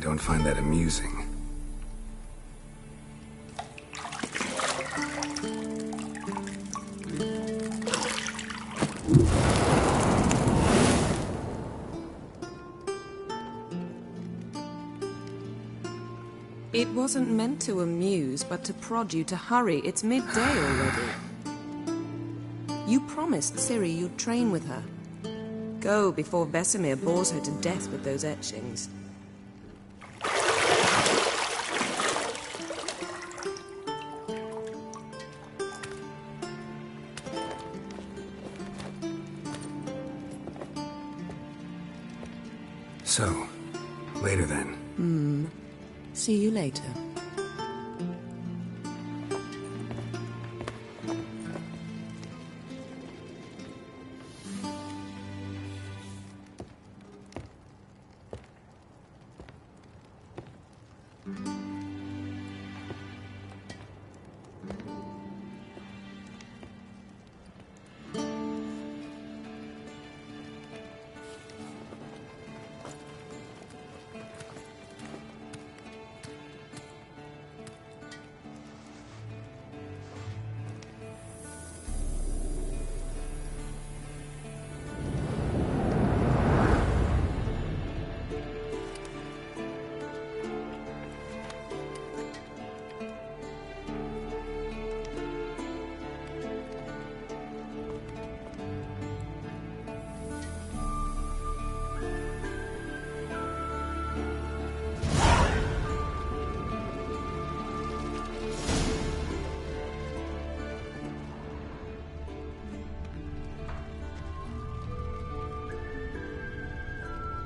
don't find that amusing. It wasn't meant to amuse, but to prod you to hurry. It's midday already. You promised Ciri you'd train with her. Go before Vesemir bores her to death with those etchings. So, later then. See you later.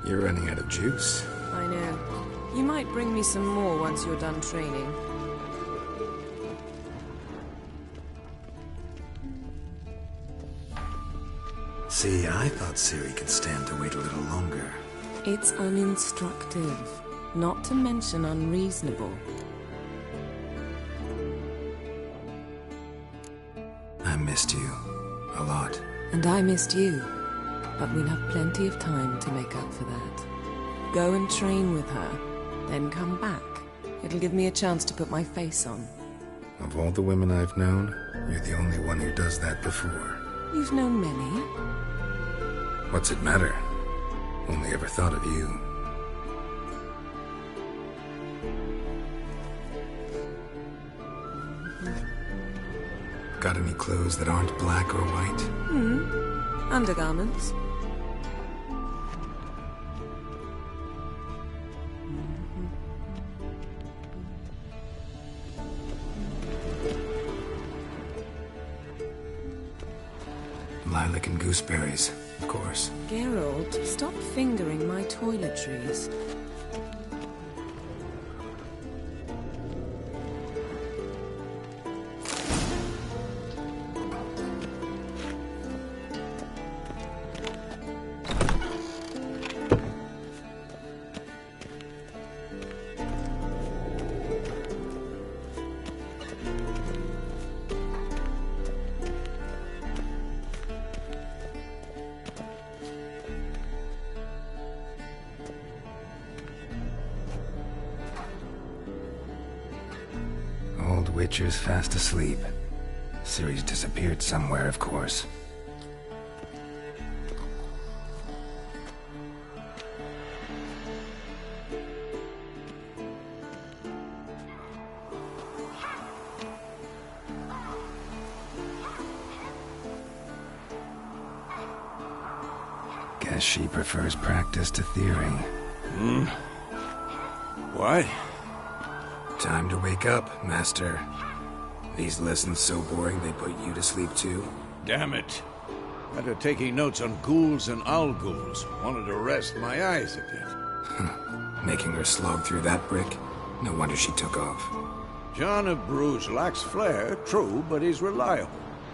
You're running out of juice. I know. You might bring me some more once you're done training. See, I thought Ciri could stand to wait a little longer. It's uninstructive, not to mention unreasonable. I missed you. A lot. And I missed you. But we'll have plenty of time to make up for that. Go and train with her, then come back. It'll give me a chance to put my face on. Of all the women I've known, you're the only one who does that before. You've known many. What's it matter? Only ever thought of you. Got any clothes that aren't black or white? Undergarments. Lilac and gooseberries, of course. Geralt, stop fingering my toiletries. Witcher's fast asleep. Ciri's disappeared somewhere, of course. Guess she prefers practice to theory. What? Time to wake up, Master. These lessons so boring they put you to sleep too? Damn it. After taking notes on ghouls and owl ghouls, wanted to rest my eyes a bit. Making her slog through that brick? No wonder she took off. John of Bruges lacks flair, true, but he's reliable.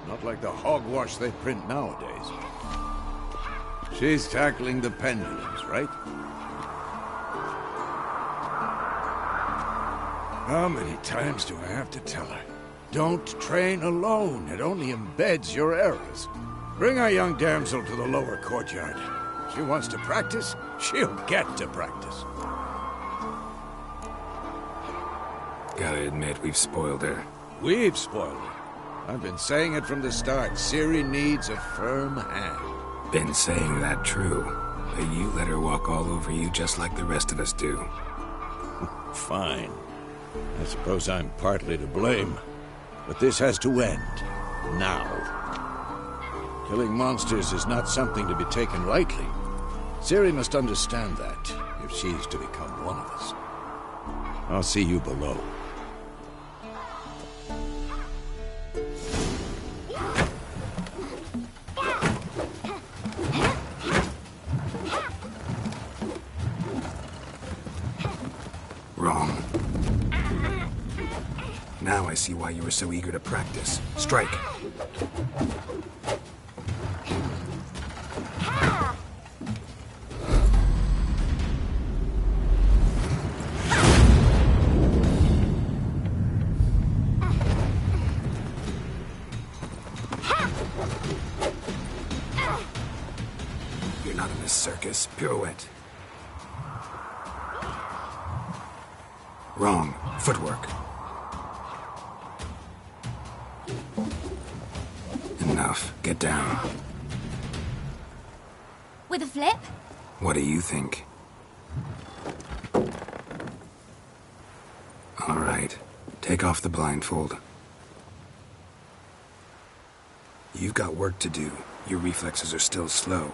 Not like the hogwash they print nowadays. She's tackling the pendulums, right? How many times do I have to tell her? Don't train alone. It only embeds your errors. Bring our young damsel to the lower courtyard. She wants to practice, she'll get to practice. Gotta admit, we've spoiled her. We've spoiled her. I've been saying it from the start. Ciri needs a firm hand. Been saying that true, but you let her walk all over you just like the rest of us do. Fine. I suppose I'm partly to blame. But this has to end. Now. Killing monsters is not something to be taken lightly. Ciri must understand that, if she's to become one of us. I'll see you below. Wrong. Now I see why you were so eager to practice. Strike. You're not in a circus. Pirouette. Wrong. Footwork. Enough. Get down. With a flip? What do you think? All right. Take off the blindfold. You've got work to do. Your reflexes are still slow.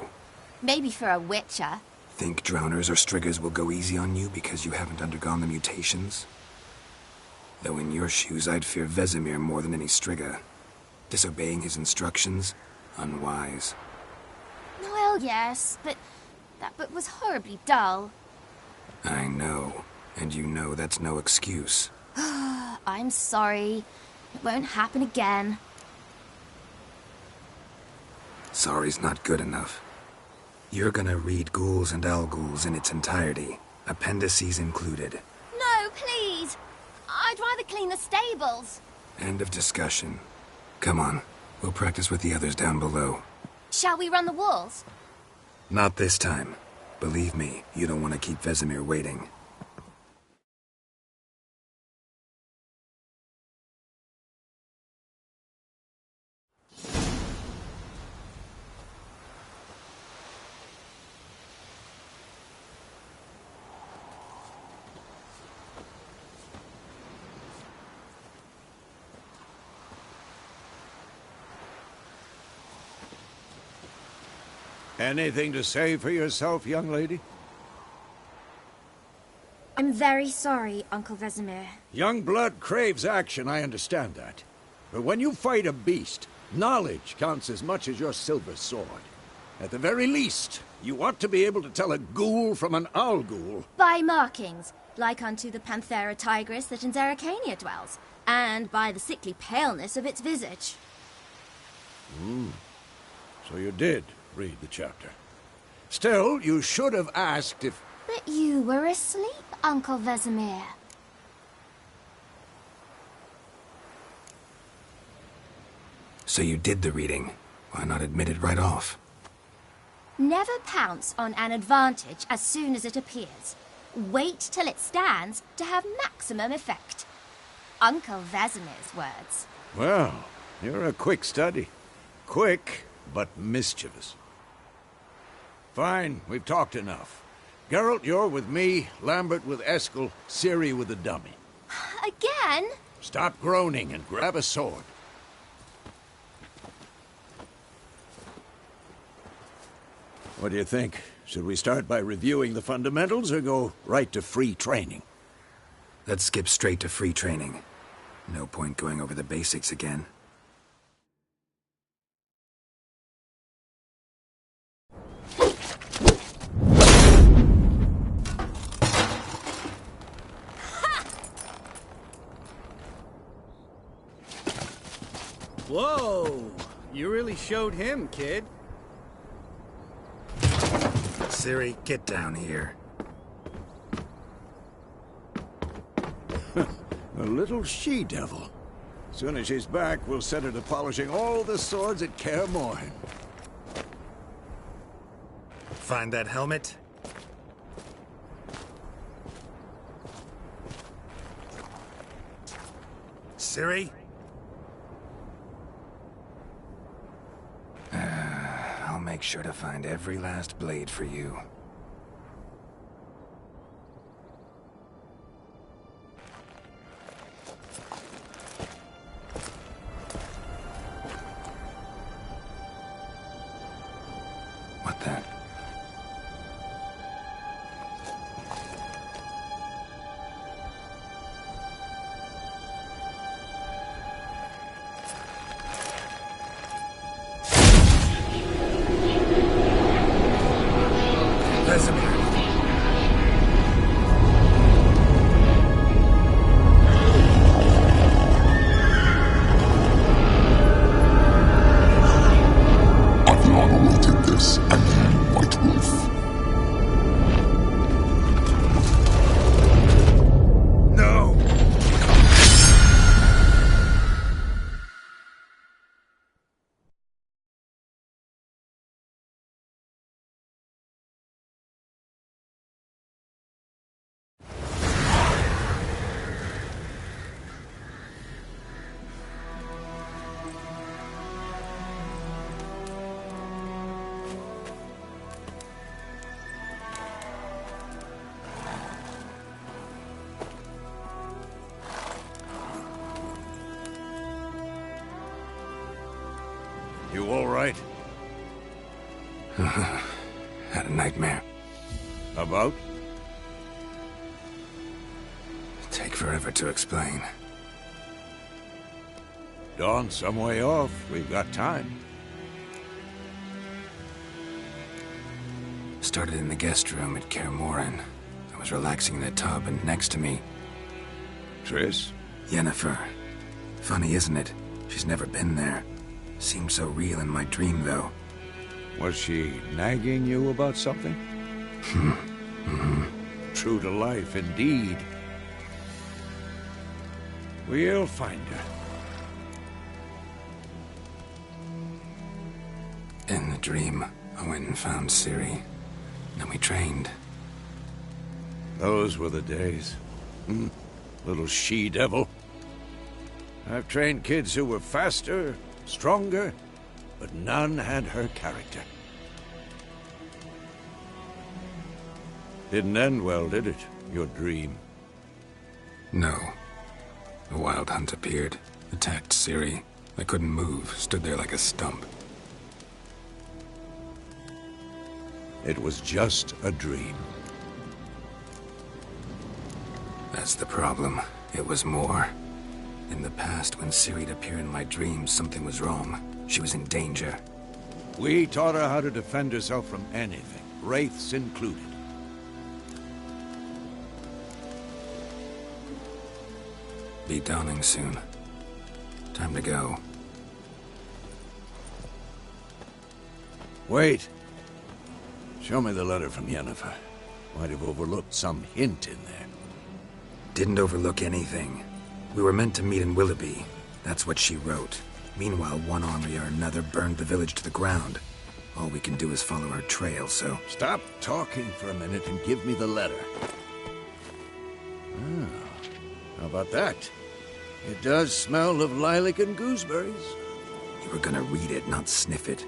Maybe for a witcher. Think drowners or striggers will go easy on you because you haven't undergone the mutations? Though in your shoes, I'd fear Vesemir more than any strigger. Disobeying his instructions? Unwise. Well, yes, but that book was horribly dull. I know. And you know that's no excuse. I'm sorry. It won't happen again. Sorry's not good enough. You're gonna read Ghouls and Al-Ghouls in its entirety, appendices included. No, please! I'd rather clean the stables. End of discussion. Come on, we'll practice with the others down below. Shall we run the walls? Not this time. Believe me, you don't want to keep Vesemir waiting. Anything to say for yourself, young lady? I'm very sorry, Uncle Vesemir. Young blood craves action, I understand that. But when you fight a beast, knowledge counts as much as your silver sword. At the very least, you ought to be able to tell a ghoul from an owl-ghoul. By markings, like unto the Panthera tigris that in Zeracania dwells, and by the sickly paleness of its visage. So you did read the chapter. Still, you should have asked if... But you were asleep, Uncle Vesemir. So you did the reading. Why not admit it right off? Never pounce on an advantage as soon as it appears. Wait till it stands to have maximum effect. Uncle Vesemir's words. Well, you're a quick study. Quick, but mischievous. Fine, we've talked enough. Geralt, you're with me, Lambert with Eskel, Ciri with the dummy. Again? Stop groaning and grab a sword. What do you think? Should we start by reviewing the fundamentals or go right to free training? Let's skip straight to free training. No point going over the basics again. Whoa! You really showed him, kid. Ciri, get down here. A little she-devil. Soon as she's back, we'll set her to polishing all the swords at Kaer Morhen. Find that helmet? Ciri? I'll make sure to find every last blade for you. What the? Vesemir. Aviana will take this, and you, White Wolf. No! You all right? Had a nightmare. About? Take forever to explain. Dawn's some way off. We've got time. Started in the guest room at Kaer Morhen. I was relaxing in the tub, and next to me, Triss? Yennefer. Funny, isn't it? She's never been there. Seemed so real in my dream, though. Was she nagging you about something? True to life, indeed. We'll find her. In the dream, I went and found Ciri. Then we trained. Those were the days. Little she-devil. I've trained kids who were faster, stronger, but none had her character. Didn't end well, did it? Your dream? No. A wild hunt appeared, attacked Ciri. I couldn't move, stood there like a stump. It was just a dream. That's the problem. It was more. In the past, when Ciri'd appear in my dreams, something was wrong. She was in danger. We taught her how to defend herself from anything, wraiths included. Be dawning soon. Time to go. Wait. Show me the letter from Yennefer. Might have overlooked some hint in there. Didn't overlook anything. We were meant to meet in Willoughby. That's what she wrote. Meanwhile, one army or another burned the village to the ground. All we can do is follow her trail, so... Stop talking for a minute and give me the letter. How about that? It does smell of lilac and gooseberries. You were gonna read it, not sniff it.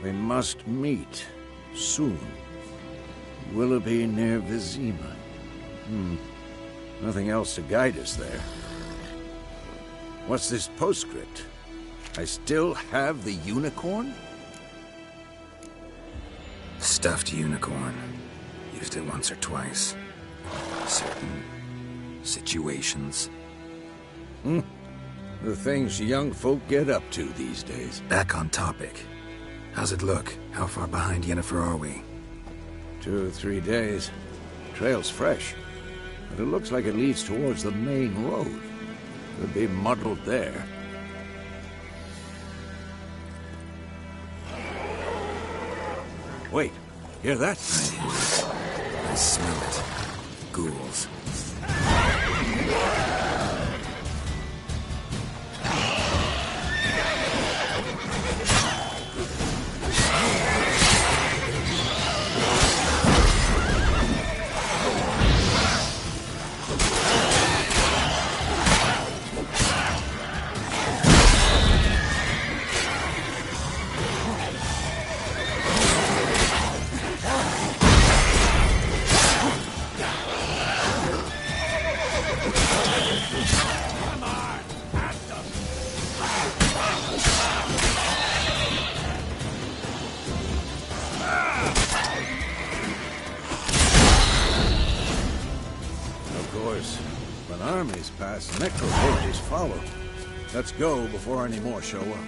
We must meet. Soon. Willoughby near Vizima. Nothing else to guide us there. What's this postscript? I still have the unicorn? Stuffed unicorn. Used it once or twice. Certain situations. The things young folk get up to these days. Back on topic. How's it look? How far behind Yennefer are we? 2 or 3 days. Trail's fresh. But it looks like it leads towards the main road. Could be muddled there. Wait, hear that? I hear it. I smell it. Ghouls. armies pass, necrophorges follow. Let's go before any more show up.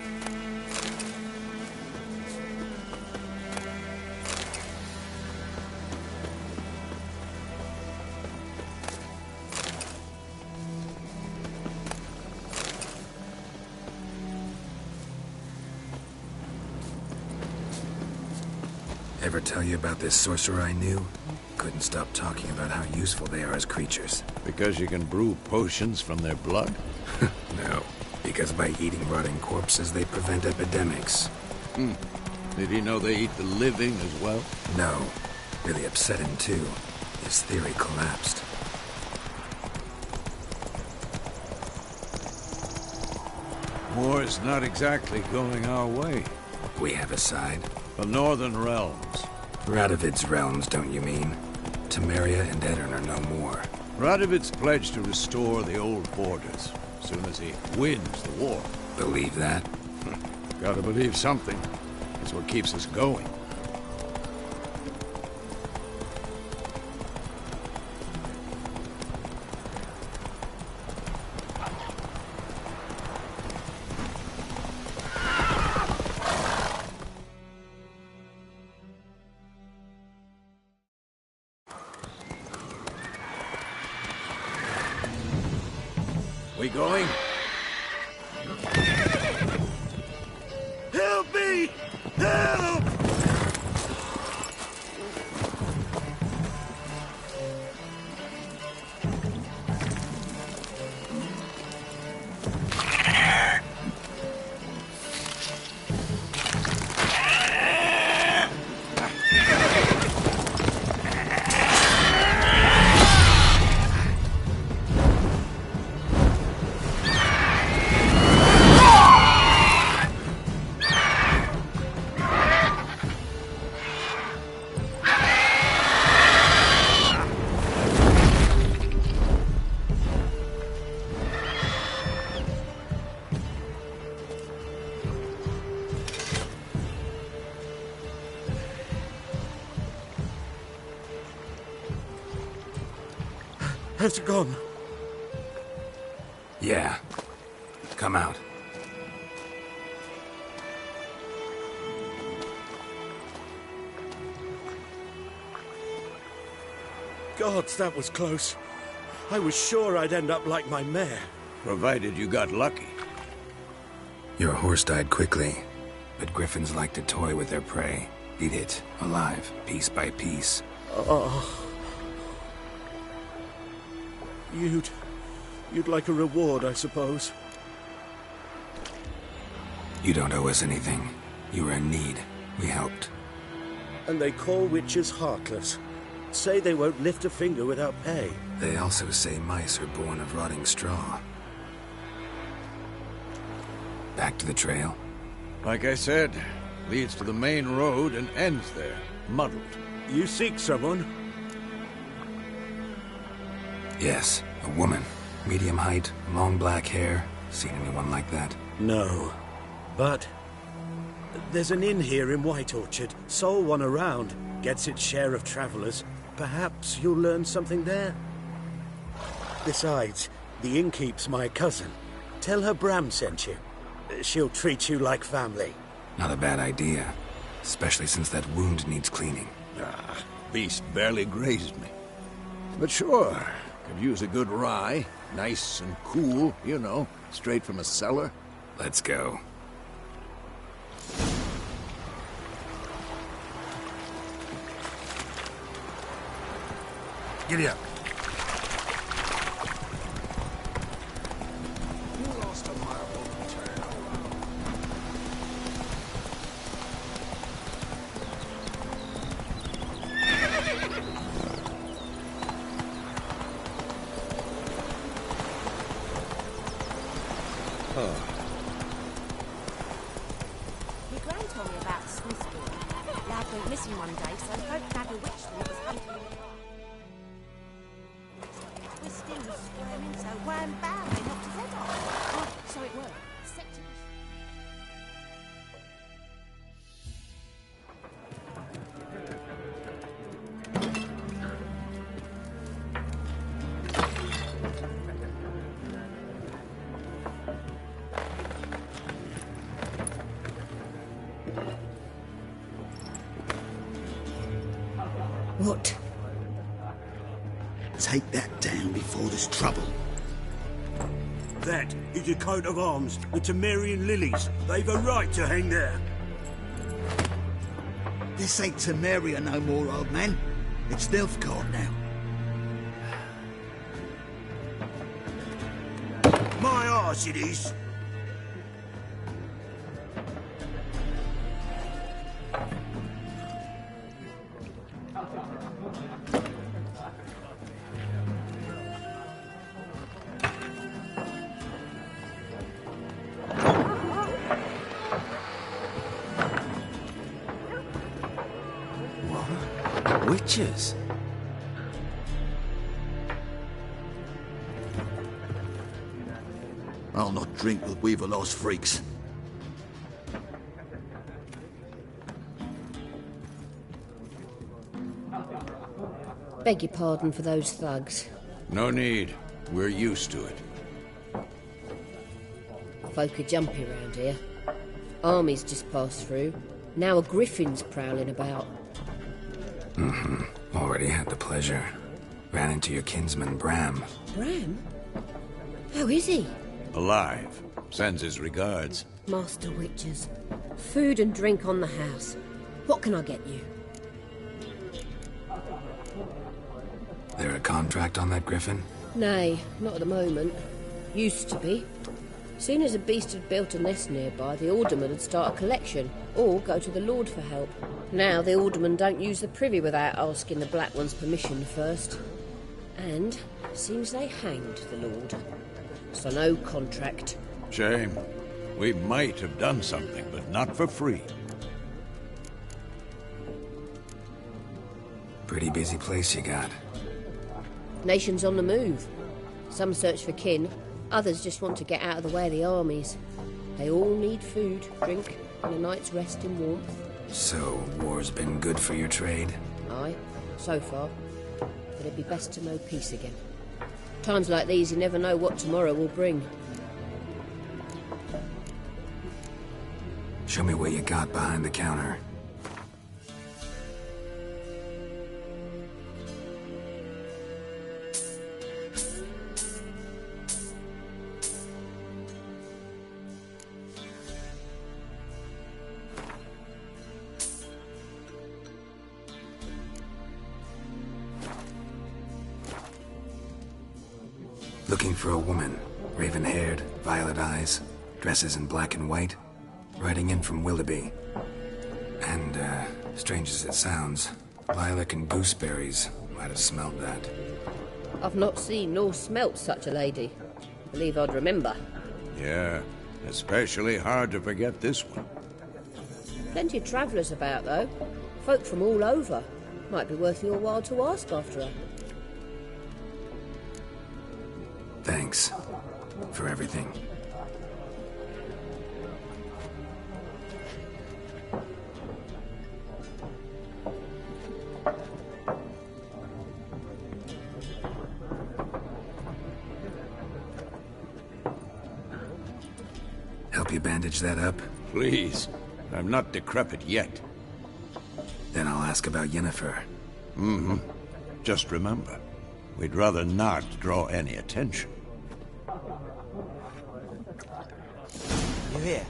Ever tell you about this sorcerer I knew? Couldn't stop talking about how useful they are as creatures. Because you can brew potions from their blood? No, because by eating rotting corpses, they prevent epidemics. Did he know they eat the living as well? No, really upset him too. His theory collapsed. War's not exactly going our way. We have a side. The Northern Realms. Radovid's realms, don't you mean? Temeria and Edirn are no more. Radovid's pledged to restore the old borders, as soon as he wins the war. Believe that? Gotta believe something. It's what keeps us going. We going? Help me! Help! Has it gone? Yeah. Come out. Gods, that was close. I was sure I'd end up like my mare. Provided you got lucky. Your horse died quickly, but griffins like to toy with their prey. Eat it, alive, piece by piece. Oh. You'd like a reward, I suppose. You don't owe us anything. You were in need. We helped. And they call witches heartless. Say they won't lift a finger without pay. They also say mice are born of rotting straw. Back to the trail? Like I said, leads to the main road and ends there, muddled. You seek someone? Yes, a woman. Medium height, long black hair. Seen anyone like that? No. But there's an inn here in White Orchard. Sole one around. Gets its share of travelers. Perhaps you'll learn something there. Besides, the innkeep's my cousin. Tell her Bram sent you. She'll treat you like family. Not a bad idea. Especially since that wound needs cleaning. Beast barely grazed me. But sure, could use a good rye. Nice and cool, you know, straight from a cellar. Let's go. Giddy up. You lost a marble turn My gran told me about the Swiss boy. Lad went missing one day, so folk had a witch that was hunting him. Twisting and squirming, so wham bam, they knocked his head off. Oh, so it worked. Septimus. What? Take that down before there's trouble. That is a coat of arms, the Temerian lilies. They've a right to hang there. This ain't Temeria no more, old man. It's Nilfgaard now. My arse it is. Witches? I'll not drink with Weaverlaw's freaks. Beg your pardon for those thugs. No need. We're used to it. Folk are jumpy round here. Armies just passed through. Now a griffin's prowling about. Already had the pleasure. Ran into your kinsman, Bram. Bram? How is he? Alive. Sends his regards. Master Witches. Food and drink on the house. What can I get you? There a contract on that griffin? Nay, not at the moment. Used to be. Soon as a beast had built a nest nearby, the alderman would start a collection, or go to the Lord for help. Now the alderman don't use the privy without asking the Black One's permission first. And seems they hanged the Lord. So no contract. Shame. We might have done something, but not for free. Pretty busy place you got. Nations on the move. Some search for kin, others just want to get out of the way of the armies. They all need food, drink, and a night's rest in warmth. So, war's been good for your trade? Aye, so far. But it'd be best to know peace again. Times like these, you never know what tomorrow will bring. Show me what you got behind the counter. Looking for a woman. Raven-haired, violet eyes, dresses in black and white. Riding in from Willoughby. And, strange as it sounds, lilac and gooseberries might have smelled that. I've not seen nor smelt such a lady. Believe I'd remember. Yeah, especially hard to forget this one. Plenty of travellers about, though. Folk from all over. Might be worth your while to ask after her. Thanks for everything. Help you bandage that up? Please. I'm not decrepit yet. Then I'll ask about Yennefer. Mm-hmm. Just remember, we'd rather not draw any attention. You hear?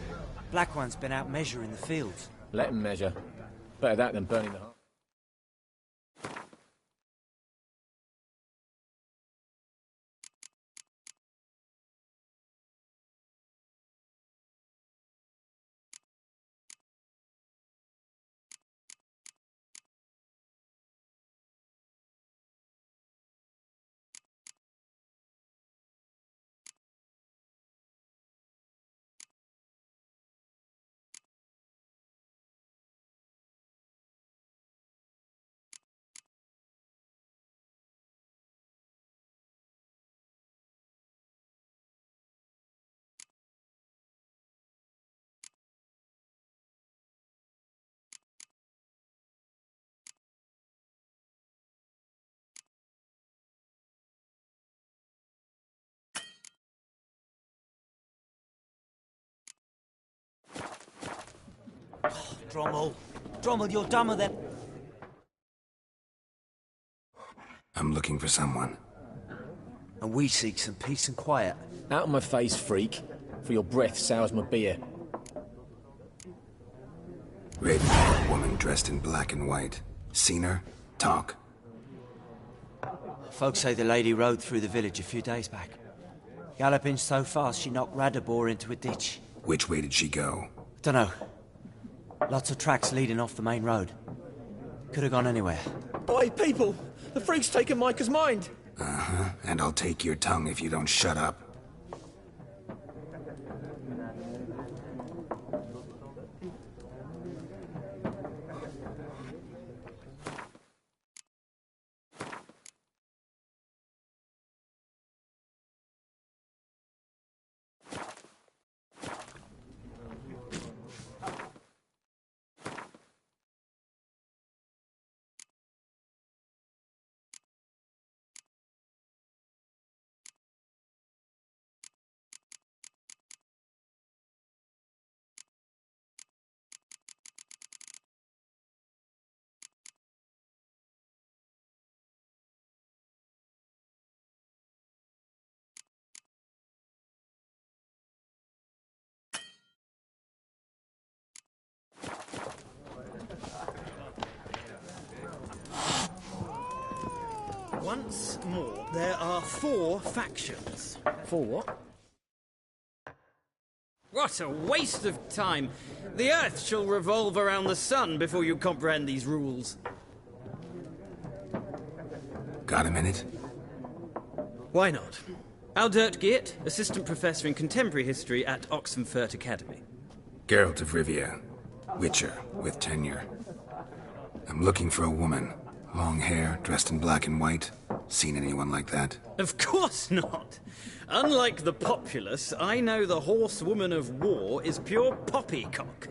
Black One's been out measuring the fields. Let him measure. Better that than burning the heart. Drommel. Drommel, you're dumber than... I'm looking for someone. And we seek some peace and quiet. Out of my face, freak. For your breath sours my beer. Raven, woman dressed in black and white. Seen her? Talk. Folks say the lady rode through the village a few days back. Galloping so fast she knocked Radabor into a ditch. Which way did she go? Dunno. Lots of tracks leading off the main road. Could have gone anywhere. Oi, people! The freak's taken Micah's mind! Uh-huh, and I'll take your tongue if you don't shut up. Once more, there are 4 factions. 4 what? What a waste of time! The Earth shall revolve around the sun before you comprehend these rules. Got a minute? Why not? Aldert Geert, Assistant Professor in Contemporary History at Oxenfurt Academy. Geralt of Rivia. Witcher, with tenure. I'm looking for a woman. Long hair, dressed in black and white. Seen anyone like that? Of course not! Unlike the populace, I know the horsewoman of war is pure poppycock.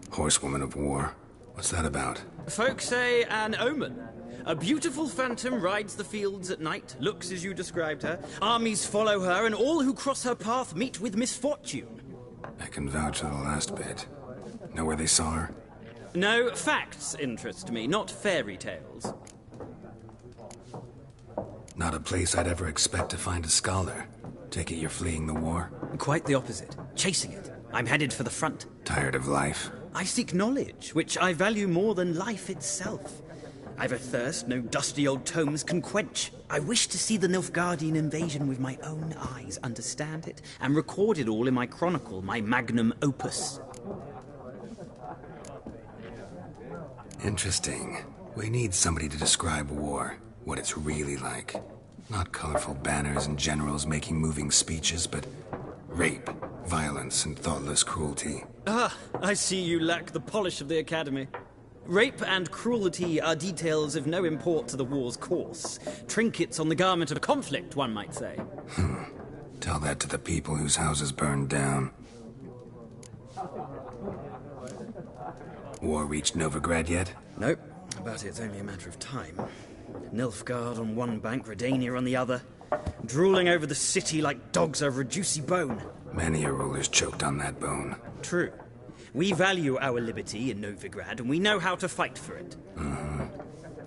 Horsewoman of war? What's that about? Folk say an omen. A beautiful phantom rides the fields at night, looks as you described her. Armies follow her, and all who cross her path meet with misfortune. I can vouch for the last bit. Know where they saw her? No, facts interest me, not fairy tales. Not a place I'd ever expect to find a scholar. Take it you're fleeing the war? Quite the opposite. Chasing it. I'm headed for the front. Tired of life? I seek knowledge, which I value more than life itself. I've a thirst no dusty old tomes can quench. I wish to see the Nilfgaardian invasion with my own eyes, understand it, and record it all in my chronicle, my magnum opus. Interesting. We need somebody to describe war, what it's really like. Not colorful banners and generals making moving speeches, but rape, violence, and thoughtless cruelty. Ah, I see you lack the polish of the Academy. Rape and cruelty are details of no import to the war's course. Trinkets on the garment of conflict, one might say. Tell that to the people whose houses burned down. War reached Novigrad yet? Nope, but it's only a matter of time. Nilfgaard on one bank, Redania on the other, drooling over the city like dogs over a juicy bone. Many a ruler's choked on that bone. True. We value our liberty in Novigrad, and we know how to fight for it.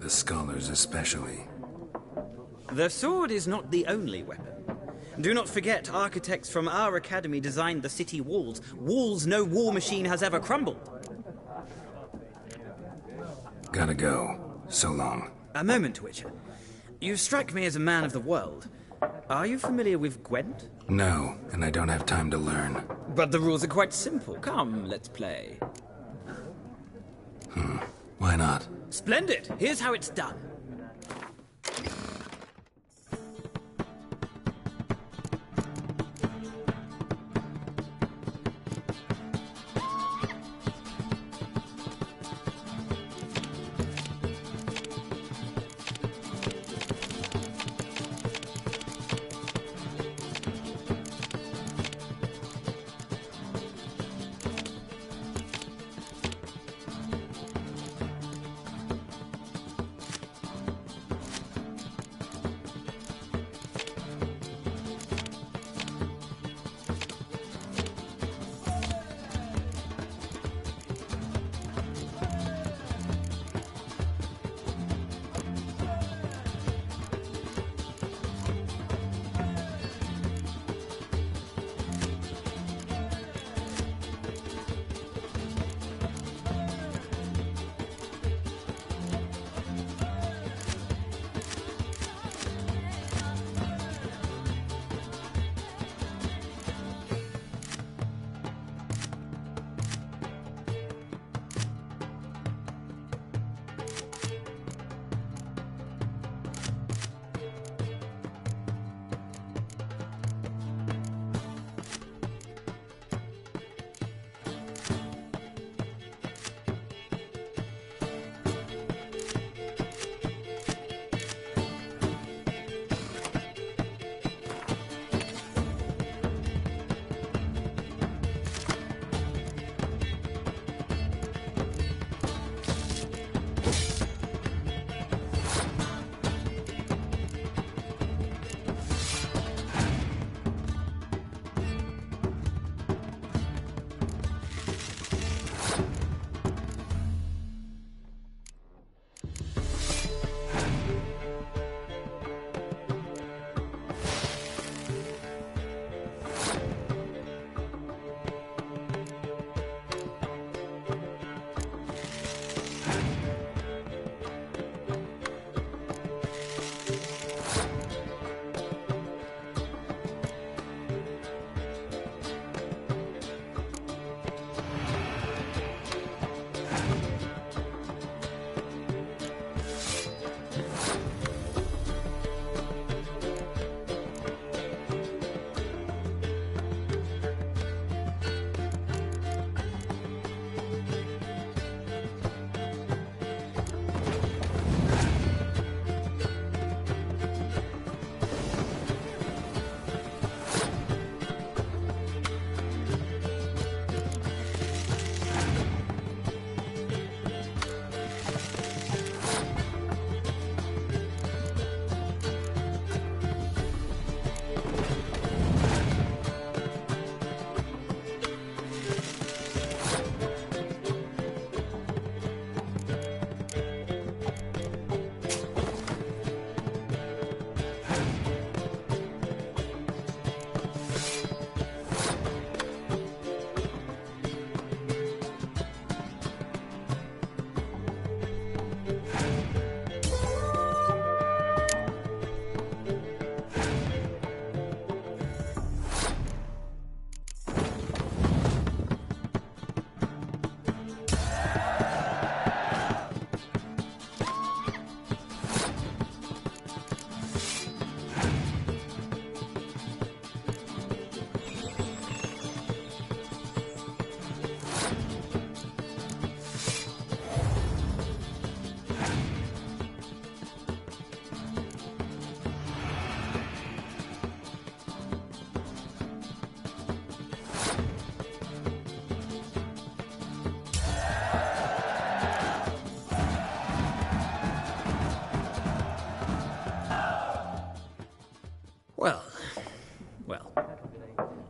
The scholars especially. The sword is not the only weapon. Do not forget, architects from our academy designed the city walls. Walls no war machine has ever crumbled. Gotta go. So long. A moment, Witcher. You strike me as a man of the world. Are you familiar with Gwent? No, and I don't have time to learn. But the rules are quite simple. Come, let's play. Why not? Splendid. Here's how it's done.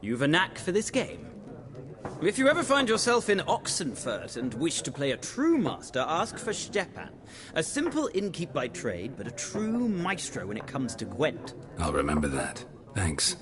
You've a knack for this game. If you ever find yourself in Oxenfurt and wish to play a true master, ask for Stepan. A simple innkeep by trade, but a true maestro when it comes to Gwent. I'll remember that. Thanks.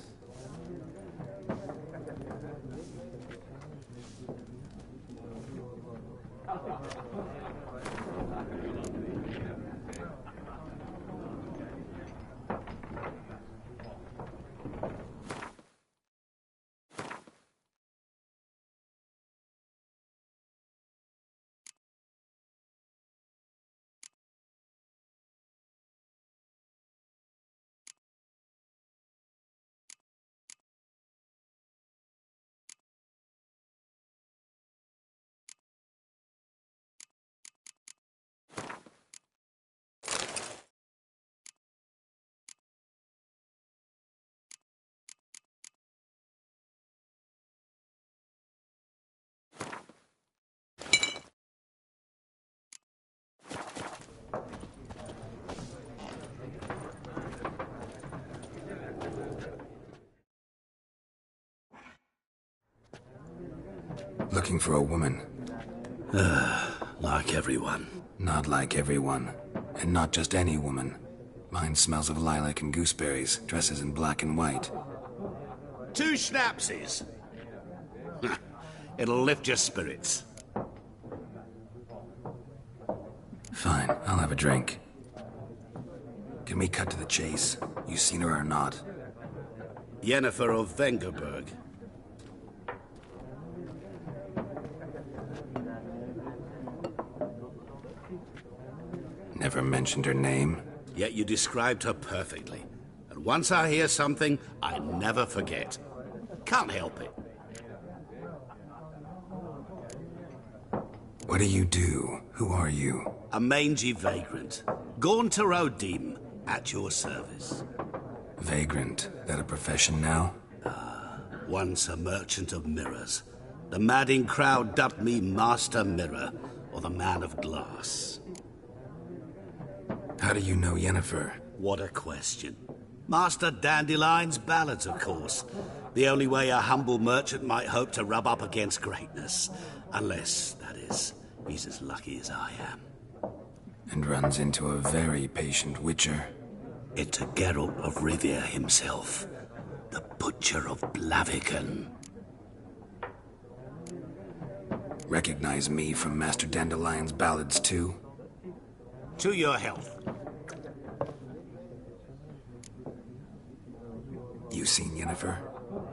Looking for a woman. Like everyone. Not like everyone. And not just any woman. Mine smells of lilac and gooseberries, dresses in black and white. 2 schnapsies. It'll lift your spirits. Fine, I'll have a drink. Can we cut to the chase? You seen her or not? Yennefer of Vengerberg. Never mentioned her name. Yet you described her perfectly. And once I hear something, I never forget. Can't help it. What do you do? Who are you? A mangy vagrant. Gaunter Odim, at your service. Vagrant. That a profession now? Once a merchant of mirrors. The madding crowd dubbed me Master Mirror, or the Man of Glass. How do you know Yennefer? What a question. Master Dandelion's ballads, of course. The only way a humble merchant might hope to rub up against greatness. Unless, that is, he's as lucky as I am. And runs into a very patient witcher. Into Geralt of Rivia himself. The Butcher of Blaviken. Recognize me from Master Dandelion's ballads, too? To your health. You seen Yennefer?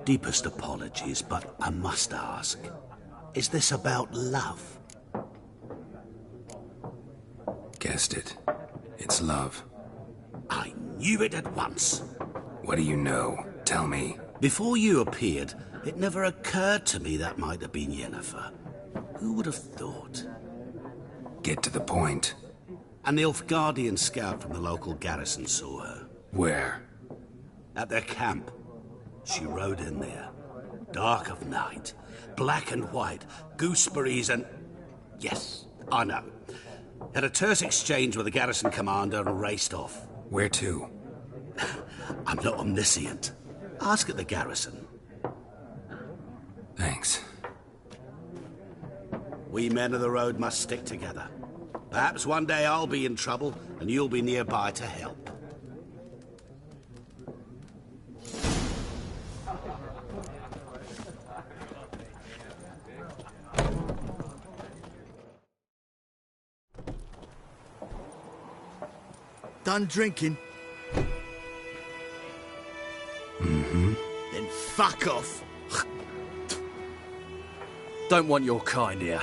Deepest apologies, but I must ask. Is this about love? Guessed it. It's love. I knew it at once. What do you know? Tell me. Before you appeared, it never occurred to me that might have been Yennefer. Who would have thought? Get to the point. An Nilfgaardian scout from the local garrison saw her. Where? At their camp. She rode in there. Dark of night. Black and white. Gooseberries and... Yes, I know. Had a terse exchange with the garrison commander and raced off. Where to? I'm not omniscient. Ask at the garrison. Thanks. We men of the road must stick together. Perhaps one day I'll be in trouble and you'll be nearby to help. Done drinking? Mm-hmm. Then fuck off. Don't want your kind here.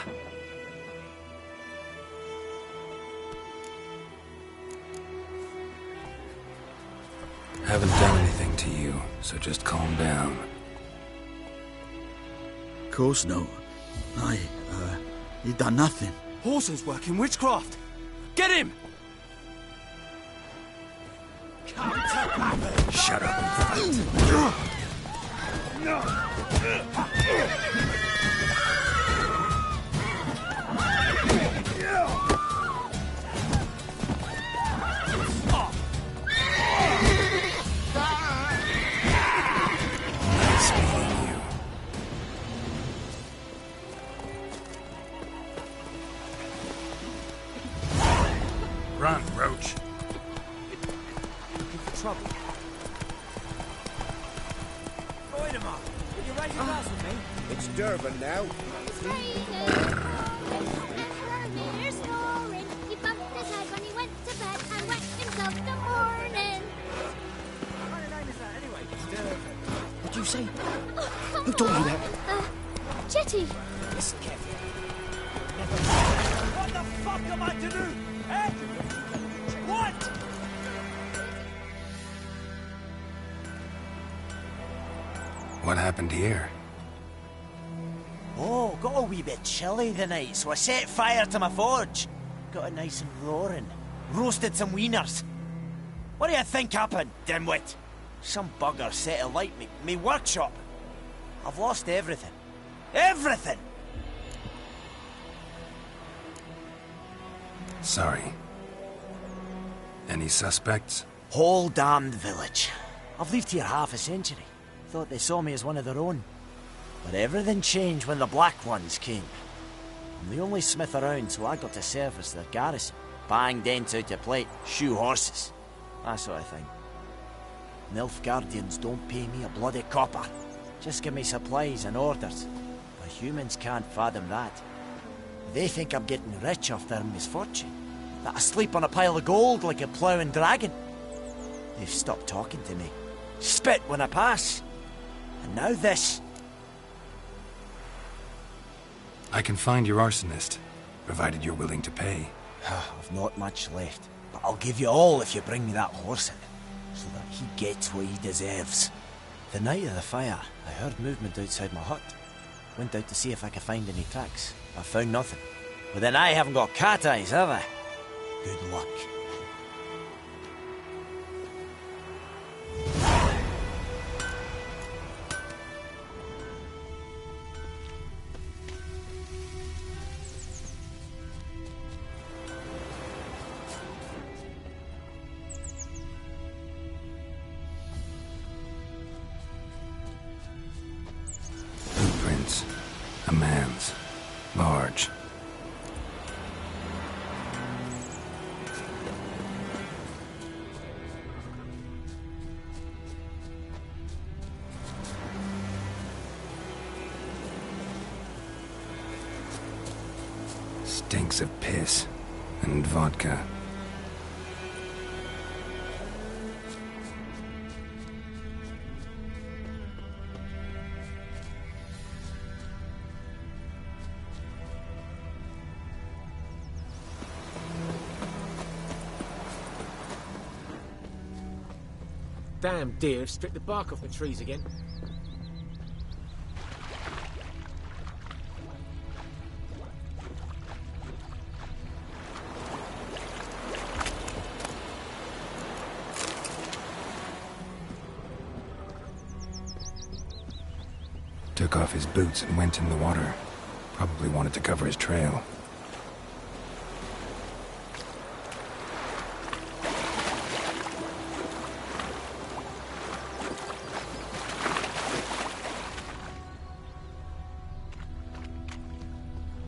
Haven't done anything to you, so just calm down. Of course no. He done nothing. Horson's working witchcraft. Get him! Shut up and fight. Nice meeting you. It's Durban now. It's raining, pouring, snoring. He bumped his head when he went to bed and wet himself the morning. What kind of name is that anyway? Durban. What'd you say? Oh, come Who told you on. that? Jetty. Listen, Kev. What the fuck am I to do? Eh? What? What happened here? Oh, got a wee bit chilly the night, so I set fire to my forge. Got it nice and roaring. Roasted some wieners. What do you think happened, dimwit? Some bugger set alight me workshop. I've lost everything. Everything! Sorry. Any suspects? Whole damned village. I've lived here half a century. Thought they saw me as one of their own. But everything changed when the Black Ones came. I'm the only smith around, so I got to service their garrison. Bang dents out your plate, shoe horses. That sort of thing. Nilfgaardians don't pay me a bloody copper. Just give me supplies and orders. The humans can't fathom that. They think I'm getting rich off their misfortune. That I sleep on a pile of gold like a ploughing dragon. They've stopped talking to me. Spit when I pass. And now this. I can find your arsonist, provided you're willing to pay. I've not much left, but I'll give you all if you bring me that horse in, so that he gets what he deserves. The night of the fire, I heard movement outside my hut. Went out to see if I could find any tracks. I found nothing. But then I haven't got cat eyes, have I? Good luck. Footprints. A man's. Large. Stinks of piss and vodka. Damn deer have stripped the bark off the trees again. Took off his boots and went in the water. Probably wanted to cover his trail.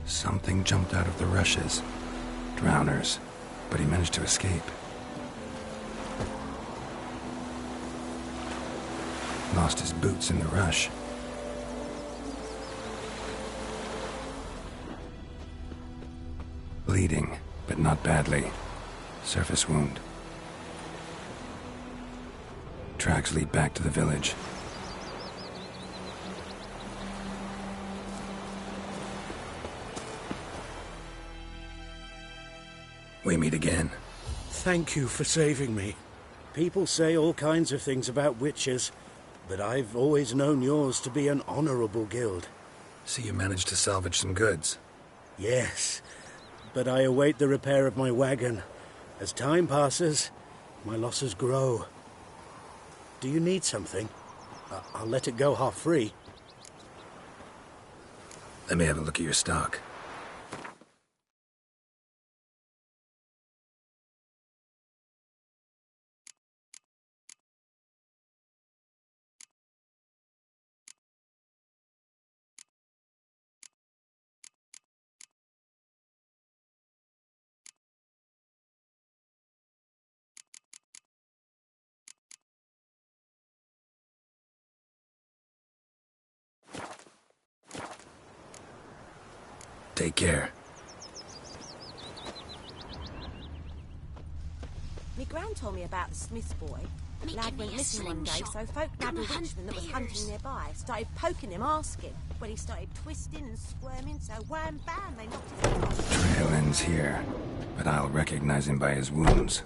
Something jumped out of the rushes. Drowners. But he managed to escape. Lost his boots in the rush. Bleeding, but not badly. Surface wound. Tracks lead back to the village. We meet again. Thank you for saving me. People say all kinds of things about witches, but I've always known yours to be an honorable guild. So you managed to salvage some goods? Yes, but I await the repair of my wagon. As time passes, my losses grow. Do you need something? I'll let it go half-free. Let me have a look at your stock. Take care. Me gran told me about the Smith's boy. Lad went missing one day, so folk nabbed a witchman that was hunting nearby. Started poking him, asking. When he started twisting and squirming, so wham bam, they knocked his head off. Trail ends here, but I'll recognize him by his wounds.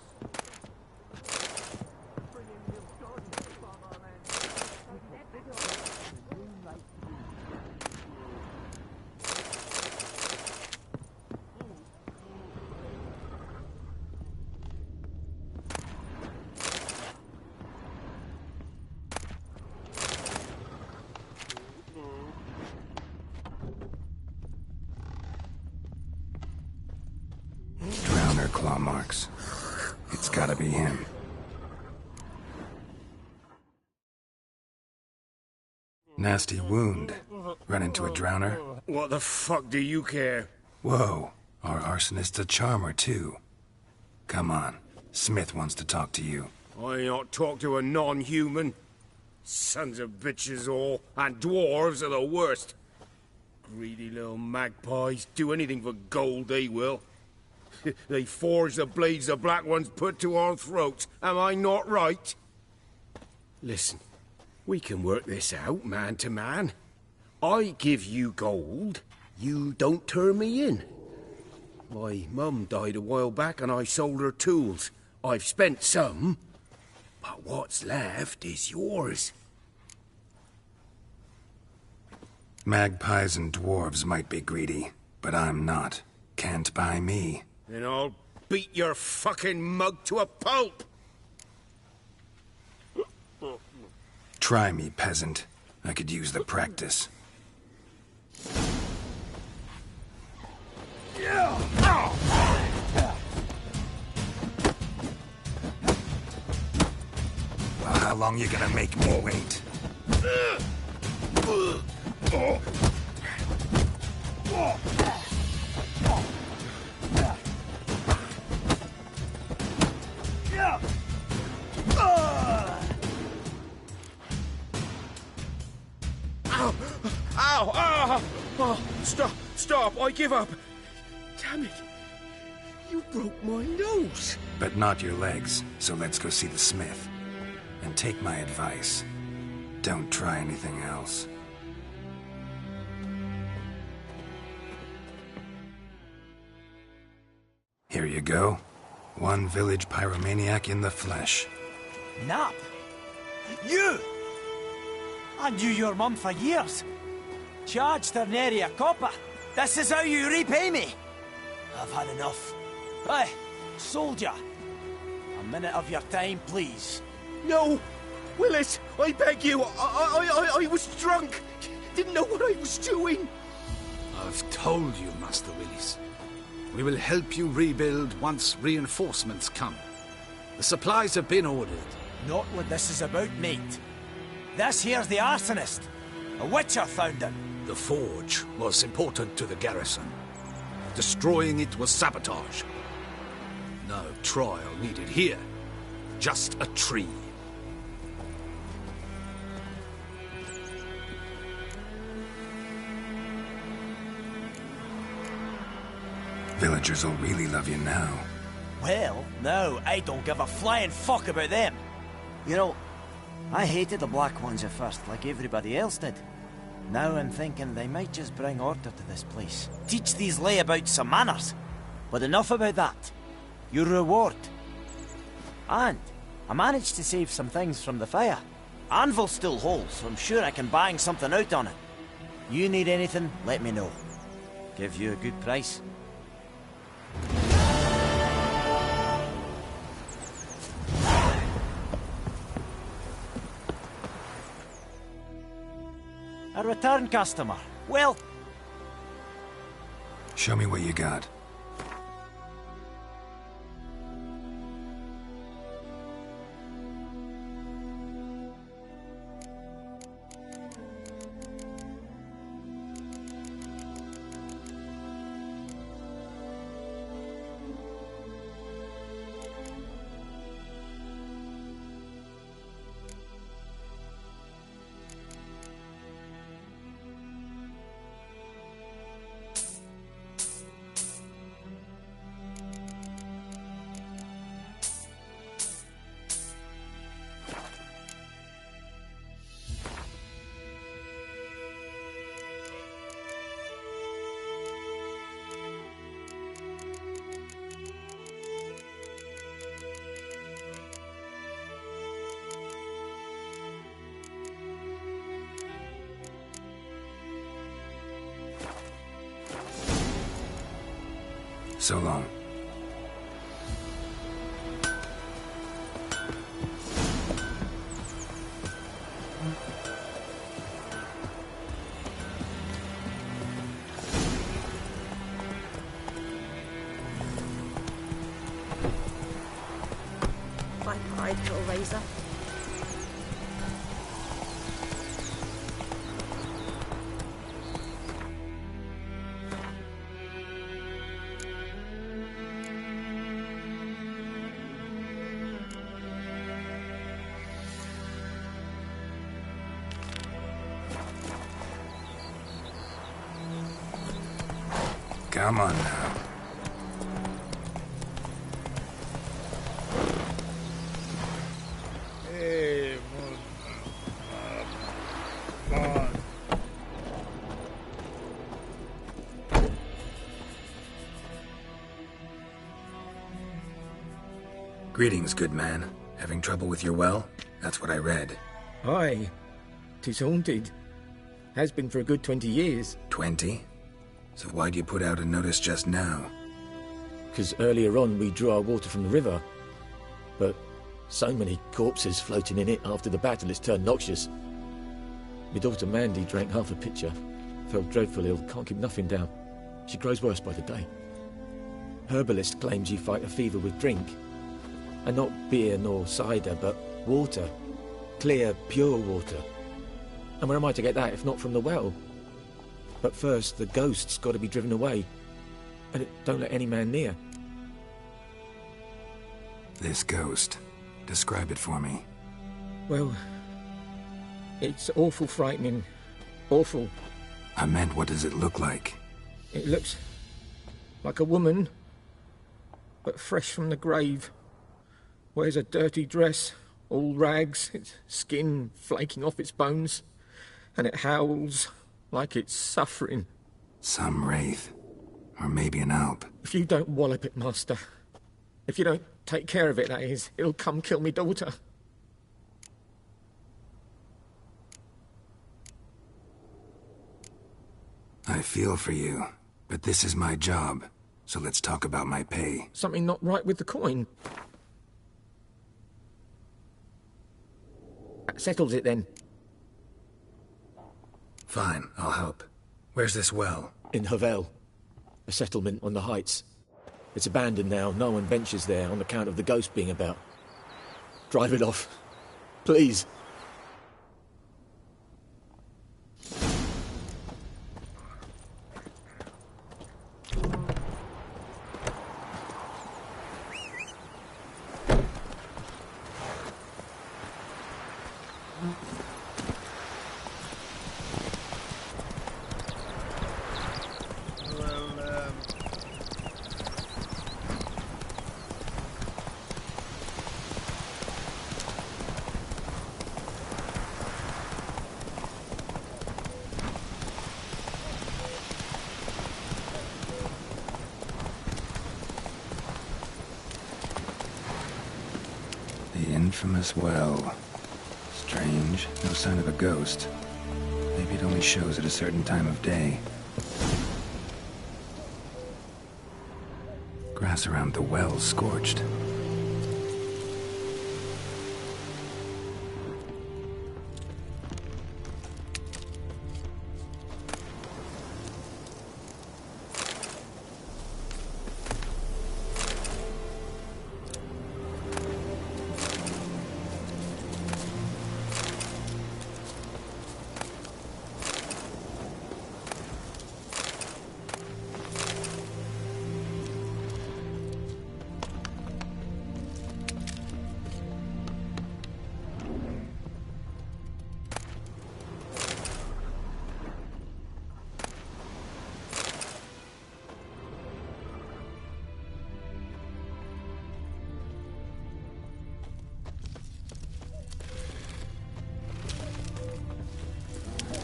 Claw marks. It's gotta be him. Nasty wound. Run into a drowner? What the fuck do you care? Whoa, our arsonist's a charmer too. Come on, Smith wants to talk to you. I ain't not talk to a non-human. Sons of bitches all, and dwarves are the worst. Greedy little magpies, do anything for gold they will. They forge the blades the Black Ones put to our throats. Am I not right? Listen, we can work this out, man to man. I give you gold, you don't turn me in. My mum died a while back and I sold her tools. I've spent some, but what's left is yours. Magpies and dwarves might be greedy, but I'm not. Can't buy me. Then I'll beat your fucking mug to a pulp! Try me, peasant. I could use the practice. Well, how long you gonna make me wait? Ow! Ow! Ow! Oh, stop! I give up! Damn it! You broke my nose! But not your legs, so let's go see the smith. And take my advice. Don't try anything else. Here you go. One village pyromaniac in the flesh. Nap? You! I knew your mum for years. Charged her nary a copper. This is how you repay me. I've had enough. Hey, soldier. A minute of your time, please. No! Willis, I beg you! I was drunk! Didn't know what I was doing! I've told you, Master Willis. We will help you rebuild once reinforcements come. The supplies have been ordered. Not what this is about, mate. This here's the arsonist. A witcher found him. The forge was important to the garrison. Destroying it was sabotage. No trial needed here. Just a tree. Villagers will really love you now. Well, no, I don't give a flying fuck about them. You know, I hated the Black Ones at first, like everybody else did. Now I'm thinking they might just bring order to this place. Teach these layabouts some manners. But enough about that. Your reward. And I managed to save some things from the fire. Anvil still holds, so I'm sure I can bang something out on it. You need anything, let me know. Give you a good price. A return customer. Well... Show me what you got. so long. My pride, little razor. Come on now. Hey, man. Greetings, good man. Having trouble with your well? That's what I read. Aye. 'Tis haunted. Has been for a good 20 years. 20? So why'd you put out a notice just now? 'Cause earlier on we drew our water from the river. But so many corpses floating in it after the battle it's turned noxious. My daughter Mandy drank half a pitcher. Felt dreadful ill, can't keep nothing down. She grows worse by the day. Herbalist claims you fight a fever with drink. And not beer nor cider, but water. Clear, pure water. And where am I to get that if not from the well? But first, the ghost's got to be driven away. And it don't let any man near. This ghost. Describe it for me. Well, it's awful frightening. Awful. I meant, what does it look like? It looks like a woman, but fresh from the grave. Wears a dirty dress, all rags, its skin flaking off its bones, and it howls like it's suffering. Some wraith. Or maybe an alp. If you don't wallop it, Master, if you don't take care of it, that is, it'll come kill me daughter. I feel for you, but this is my job, so let's talk about my pay. Something not right with the coin. That settles it then. Fine, I'll help. Where's this well? In Havel, a settlement on the heights. It's abandoned now, no one ventures there on account of the ghost being about. Drive it off, please. The infamous well. Strange, no sign of a ghost. Maybe it only shows at a certain time of day. Grass around the well scorched.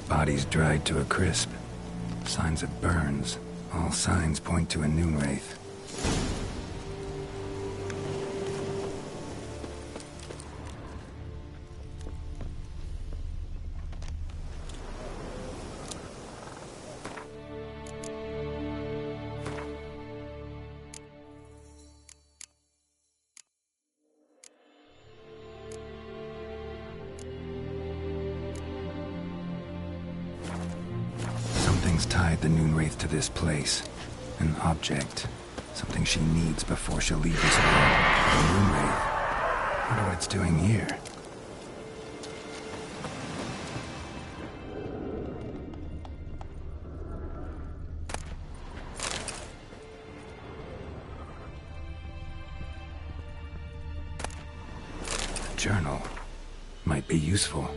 Body's dried to a crisp. Signs of burns. All signs point to a noon wraith. Something's tied the Noonwraith to this place. An object. Something she needs before she'll leave this world. The Noonwraith. Wonder what it's doing here. A journal. Might be useful.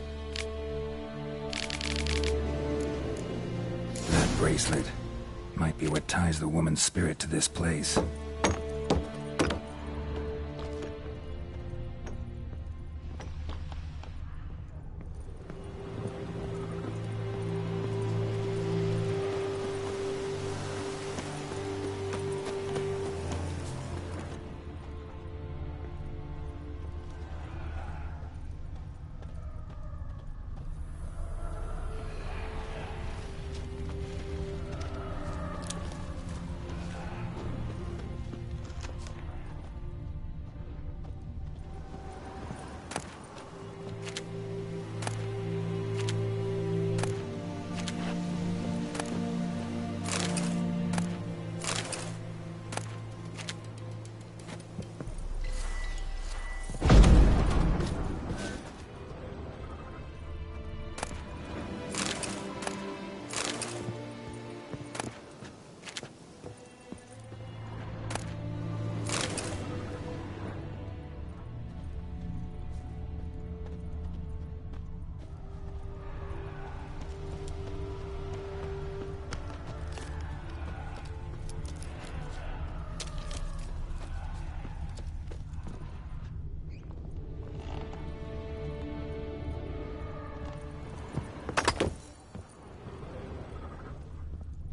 That bracelet might be what ties the woman's spirit to this place.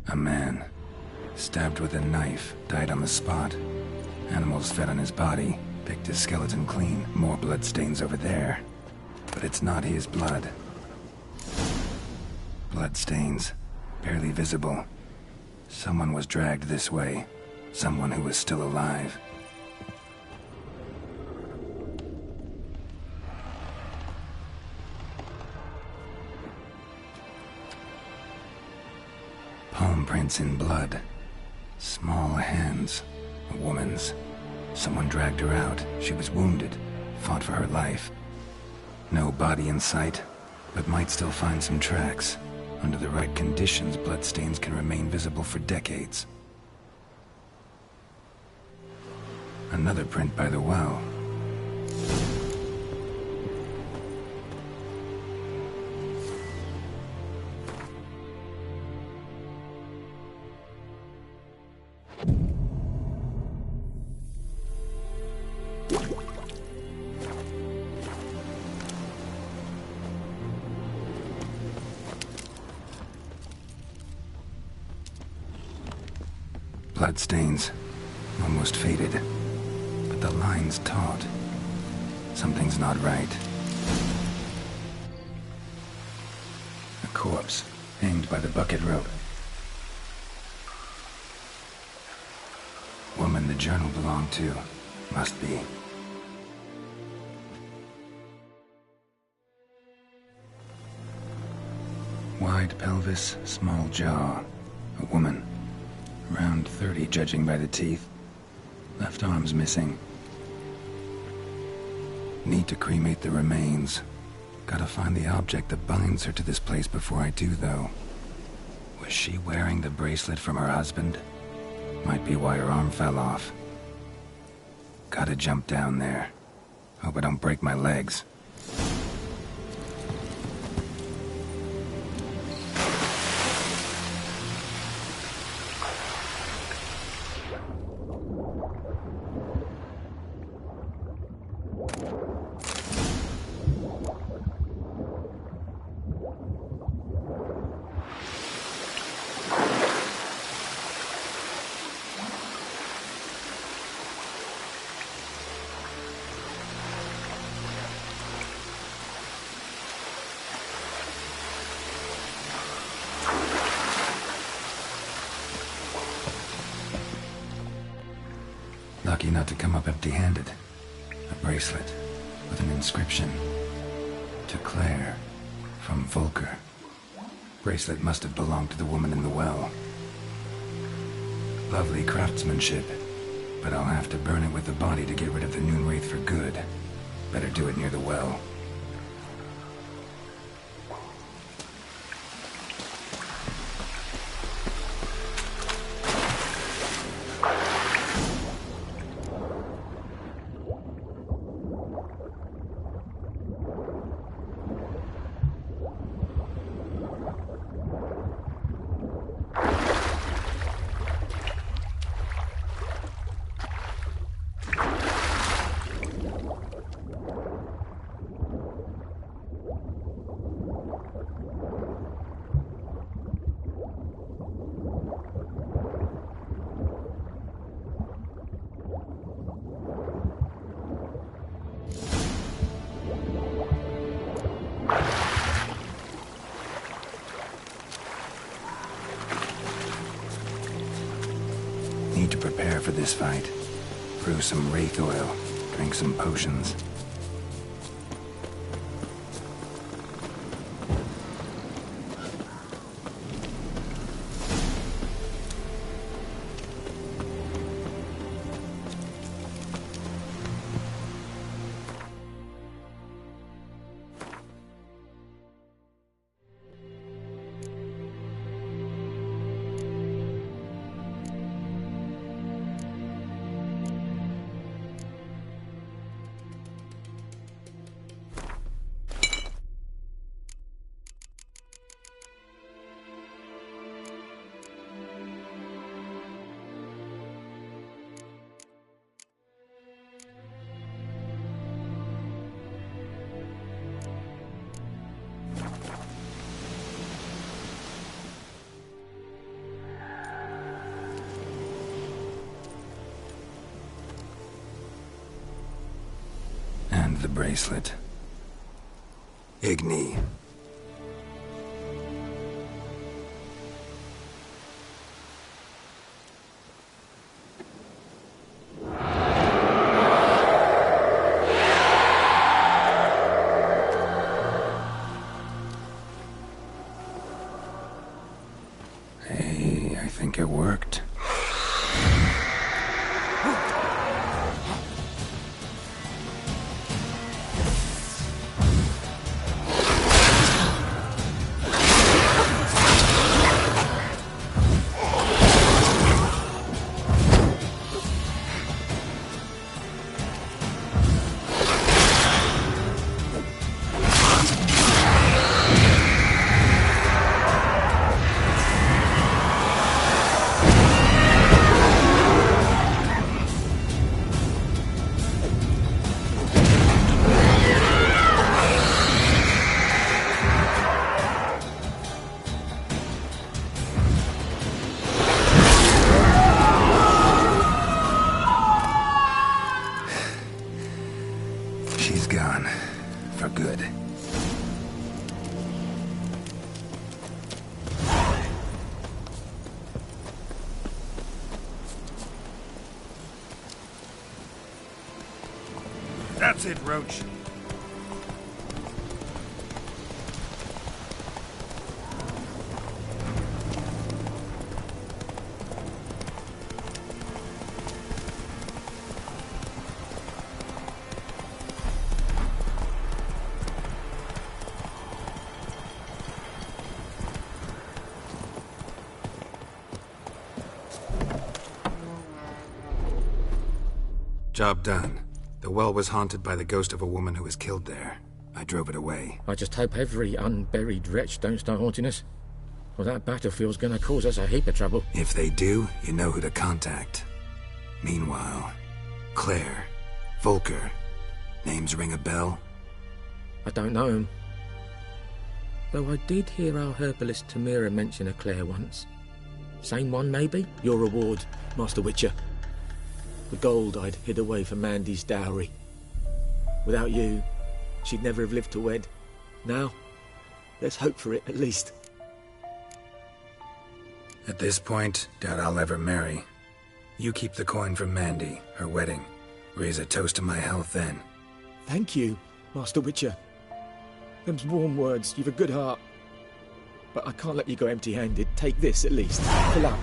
A man, stabbed with a knife, died on the spot. Animals fed on his body, picked his skeleton clean. More bloodstains over there. But it's not his blood. Bloodstains, barely visible. Someone was dragged this way. Someone who was still alive. Palm prints in blood. Small hands. A woman's. Someone dragged her out. She was wounded. Fought for her life. No body in sight, but might still find some tracks. Under the right conditions, bloodstains can remain visible for decades. Another print by the well. Bloodstains, almost faded, but the line's taut. Something's not right. A corpse, hanged by the bucket rope. Woman the journal belonged to, must be. Wide pelvis, small jaw. A woman. Around 30, judging by the teeth. Left arm's missing. Need to cremate the remains. Gotta find the object that binds her to this place before I do, though. Was she wearing the bracelet from her husband? Might be why her arm fell off. Gotta jump down there. Hope I don't break my legs. Lucky not to come up empty-handed. A bracelet with an inscription. To Claire, from Volker. Bracelet must have belonged to the woman in the well. Lovely craftsmanship, but I'll have to burn it with the body to get rid of the Noonwraith for good. Better do it near the well. Need to prepare for this fight. Brew some wraith oil, drink some potions. And the bracelet. Igni. Hey, I think it worked. She's gone. For good. That's it, Roach. Job done. The well was haunted by the ghost of a woman who was killed there. I drove it away. I just hope every unburied wretch don't start haunting us. Well, that battlefield's gonna cause us a heap of trouble. If they do, you know who to contact. Meanwhile, Claire, Volker, names ring a bell? I don't know him. Though I did hear our herbalist Tamira mention a Claire once. Same one, maybe? Your reward, Master Witcher. The gold I'd hid away for Mandy's dowry. Without you, she'd never have lived to wed. Now, let's hope for it, at least. At this point, doubt I'll ever marry. You keep the coin from Mandy, her wedding. Raise a toast to my health then. Thank you, Master Witcher. Them's warm words. You've a good heart. but I can't let you go empty-handed. Take this, at least, for luck.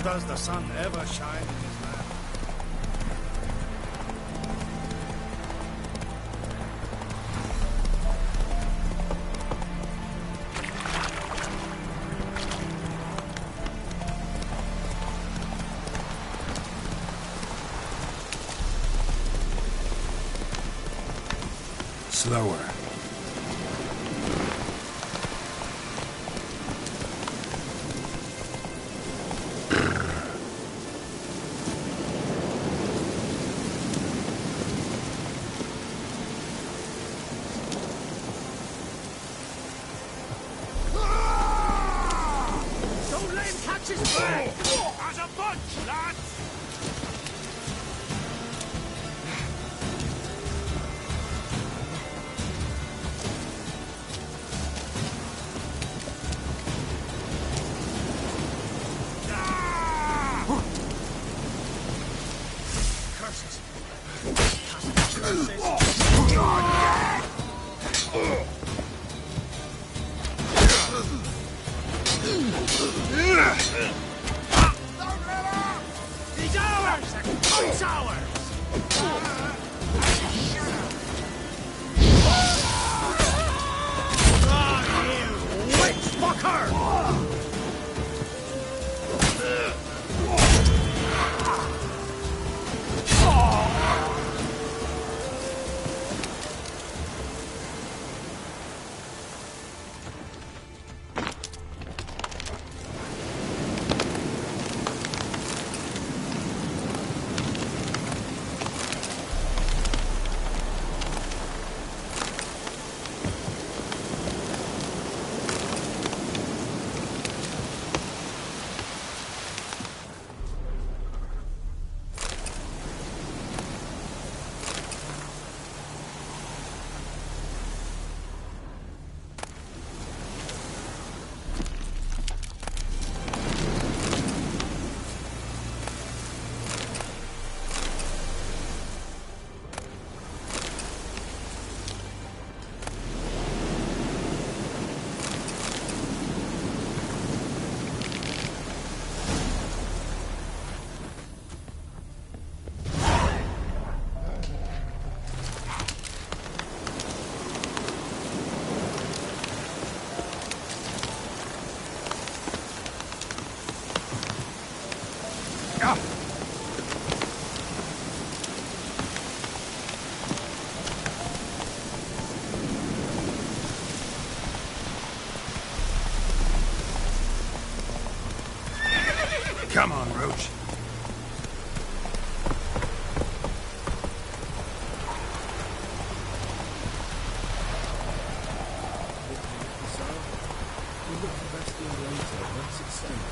Does the sun ever shine in his land? Slower. Don't let him catch his breath! As a bunch, lads! Curses! He's ours! It's ours! Ah, you witch fucker! Come on, Roach. We'll look for Bastion later, once it's safe.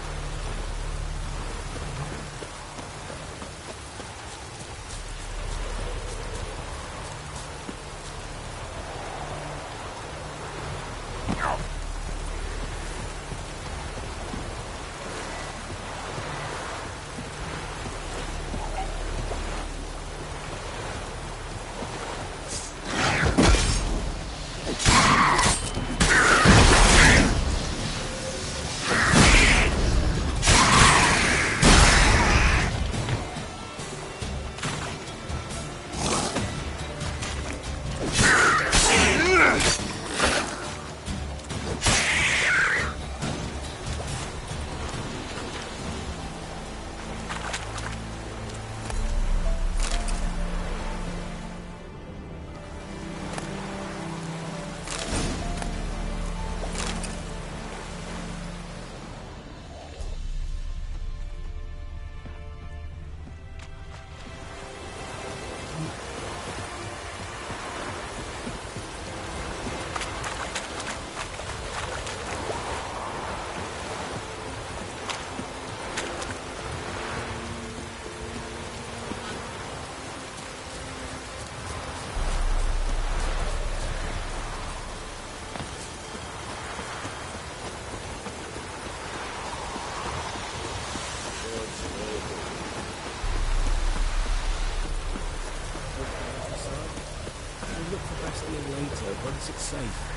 here later, once it's safe.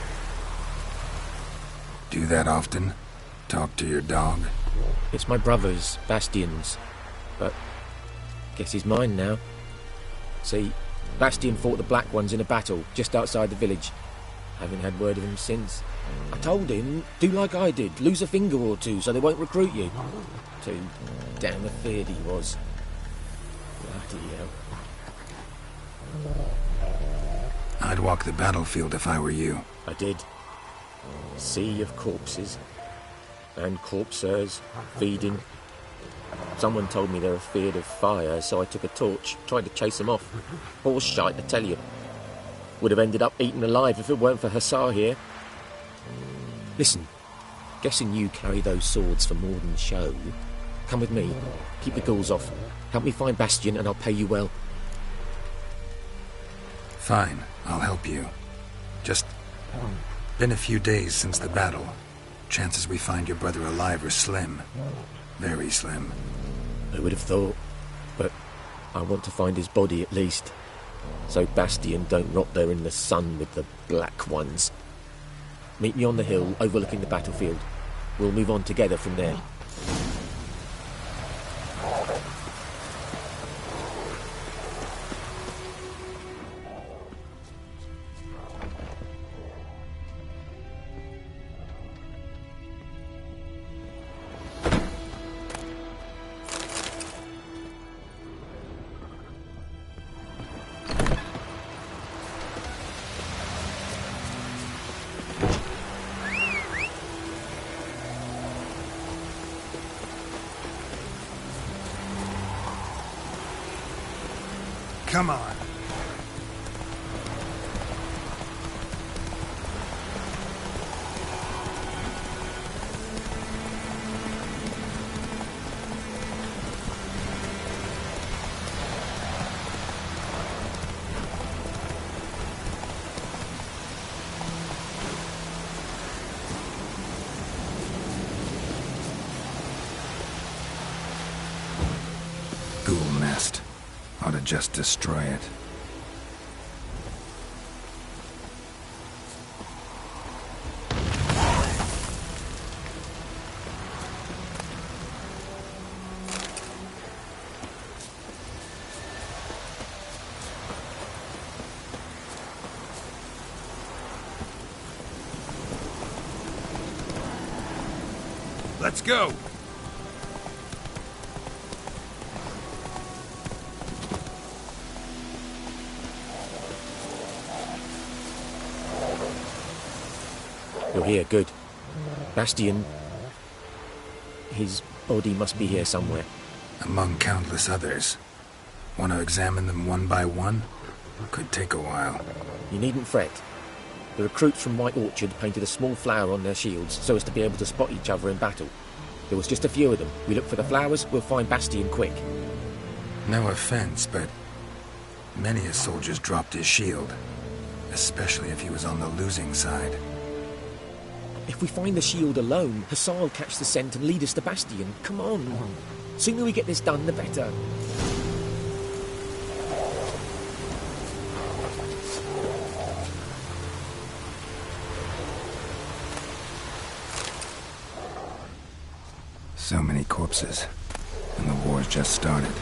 Do that often? Talk to your dog? It's my brother's, Bastian's. But guess he's mine now. See, Bastian fought the Black Ones in a battle just outside the village. Haven't had word of him since. I told him, do like I did, lose a finger or two so they won't recruit you. Too damn afeard he was. Bloody hell. I'd walk the battlefield if I were you. I did. Sea of corpses. And corpsers, feeding. Someone told me they're afeard of fire, so I took a torch, tried to chase them off. Horse shite, I tell you. Would have ended up eaten alive if it weren't for Hussar here. Listen, guessing you carry those swords for more than show. Come with me, keep the ghouls off. Help me find Bastian and I'll pay you well. Fine, I'll help you. Just been a few days since the battle. Chances we find your brother alive are slim. Very slim. I would have thought, but I want to find his body at least. So Bastian don't rot there in the sun with the Black Ones. Meet me on the hill overlooking the battlefield. We'll move on together from there. Come on. Ghoul nest. Ought to just destroy it. Let's go! You're here, good. Bastian... his body must be here somewhere. Among countless others. Want to examine them one by one? Could take a while. You needn't fret. The recruits from White Orchard painted a small flower on their shields so as to be able to spot each other in battle. There was just a few of them. We look for the flowers, we'll find Bastian quick. No offense, but many a soldier's dropped his shield. Especially if he was on the losing side. If we find the shield alone, Hussar will catch the scent and lead us to Bastian. Come on. Sooner we get this done, the better. So many corpses. And the war's just started.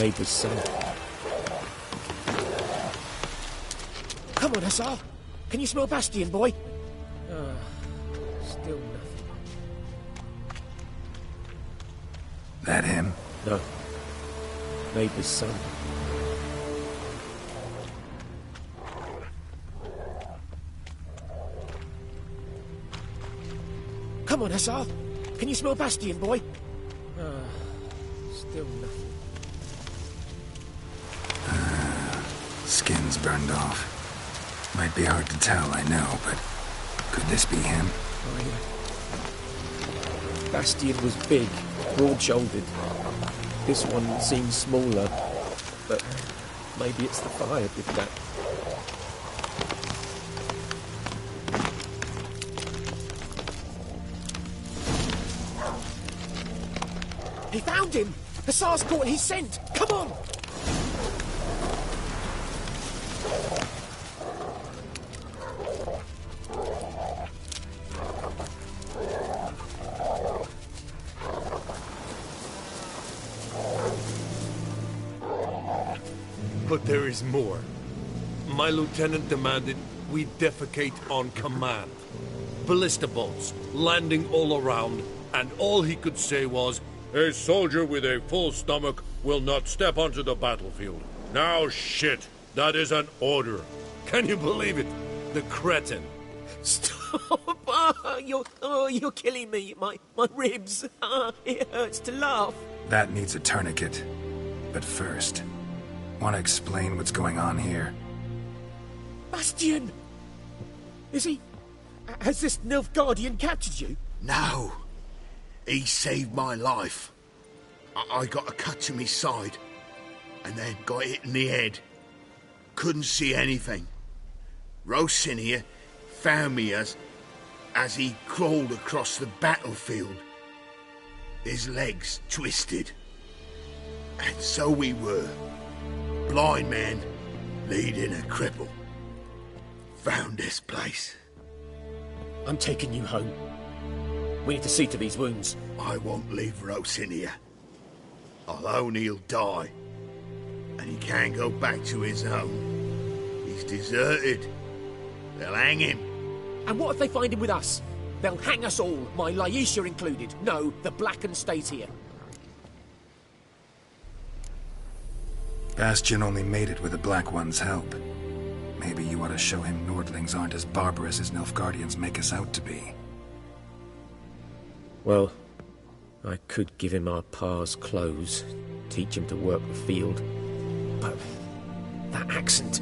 neighbour's son. Come on, Hussar. Can you smell Bastion, boy? Still nothing. That him? No. Neighbour's son. Come on, Hussar. Can you smell Bastion, boy? Still nothing. Skin's burned off. Might be hard to tell, I know, but could this be him? Oh, yeah. Bastion was big, broad-shouldered. This one seems smaller, but maybe it's the fire did that. He found him! Hussar's caught his scent! Come on! But there is more. My lieutenant demanded we defecate on command. Ballista bolts, landing all around, and all he could say was, "A soldier with a full stomach will not step onto the battlefield." Now shit, that is an order. Can you believe it? The cretin. Stop! You're killing me. My ribs. It hurts to laugh. That needs a tourniquet. But first, want to explain what's going on here? Bastion! Is he... Has this Nilfgaardian captured you? No. He saved my life. I got a cut to my side, and then got hit in the head. Couldn't see anything. Rosinia found me as he crawled across the battlefield. His legs twisted. And so we were. Blind man leading a cripple. Found this place. I'm taking you home. We need to see to these wounds. I won't leave Rosinia. I'll own he'll die. And he can't go back to his home. He's deserted. They'll hang him. And what if they find him with us? They'll hang us all, my Laisha included. No, the Blackened stayed here. Bastion only made it with the Black One's help. Maybe you ought to show him Nordlings aren't as barbarous as Nilfgaardians make us out to be. Well, I could give him our pa's clothes, teach him to work the field. But that accent...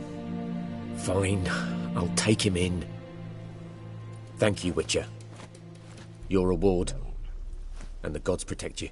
Fine, I'll take him in. Thank you, Witcher. Your reward, and the gods protect you.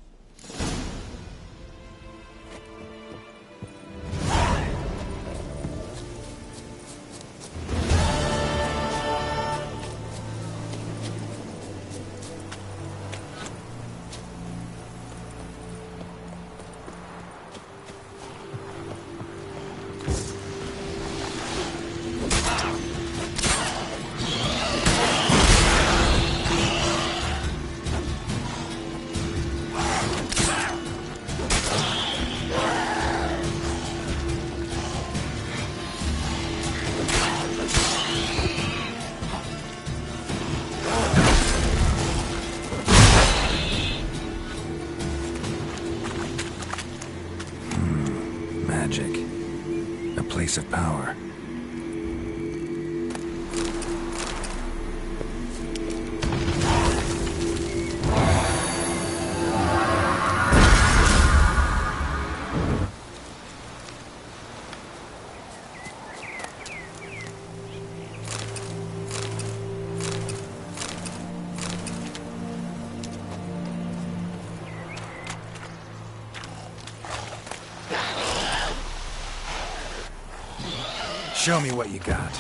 Magic. A place of power. Show me what you got.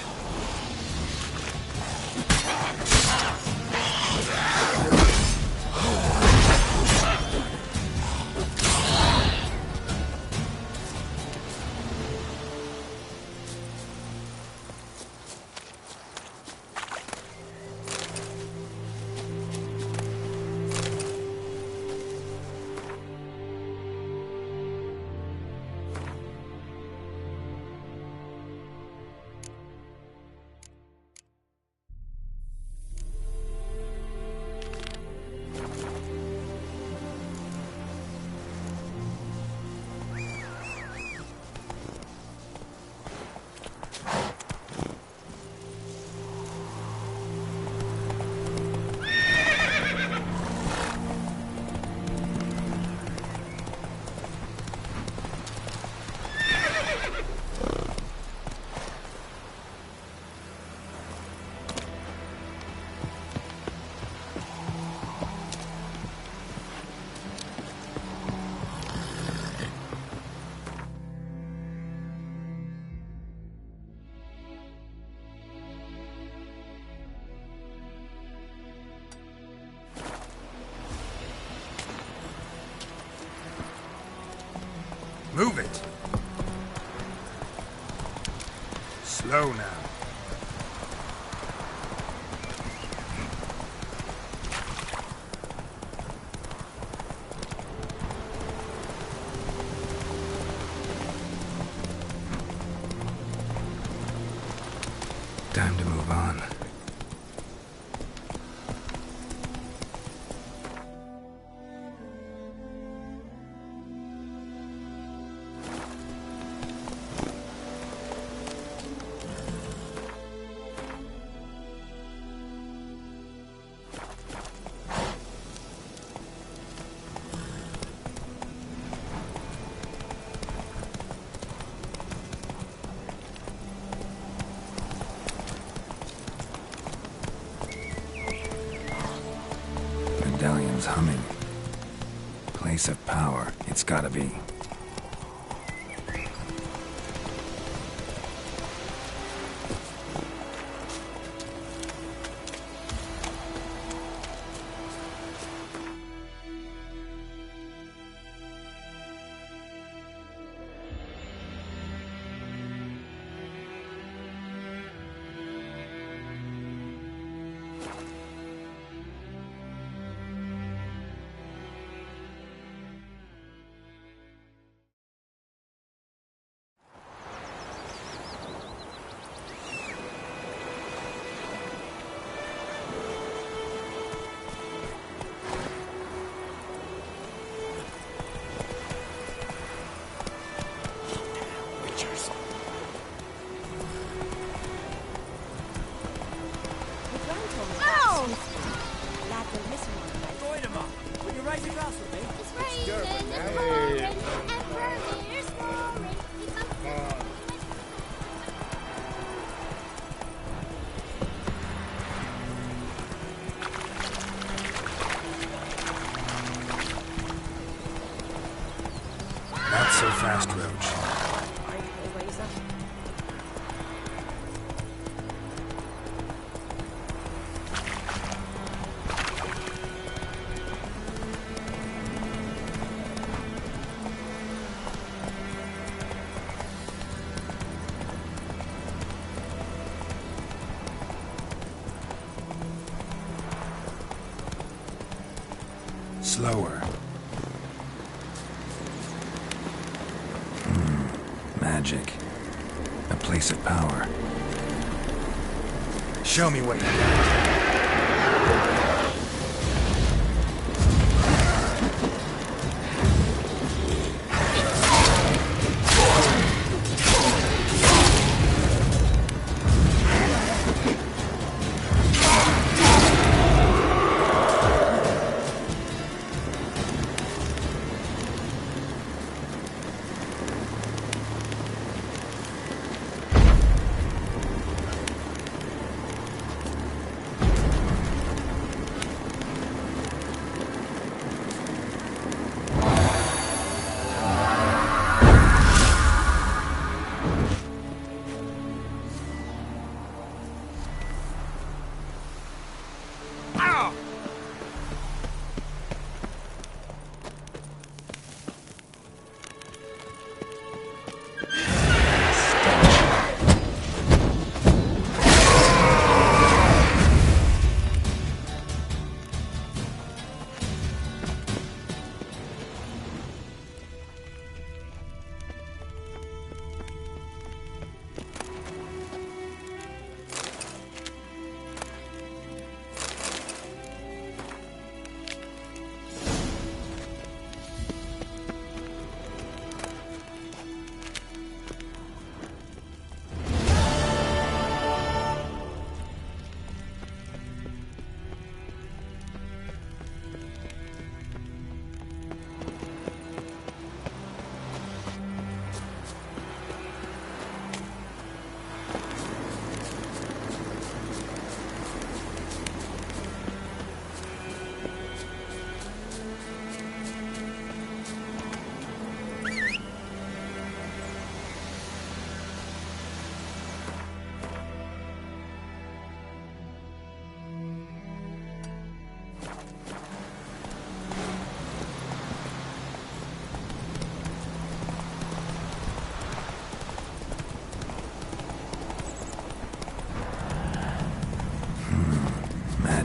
Move it. Slow now. Time to move on. Medallion's humming. Place of power, it's gotta be. Not so fast, Roach. Slower. Magic. A place of power. Show me what you got.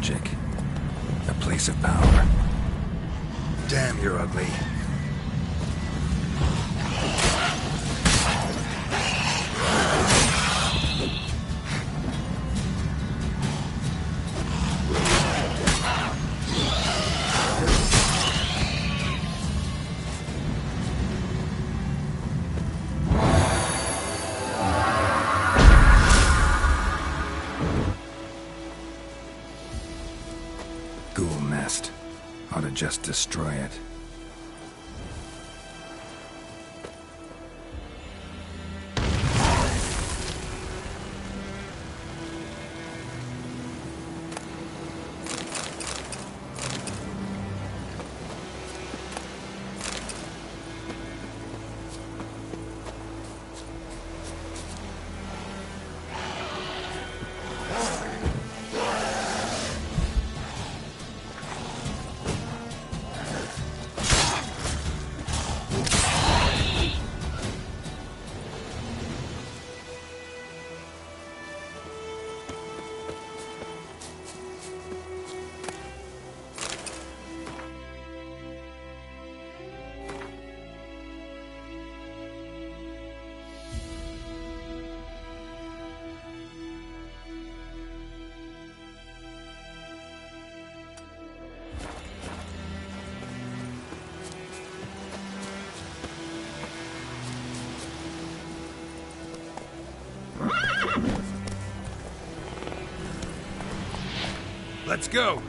magic. A place of power. Damn, you're ugly. Ghoul nest. Ought to just destroy it. Let's go!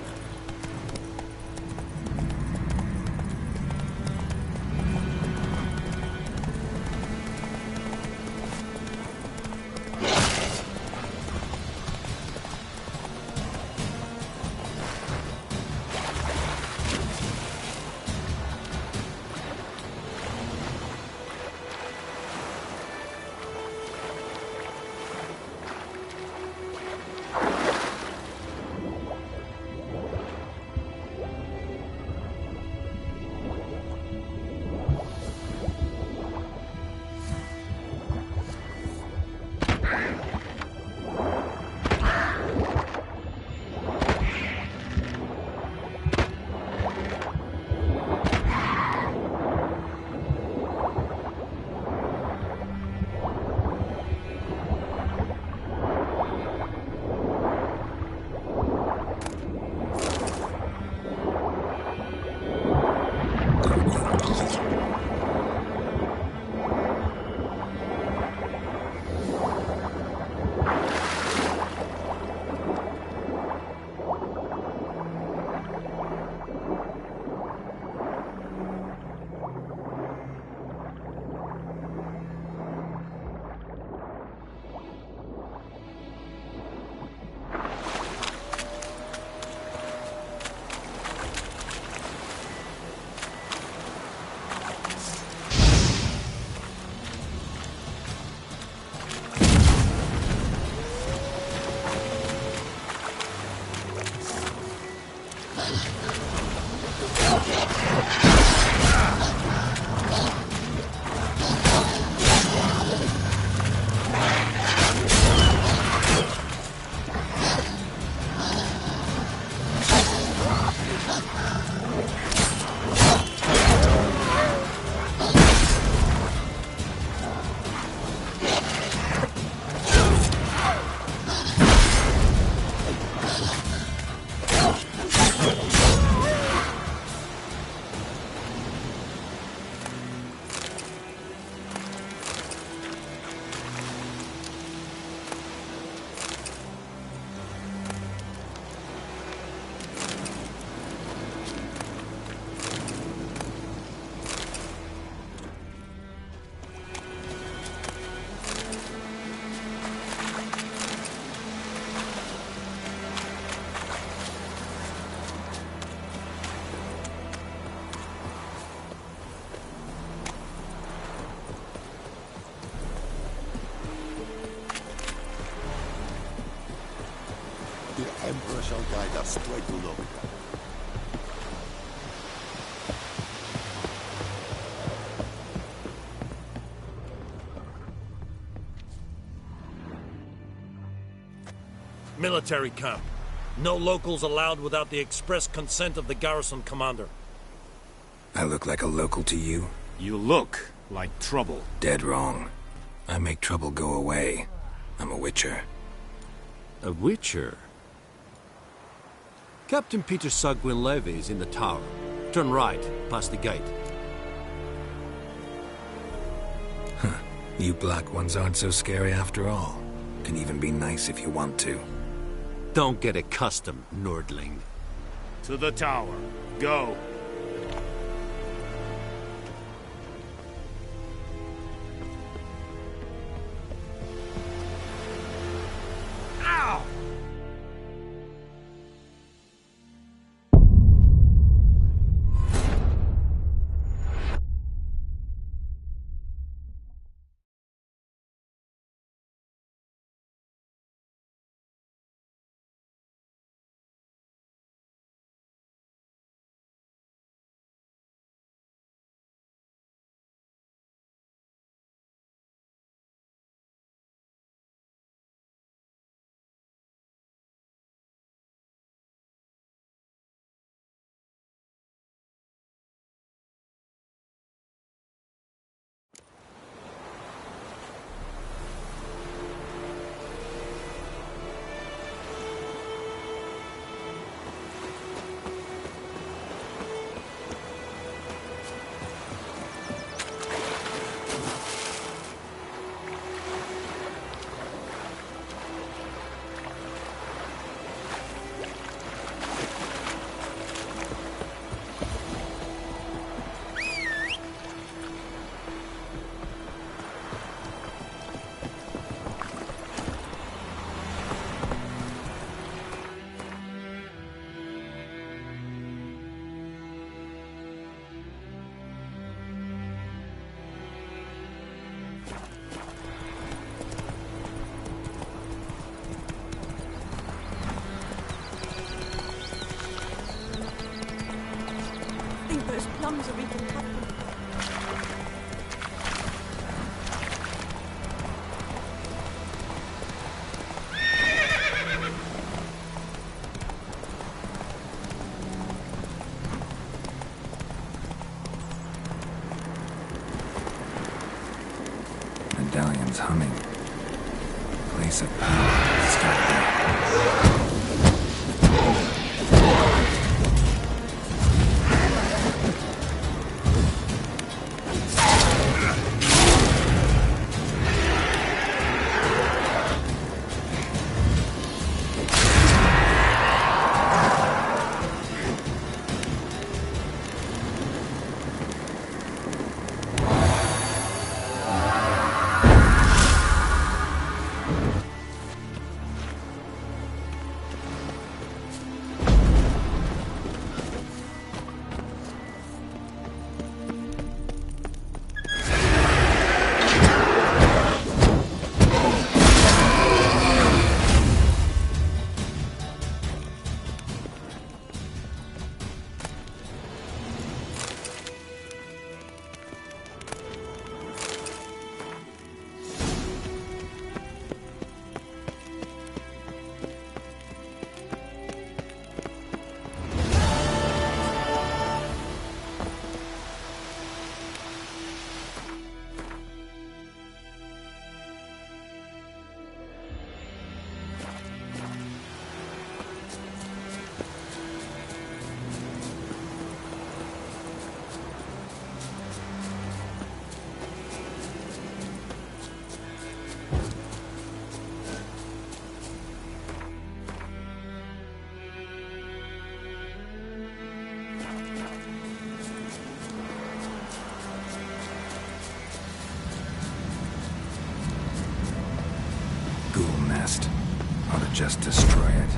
The Emperor shall guide us straight to Loki. Military camp. No locals allowed without the express consent of the garrison commander. I look like a local to you? You look like trouble. Dead wrong. I make trouble go away. I'm a witcher. A witcher? Captain Peter Sagwin-Levy is in the tower. Turn right, past the gate. Huh. You black ones aren't so scary after all. Can even be nice if you want to. Don't get accustomed, Nordling. To the tower. Go. Ow! Those plums are even happy. Medallion's humming. Place of power. Stop there. Ought to just destroy it.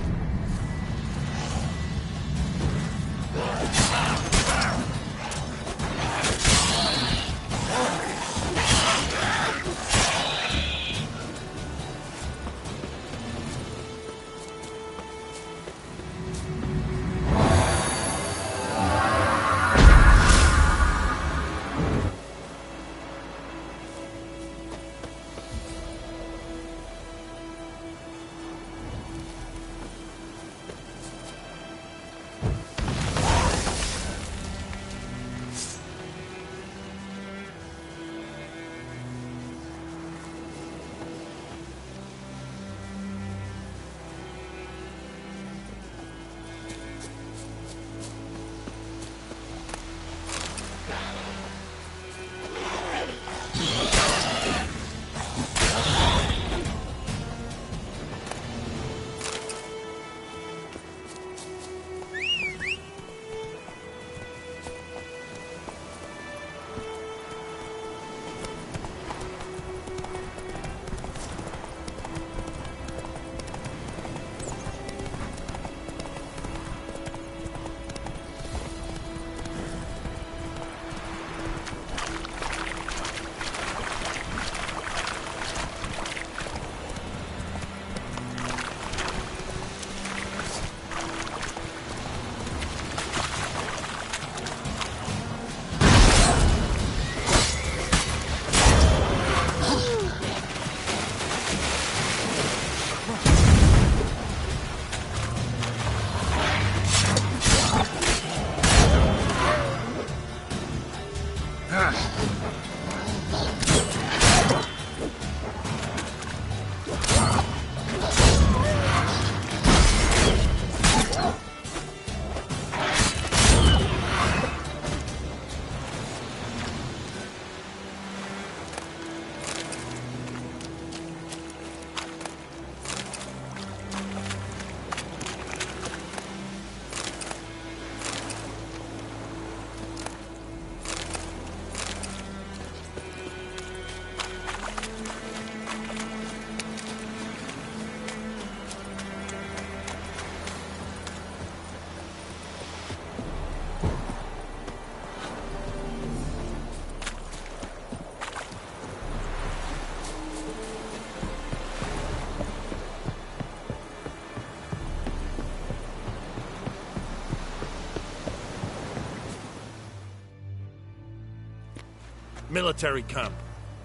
military camp.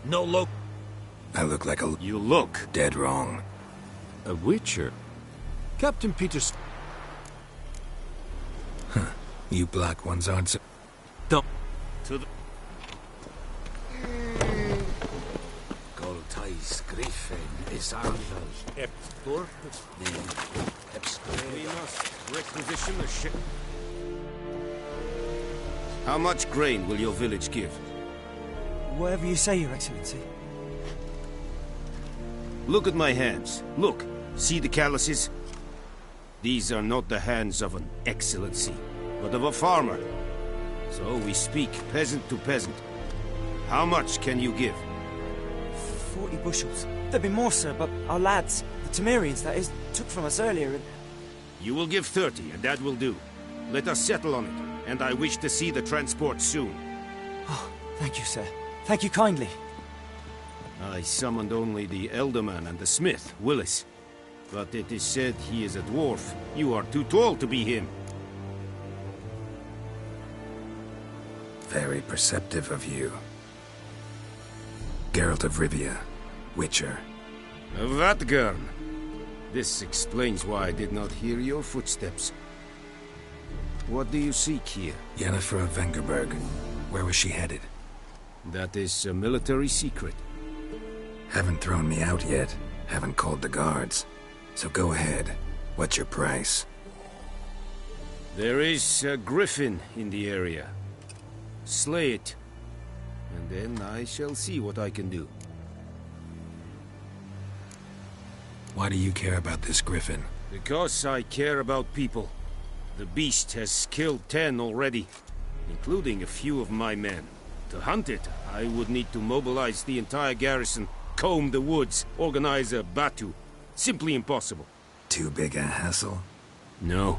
No local... I look like a... You look... dead wrong. A witcher? Captain Peters... Huh. You black ones aren't so... Don't... To the... Goltais Griffin is Arnold. Epstor? We must requisition the ship. How much grain will your village give? Whatever you say, Your Excellency. Look at my hands. Look. See the calluses? These are not the hands of an excellency, but of a farmer. So we speak peasant to peasant. How much can you give? 40 bushels. There'd be more, sir, but our lads, the Temerians, that is, took from us earlier and... You will give 30, and that will do. Let us settle on it, and I wish to see the transport soon. Oh, thank you, sir. Thank you kindly. I summoned only the Elderman and the smith, Willis. But it is said he is a dwarf. You are too tall to be him. Very perceptive of you. Geralt of Rivia, Witcher. Vatgern. This explains why I did not hear your footsteps. What do you seek here? Yennefer of Vengerberg. Where was she headed? That is a military secret. Haven't thrown me out yet. Haven't called the guards. So go ahead. What's your price? There is a griffin in the area. Slay it. And then I shall see what I can do. Why do you care about this griffin? Because I care about people. The beast has killed 10 already, including a few of my men. To hunt it, I would need to mobilize the entire garrison, comb the woods, organize a batu. Simply impossible. Too big a hassle? No.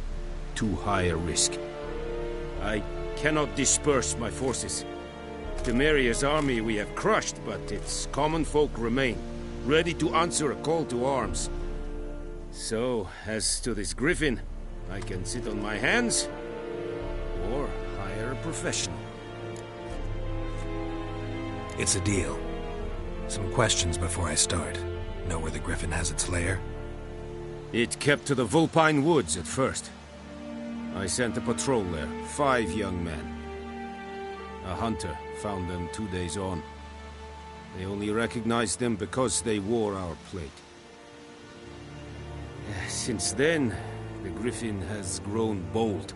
Too high a risk. I cannot disperse my forces. Temeria's army we have crushed, but its common folk remain, ready to answer a call to arms. So, as to this griffin, I can sit on my hands, or hire a professional. It's a deal. Some questions before I start. Know where the griffin has its lair? It kept to the Vulpine Woods at first. I sent a patrol there, 5 young men. A hunter found them 2 days on. They only recognized them because they wore our plate. Since then, the griffin has grown bold.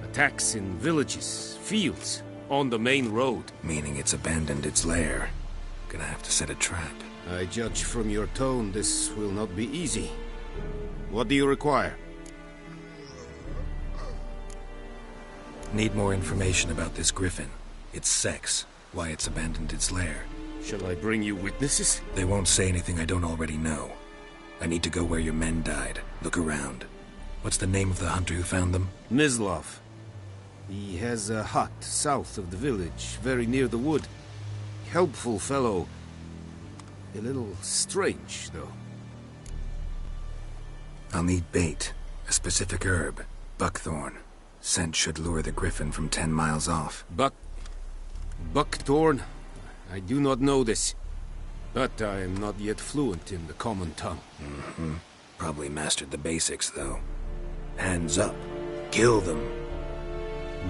Attacks in villages, fields, on the main road. Meaning it's abandoned its lair. Gonna have to set a trap. I judge from your tone this will not be easy. What do you require? Need more information about this griffin. Its sex, why it's abandoned its lair. Shall I bring you witnesses? They won't say anything I don't already know. I need to go where your men died. Look around. What's the name of the hunter who found them? Mislav. He has a hut south of the village, very near the wood. Helpful fellow. A little strange, though. I'll need bait. A specific herb. Buckthorn. Scent should lure the griffin from 10 miles off. Buckthorn? I do not know this. But I am not yet fluent in the common tongue. Mm-hmm. Probably mastered the basics, though. Hands up. Kill them.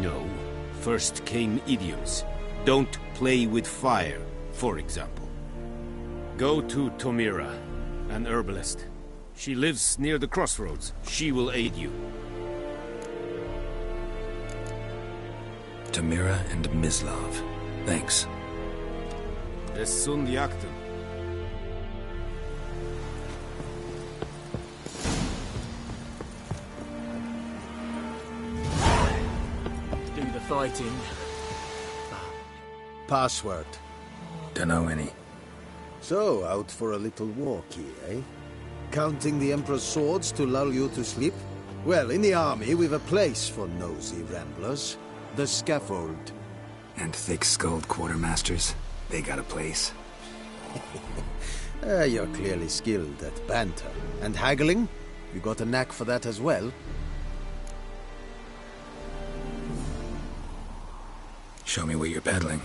No. First came idioms. Don't play with fire, for example. Go to Tomira, an herbalist. She lives near the crossroads. She will aid you. Tomira and Mislav. Thanks. Es sunt jagten. Do the fighting. Password. Dunno any. So, out for a little walk here, eh? Counting the Emperor's swords to lull you to sleep? Well, in the army, we've a place for nosy ramblers. The scaffold. And thick-skulled quartermasters. They got a place. You're clearly skilled at banter. And haggling? You got a knack for that as well? Show me what you're peddling.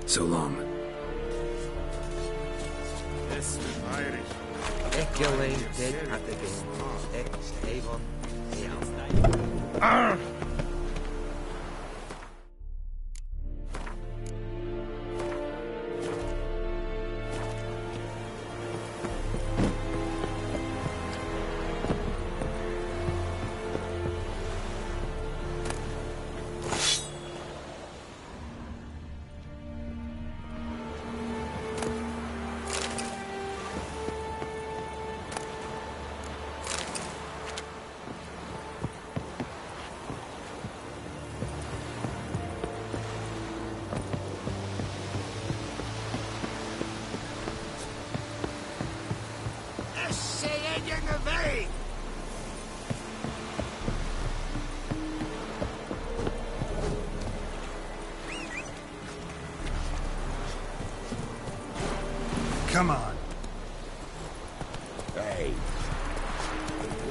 So long. Yes, Irish. Echelane dead at the game. Ex Avon. Come on. Hey.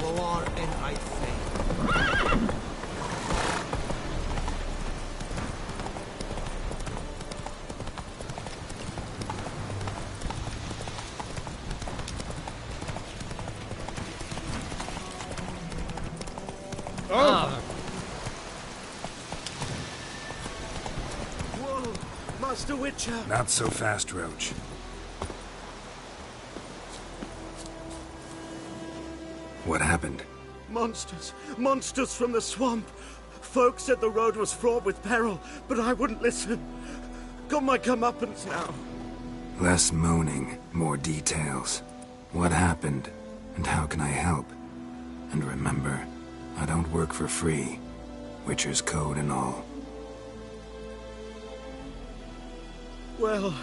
Lower and I think. Oh! Whoa! Master Witcher! Not so fast, Roach. What happened? Monsters! Monsters from the swamp! Folk said the road was fraught with peril, but I wouldn't listen. Got my comeuppance now. Less moaning, more details. What happened, and how can I help? And remember, I don't work for free. Witcher's code and all. Well,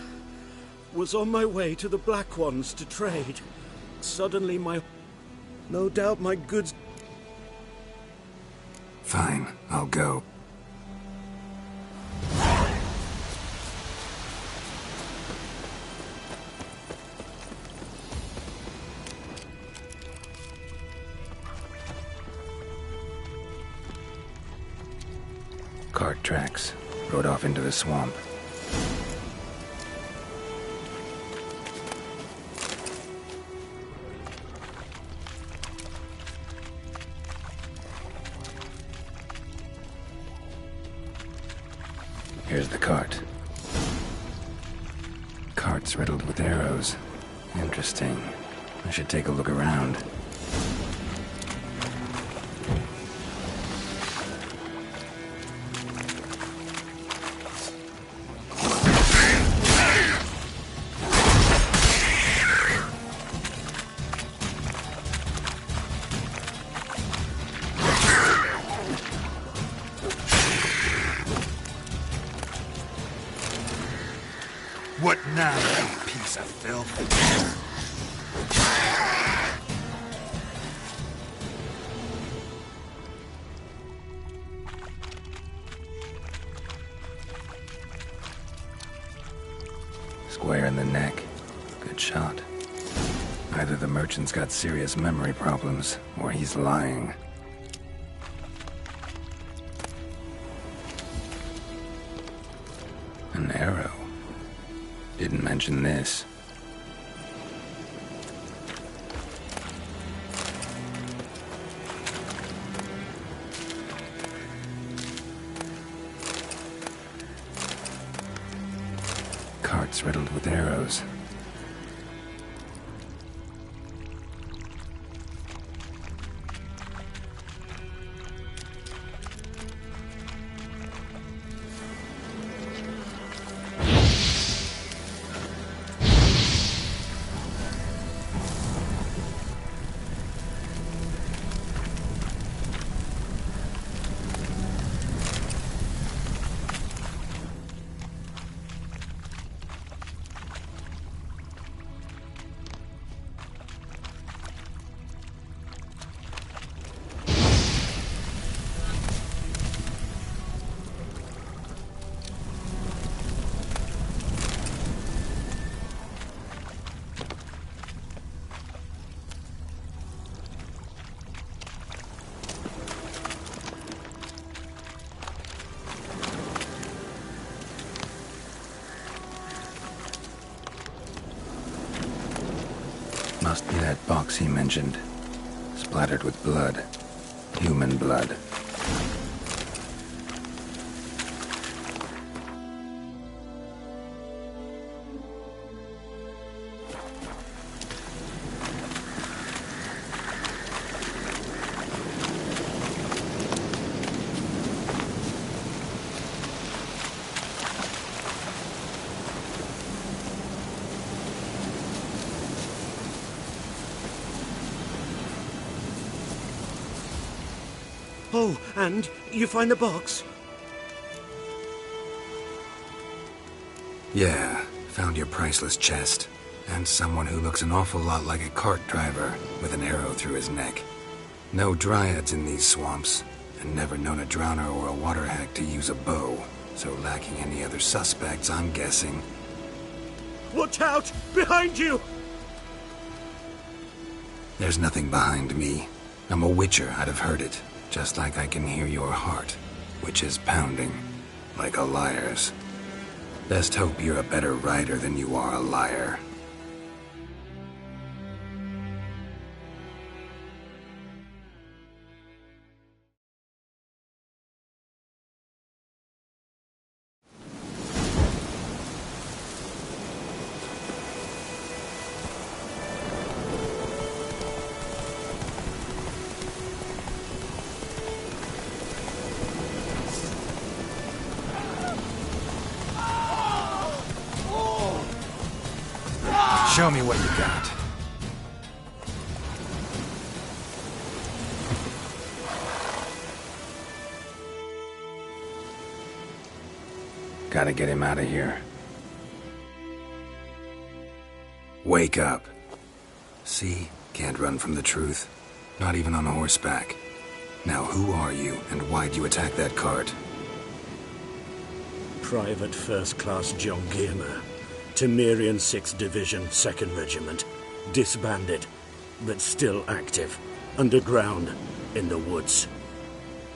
was on my way to the Black Ones to trade. Suddenly no doubt my goods... Fine, I'll go. Cart tracks. Rode off into the swamp. Here's the cart. Cart's riddled with arrows. Interesting. I should take a look around. What now, you piece of filth? Square in the neck. Good shot. Either the merchant's got serious memory problems, or he's lying. An arrow. Didn't mention this. Cart's riddled with arrows. That box he mentioned, splattered with blood. Human blood. Oh, and you find the box? Yeah, found your priceless chest. And someone who looks an awful lot like a cart driver with an arrow through his neck. No dryads in these swamps, and never known a drowner or a water hack to use a bow. So lacking any other suspects, I'm guessing. Watch out! Behind you! There's nothing behind me. I'm a witcher, I'd have heard it. Just like I can hear your heart, which is pounding, like a liar's. Best hope you're a better rider than you are a liar. Show me what you got. Gotta get him out of here. Wake up. See? Can't run from the truth. Not even on horseback. Now who are you, and why'd you attack that cart? Private First Class John Giermer. Temerian 6th Division, 2nd Regiment. Disbanded, but still active. Underground, in the woods.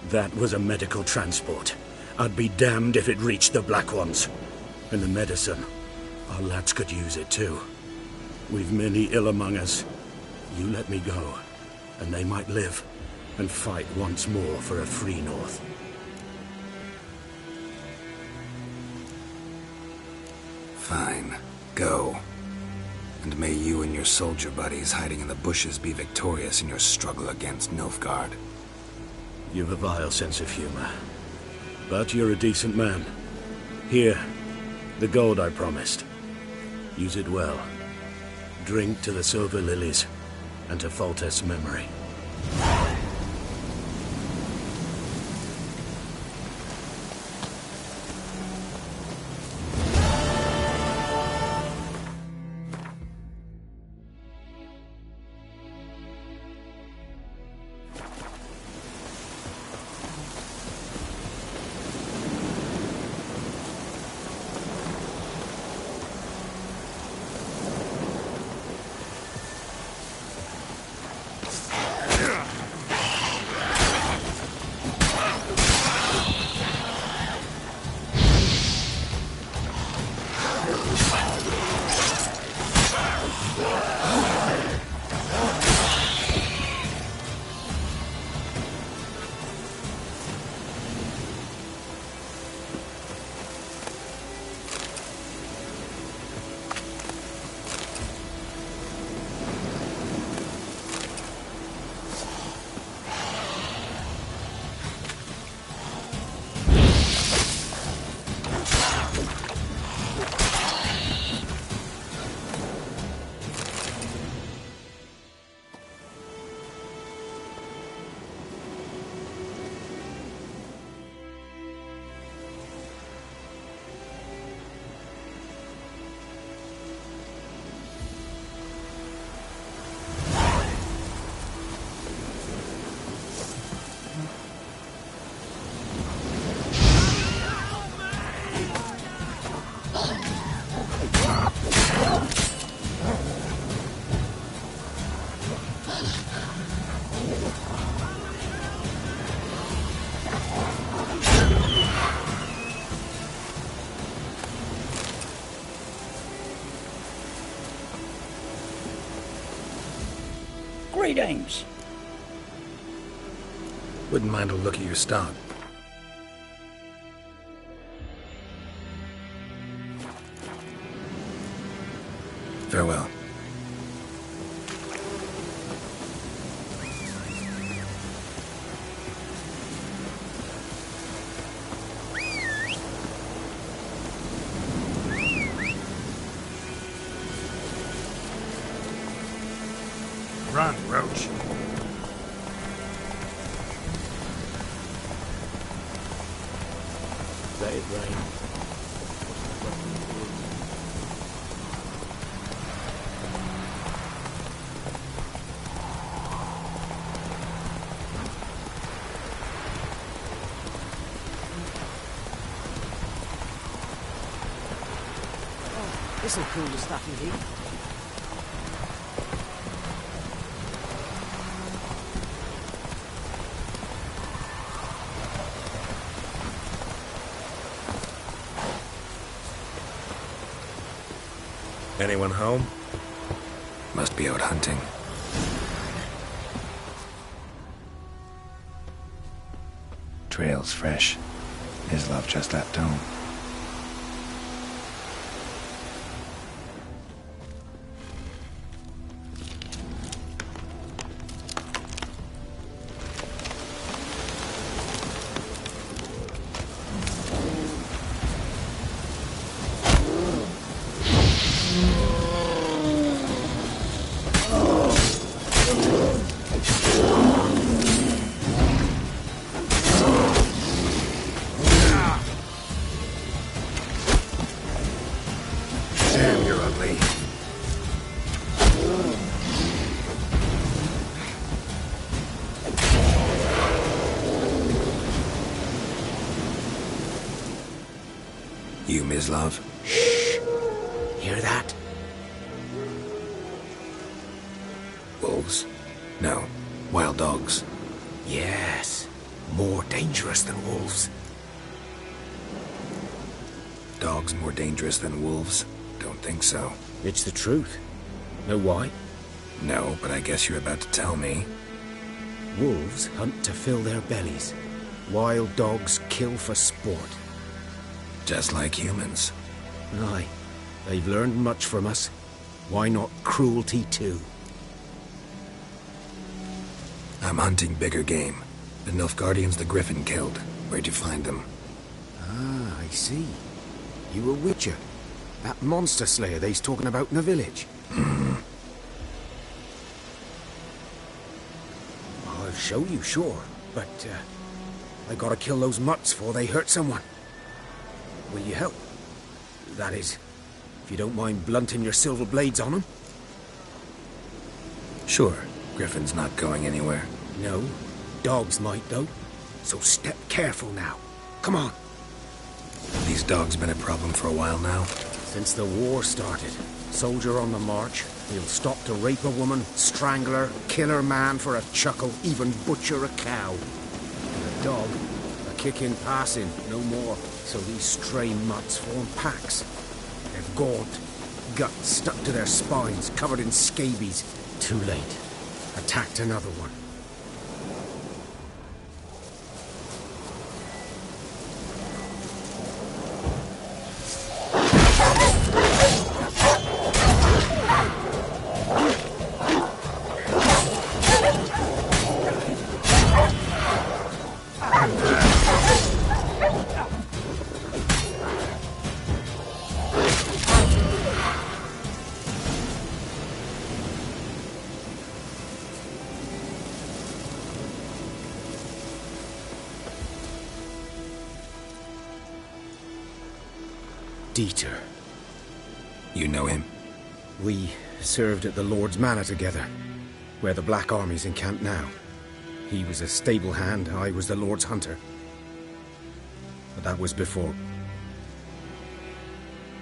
That was a medical transport. I'd be damned if it reached the Black Ones. And the medicine. Our lads could use it too. We've many ill among us. You let me go, and they might live, and fight once more for a free North. Fine. Go. And may you and your soldier buddies hiding in the bushes be victorious in your struggle against Nilfgaard. You've a vile sense of humor. But you're a decent man. Here, the gold I promised. Use it well. Drink to the silver lilies, and to Foltest's memory. Greetings. Wouldn't mind a look at your stock. Farewell. Run, Roach. Let it rain. This'll cool the stuff you heat. Anyone home? Must be out hunting. Trail's fresh. His love just left home. Damn, you're ugly. You, Ms. Love? Shh! Hear that? Wolves? No. Wild dogs. Yes. More dangerous than wolves. Dogs more dangerous than wolves? Don't think so. It's the truth. Know why? No, but I guess you're about to tell me. Wolves hunt to fill their bellies. Wild dogs kill for sport. Just like humans. Aye. They've learned much from us. Why not cruelty too? I'm hunting bigger game. The Nilfgaardians the Griffin killed. Where'd you find them? Ah, I see. You a witcher. That monster slayer they's talking about in the village. I'll show you, sure. But, I gotta kill those mutts before they hurt someone. Will you help? That is, if you don't mind blunting your silver blades on them. Sure. Griffin's not going anywhere. No. Dogs might, though. So step careful now. Come on. These dogs been a problem for a while now? Since the war started. Soldier on the march. He'll stop to rape a woman, strangle her, kill her man for a chuckle, even butcher a cow. And a dog, a kick in passing, no more. So these stray mutts form packs. They're gaunt, guts stuck to their spines, covered in scabies. Too late. Attacked another one. Dieter. You know him? We served at the Lord's Manor together, where the Black Army's encamped now. He was a stable hand, I was the Lord's hunter. But that was before...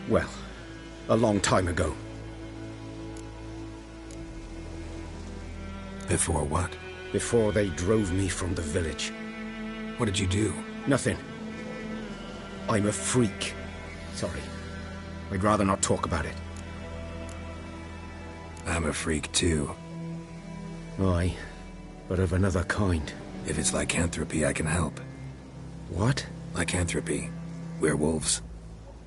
well, a long time ago. Before what? Before they drove me from the village. What did you do? Nothing. I'm a freak. Sorry. I'd rather not talk about it. I'm a freak too. Aye, but of another kind. If it's lycanthropy, I can help. What? Lycanthropy. Werewolves.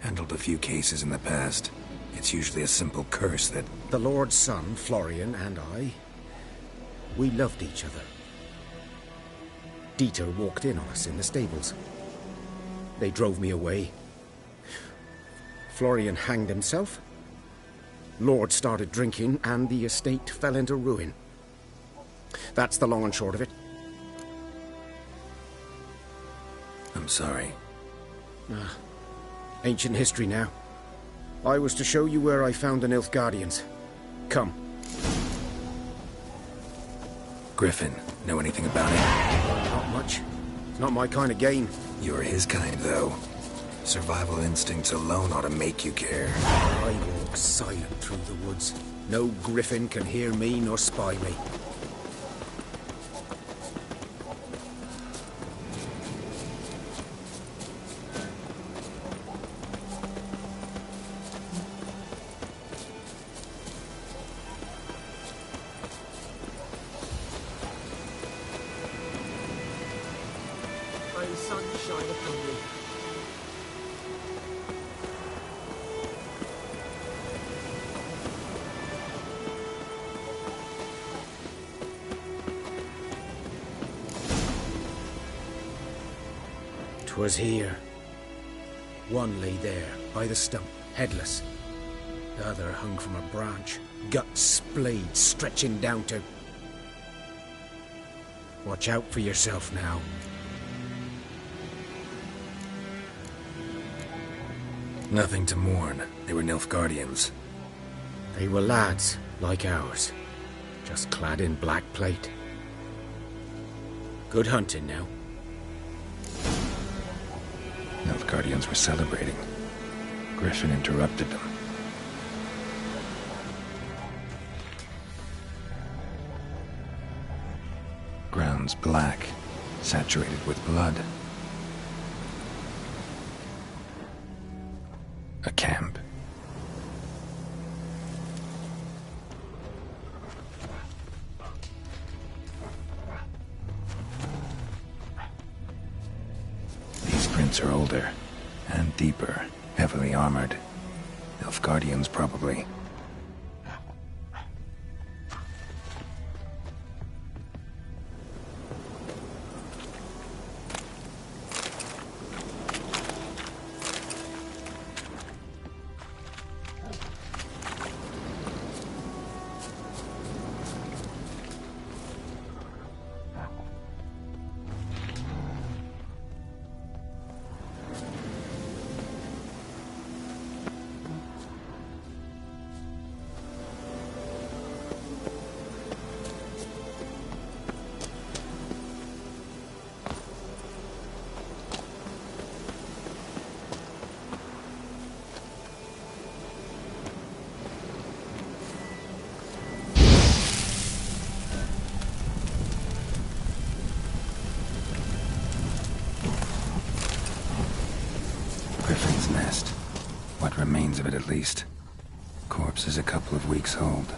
Handled a few cases in the past. It's usually a simple curse that... The Lord's son, Florian, and I, we loved each other. Dieter walked in on us in the stables. They drove me away. Florian hanged himself. Lord started drinking, and the estate fell into ruin. That's the long and short of it. I'm sorry. Ancient history now. I was to show you where I found the Nilfgaardians. Come. Griffin, know anything about it? Not much. It's not my kind of game. You're his kind, though. Survival instincts alone ought to make you care. I walk silent through the woods. No griffin can hear me nor spy me. May the sun shine upon you. "'Twas here. One lay there, by the stump, headless. The other hung from a branch, guts splayed, stretching down to... Watch out for yourself now." Nothing to mourn. They were Nilfgaardians. They were lads, like ours, just clad in black plate. Good hunting now. Nilfgaardians were celebrating. Griffin interrupted them. Ground's black, saturated with blood. A camp. These prints are older and deeper, heavily armored. Nilfgaardians, probably. Griffin's nest. What remains of it, at least. Corpse is a couple of weeks old.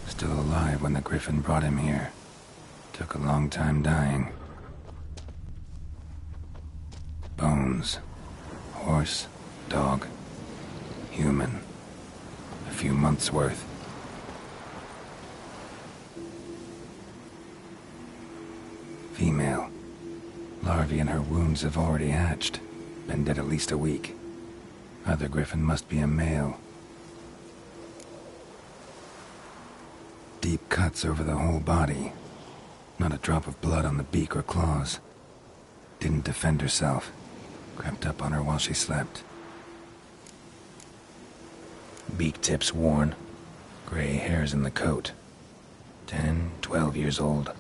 Still alive when the Griffin brought him here. Took a long time dying. Bones. Horse, dog, human. A few months' worth. Female. Larvae in her wounds have already hatched. Been dead at least a week. Other Griffin must be a male. Deep cuts over the whole body. Not a drop of blood on the beak or claws. Didn't defend herself. Crept up on her while she slept. Beak tips worn. Gray hairs in the coat. 10, 12 years old.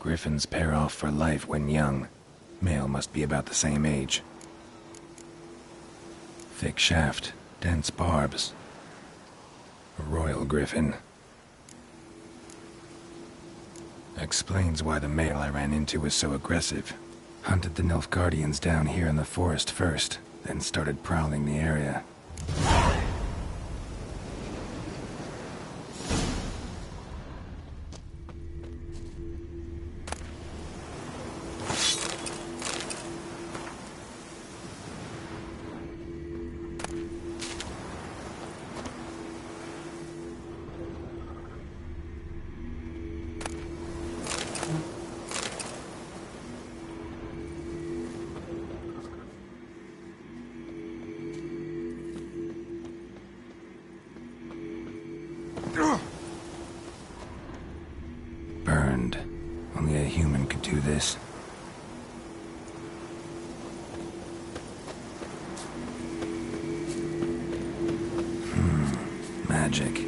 Griffins pair off for life when young. Male must be about the same age. Thick shaft, dense barbs. A royal griffin. Explains why the male I ran into was so aggressive. Hunted the Nilfgaardians down here in the forest first, then started prowling the area. this. Magic.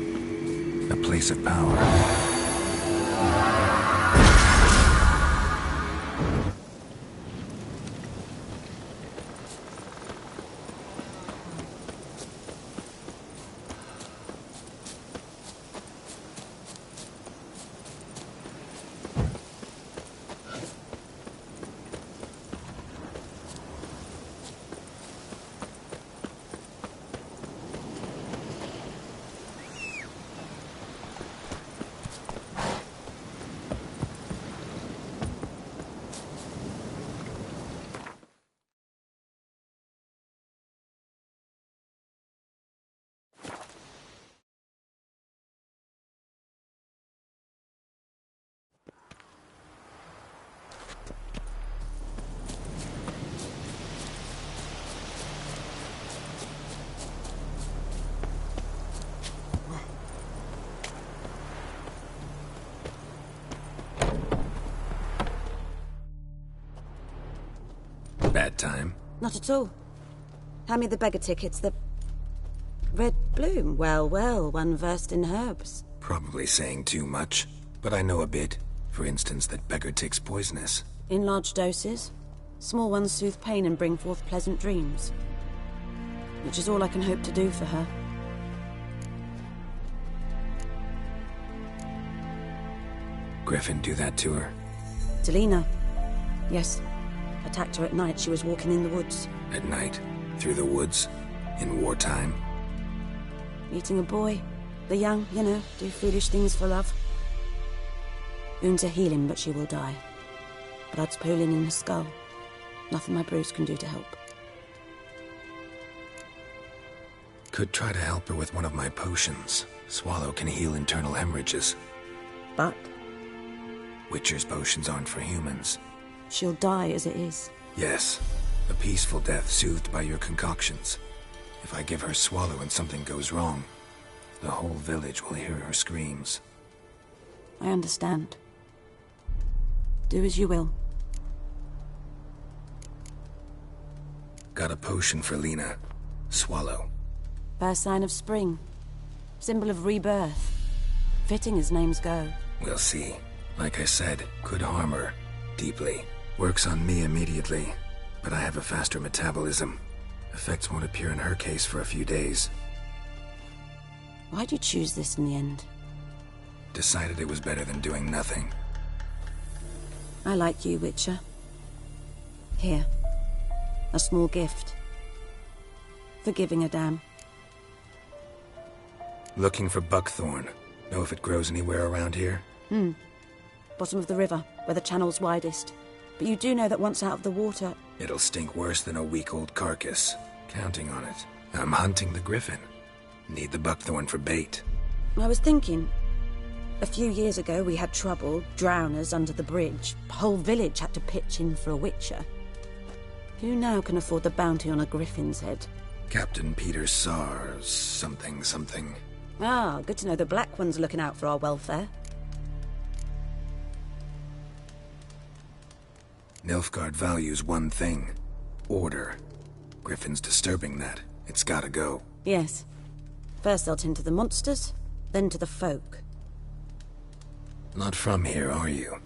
A place of power. Bad time? Not at all. Hand me the beggar tickets, the... Red bloom. Well, well, one versed in herbs. Probably saying too much, but I know a bit. For instance, that beggar tick's poisonous. In large doses. Small ones soothe pain and bring forth pleasant dreams. Which is all I can hope to do for her. Griffin do that to her? To Lena. Yes. Attacked her at night. She was walking in the woods. At night? Through the woods? In wartime? Meeting a boy. The young, you know, do foolish things for love. Wounds are healing, but she will die. Blood's pooling in her skull. Nothing my brews can do to help. Could try to help her with one of my potions. Swallow can heal internal hemorrhages. But? Witcher's potions aren't for humans. She'll die as it is. Yes. A peaceful death soothed by your concoctions. If I give her Swallow and something goes wrong, the whole village will hear her screams. I understand. Do as you will. Got a potion for Lena. Swallow. First sign of spring. Symbol of rebirth. Fitting as names go. We'll see. Like I said, could harm her. Deeply. Works on me immediately, but I have a faster metabolism. Effects won't appear in her case for a few days. Why'd you choose this in the end? Decided it was better than doing nothing. I like you, Witcher. Here. A small gift. For giving a damn. Looking for buckthorn. Know if it grows anywhere around here? Bottom of the river, where the channel's widest. But you do know that once out of the water... It'll stink worse than a week-old carcass. Counting on it. I'm hunting the griffin. Need the buckthorn for bait. I was thinking... A few years ago we had trouble, drowners under the bridge. The whole village had to pitch in for a witcher. Who now can afford the bounty on a griffin's head? Captain Peter Sars... something. Ah, good to know the Black One's looking out for our welfare. Nilfgaard values one thing. Order. Griffin's disturbing that. It's gotta go. Yes. First they'll tend to the monsters, then to the folk. Not from here, are you?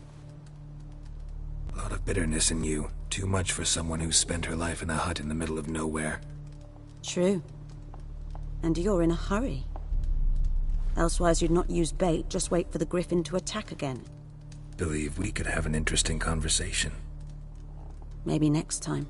A lot of bitterness in you. Too much for someone who's spent her life in a hut in the middle of nowhere. True. And you're in a hurry. Elsewise you'd not use bait, just wait for the griffin to attack again. Believe we could have an interesting conversation. Maybe next time.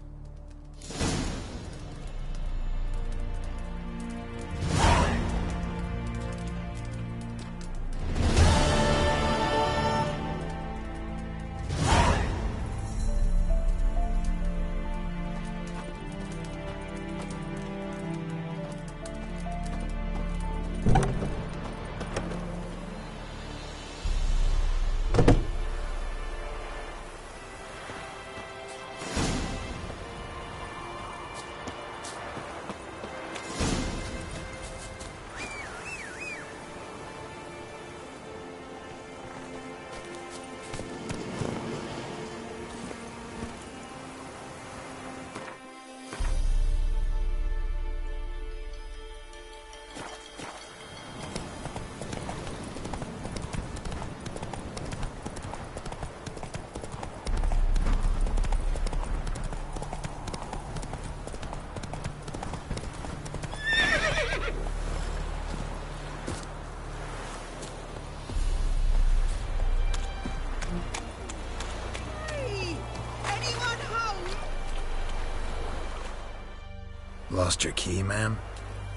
Lost your key, ma'am?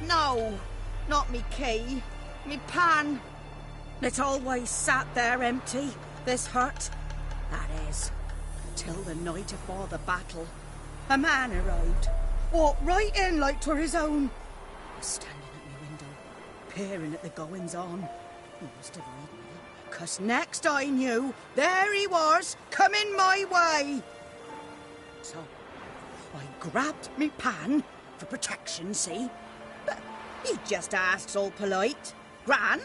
No, not me key. Me pan. It's always sat there empty, this hut. That is, till the night afore the battle. A man arrived, walked right in like 'twere his own. I was standing at my window, peering at the goings-on. He must have read me, 'cause next I knew, there he was, coming my way. So, I grabbed me pan, for protection, see? But he just asks all polite, Gran,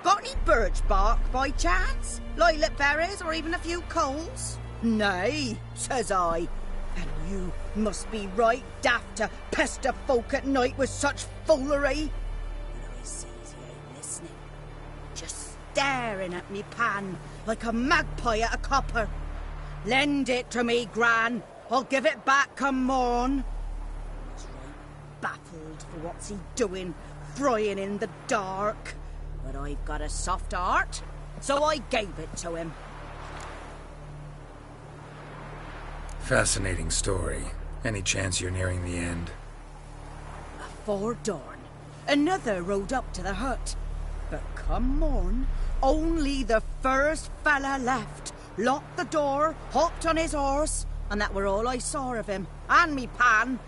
got any birch bark by chance? Lilac berries or even a few coals? Nay, says I. And you must be right daft to pester folk at night with such foolery. But I sees he ain't listening. Just staring at me pan like a magpie at a copper. Lend it to me, Gran. I'll give it back come morn. I was right baffled for what's he doing, frying in the dark. But I've got a soft heart, so I gave it to him. Fascinating story. Any chance you're nearing the end? Afore dawn, another rode up to the hut. But come morn, only the first fella left. Locked the door, hopped on his horse, and that were all I saw of him. And me pan.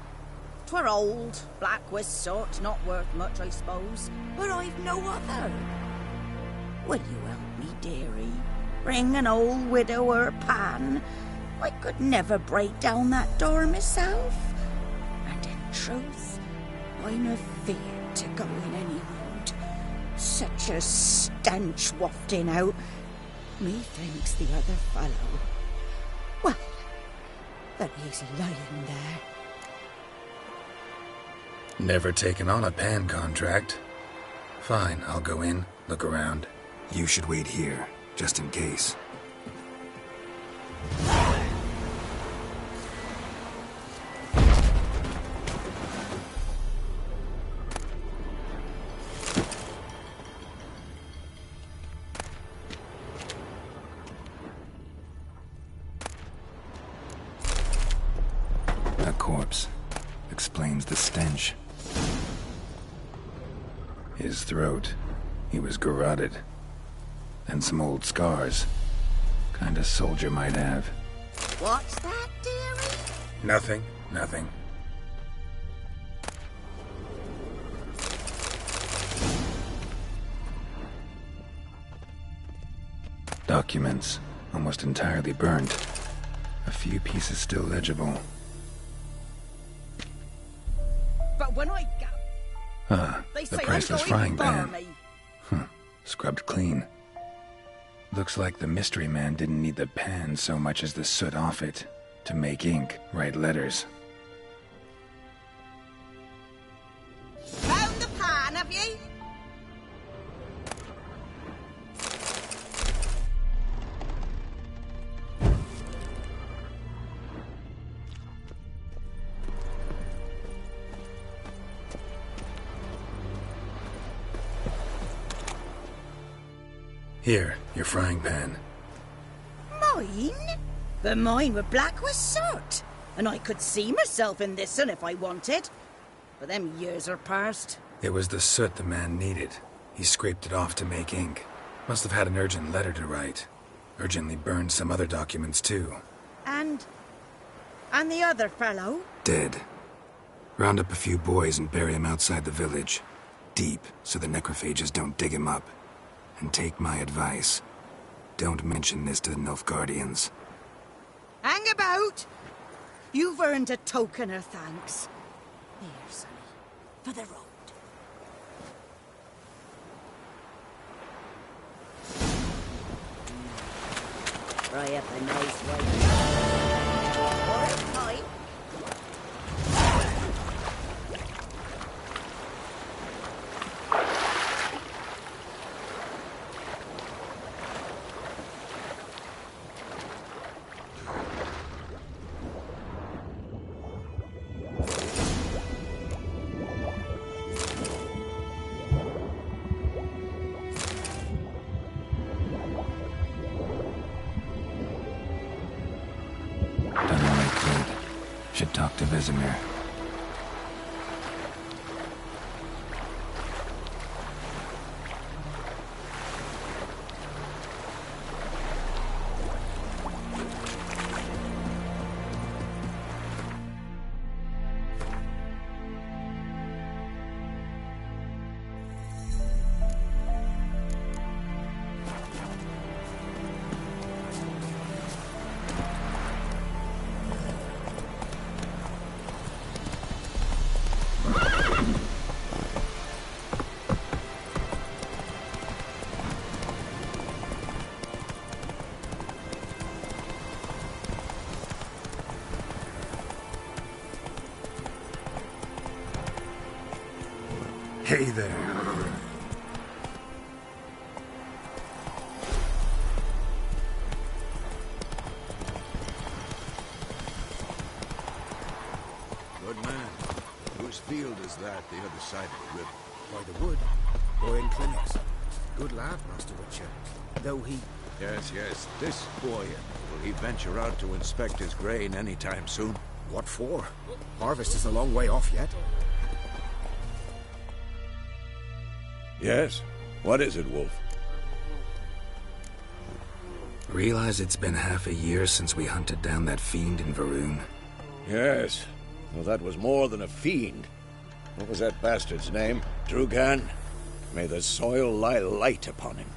'Twere old, black with soot, not worth much, I suppose. But I've no other. Will you help me, dearie? Bring an old widower pan. I could never break down that door myself. And in truth, I'm afeard to go in any road. Such a stench wafting out. Methinks the other fellow... Well, that he's lying there. Never taken on a pan contract. Fine, I'll go in, look around. You should wait here, just in case. A corpse. Explains the stench. His throat. He was garroted. And some old scars. Kind of soldier might have. What's that, dearie? Nothing. Nothing. Documents. Almost entirely burned. A few pieces still legible. But when I got... The priceless frying pan. Scrubbed clean. Looks like the mystery man didn't need the pan so much as the soot off it. To make ink, write letters. Found the pan, have ye? Here, your frying pan. Mine? But mine were black with soot. And I could see myself in this one if I wanted. But them years are past. It was the soot the man needed. He scraped it off to make ink. Must have had an urgent letter to write. Urgently burned some other documents too. And the other fellow? Dead. Round up a few boys and bury him outside the village. Deep, so the necrophages don't dig him up. And take my advice. Don't mention this to the Nilfgaardians. Hang about! You've earned a token of thanks. Here, sonny, for the road. Try up a nice white... Or a pipe. Should talk to Vesemir. Hey there. Good man. Whose field is that, the other side of the river? By the wood. Boy in clinics. Good lad, Master Witcher. Though he... Yes, yes. This boy, will he venture out to inspect his grain anytime soon? What for? Harvest is a long way off yet. Yes? What is it, Wolf? Realize it's been half a year since we hunted down that fiend in Varun? Yes. Well, that was more than a fiend. What was that bastard's name? Drugan? May the soil lie light upon him.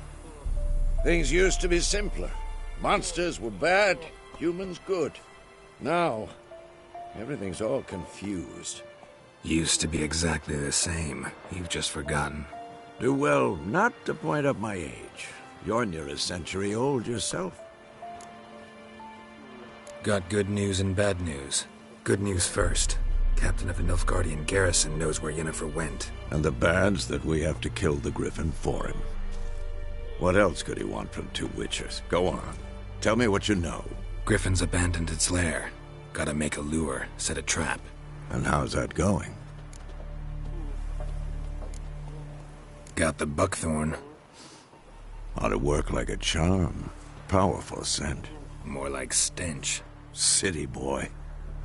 Things used to be simpler. Monsters were bad, humans good. Now, everything's all confused. Used to be exactly the same. You've just forgotten. Do well not to point up my age. You're near a century old yourself. Got good news and bad news. Good news first. Captain of the Nilfgaardian garrison knows where Yennefer went. And the bad's that we have to kill the Griffin for him. What else could he want from two witchers? Go on. Tell me what you know. Griffin's abandoned its lair. Gotta make a lure, set a trap. And how's that going? Got the buckthorn. Ought to work like a charm. Powerful scent. More like stench. City boy.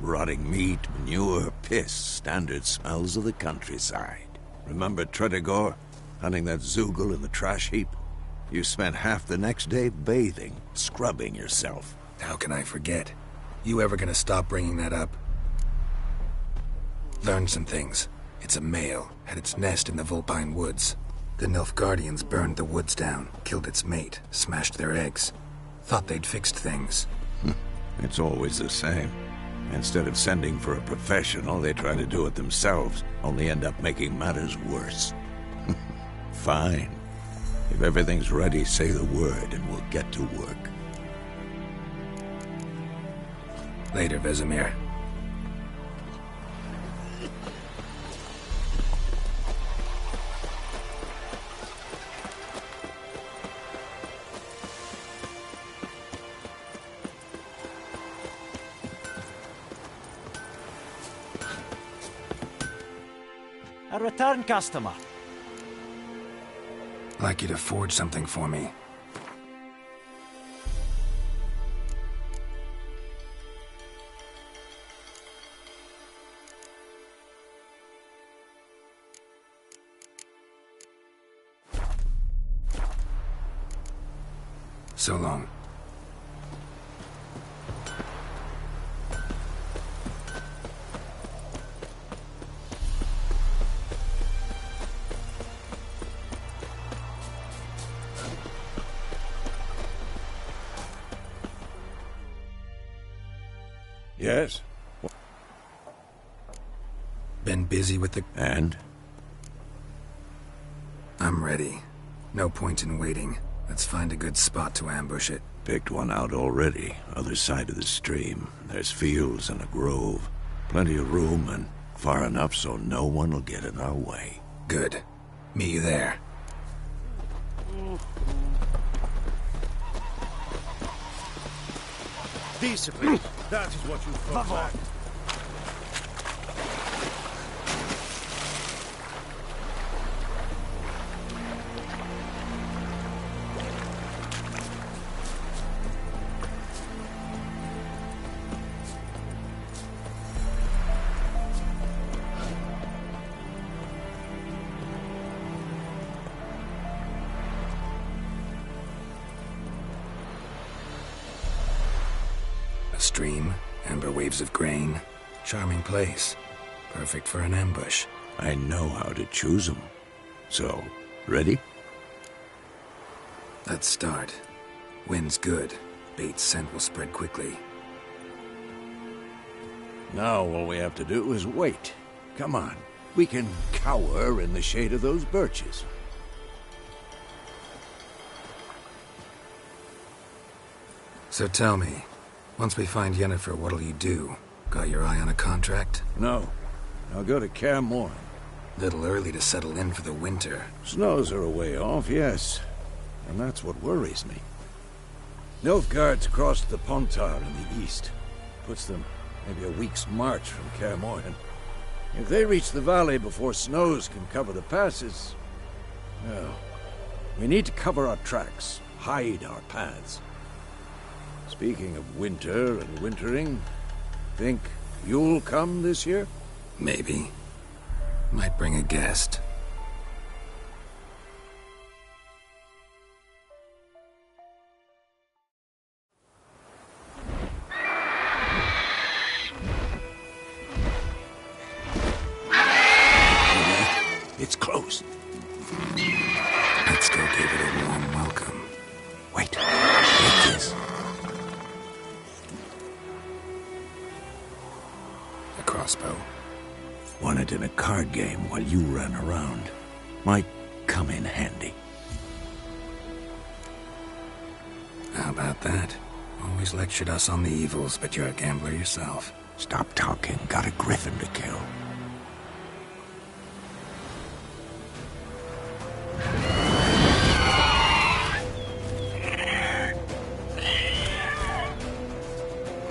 Rotting meat, manure, piss. Standard smells of the countryside. Remember Tredegor? Hunting that Zoogle in the trash heap? You spent half the next day bathing, scrubbing yourself. How can I forget? You ever gonna stop bringing that up? Learned some things. It's a male, had its nest in the Vulpine Woods. The Nilfgaardians burned the woods down, killed its mate, smashed their eggs. Thought they'd fixed things. It's always the same. Instead of sending for a professional, they try to do it themselves, only end up making matters worse. Fine. If everything's ready, say the word and we'll get to work. Later, Vesemir. A return customer. Like you to forge something for me. So long. Yes? Been busy with the... And? I'm ready. No point in waiting. Let's find a good spot to ambush it. Picked one out already. Other side of the stream. There's fields and a grove. Plenty of room and far enough so no one will get in our way. Good. Meet you there. Discipline. That is what you folks lack. A stream, amber waves of grain. Charming place. Perfect for an ambush. I know how to choose them. So, ready? Let's start. Wind's good. Bait's scent will spread quickly. Now all we have to do is wait. Come on. We can cower in the shade of those birches. So tell me, once we find Yennefer, what'll you do? Got your eye on a contract? No. I'll go to Kaer Morhen. Little early to settle in for the winter. Snows are a way off, yes. And that's what worries me. Nilfgaard's crossed the Pontar in the east. Puts them maybe a week's march from Kaer Morhen. If they reach the valley before snows can cover the passes... well, we need to cover our tracks, hide our paths. Speaking of winter and wintering, think you'll come this year? Maybe. Might bring a guest. It's closed. Let's go give it a warm welcome. Wait. Take this. A crossbow. Won it in a card game while you ran around. Might come in handy. How about that? Always lectured us on the evils, but you're a gambler yourself. Stop talking. Got a griffin to kill.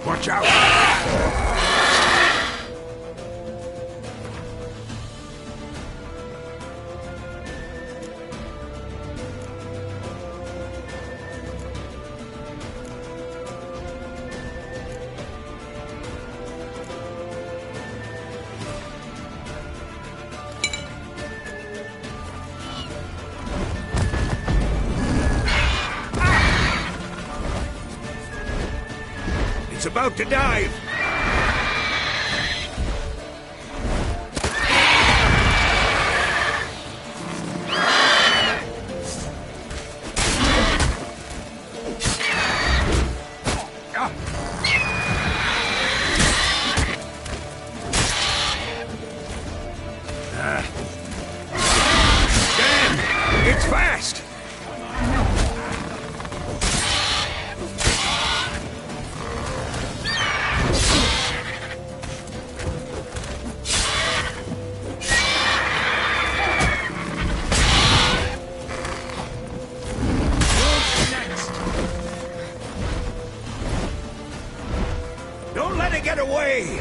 Watch out! It's about to dive! Damn! It's fast! Don't let it get away!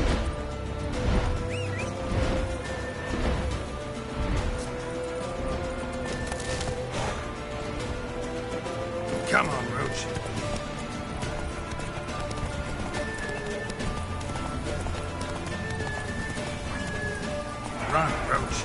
Come on, Roach. Run, Roach.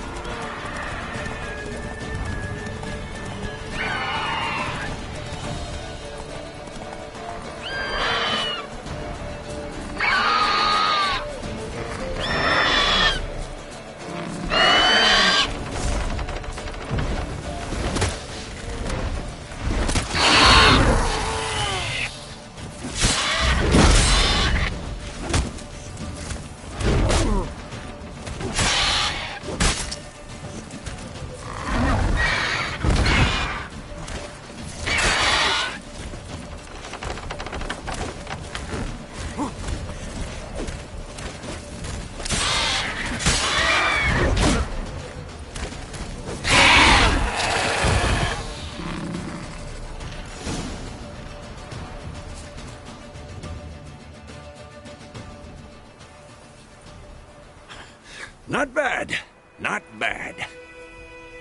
Not bad. Not bad.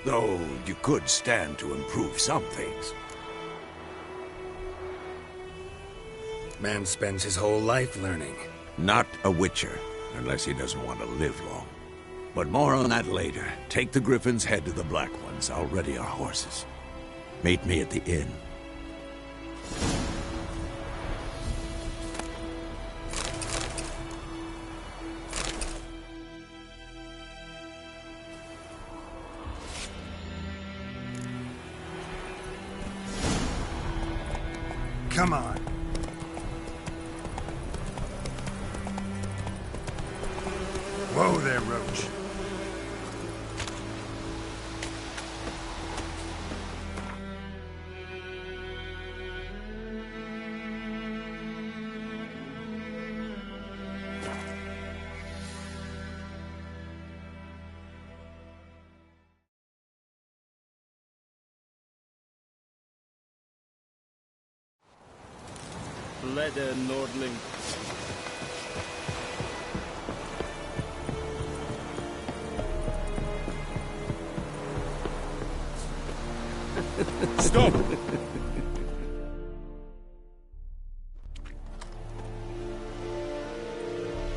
Though you could stand to improve some things. Man spends his whole life learning. Not a witcher, unless he doesn't want to live long. But more on that later. Take the Griffin's head to the Black Ones. I'll ready our horses. Meet me at the inn. Come on. Whoa there, Roach. leather, Nordling. Stop!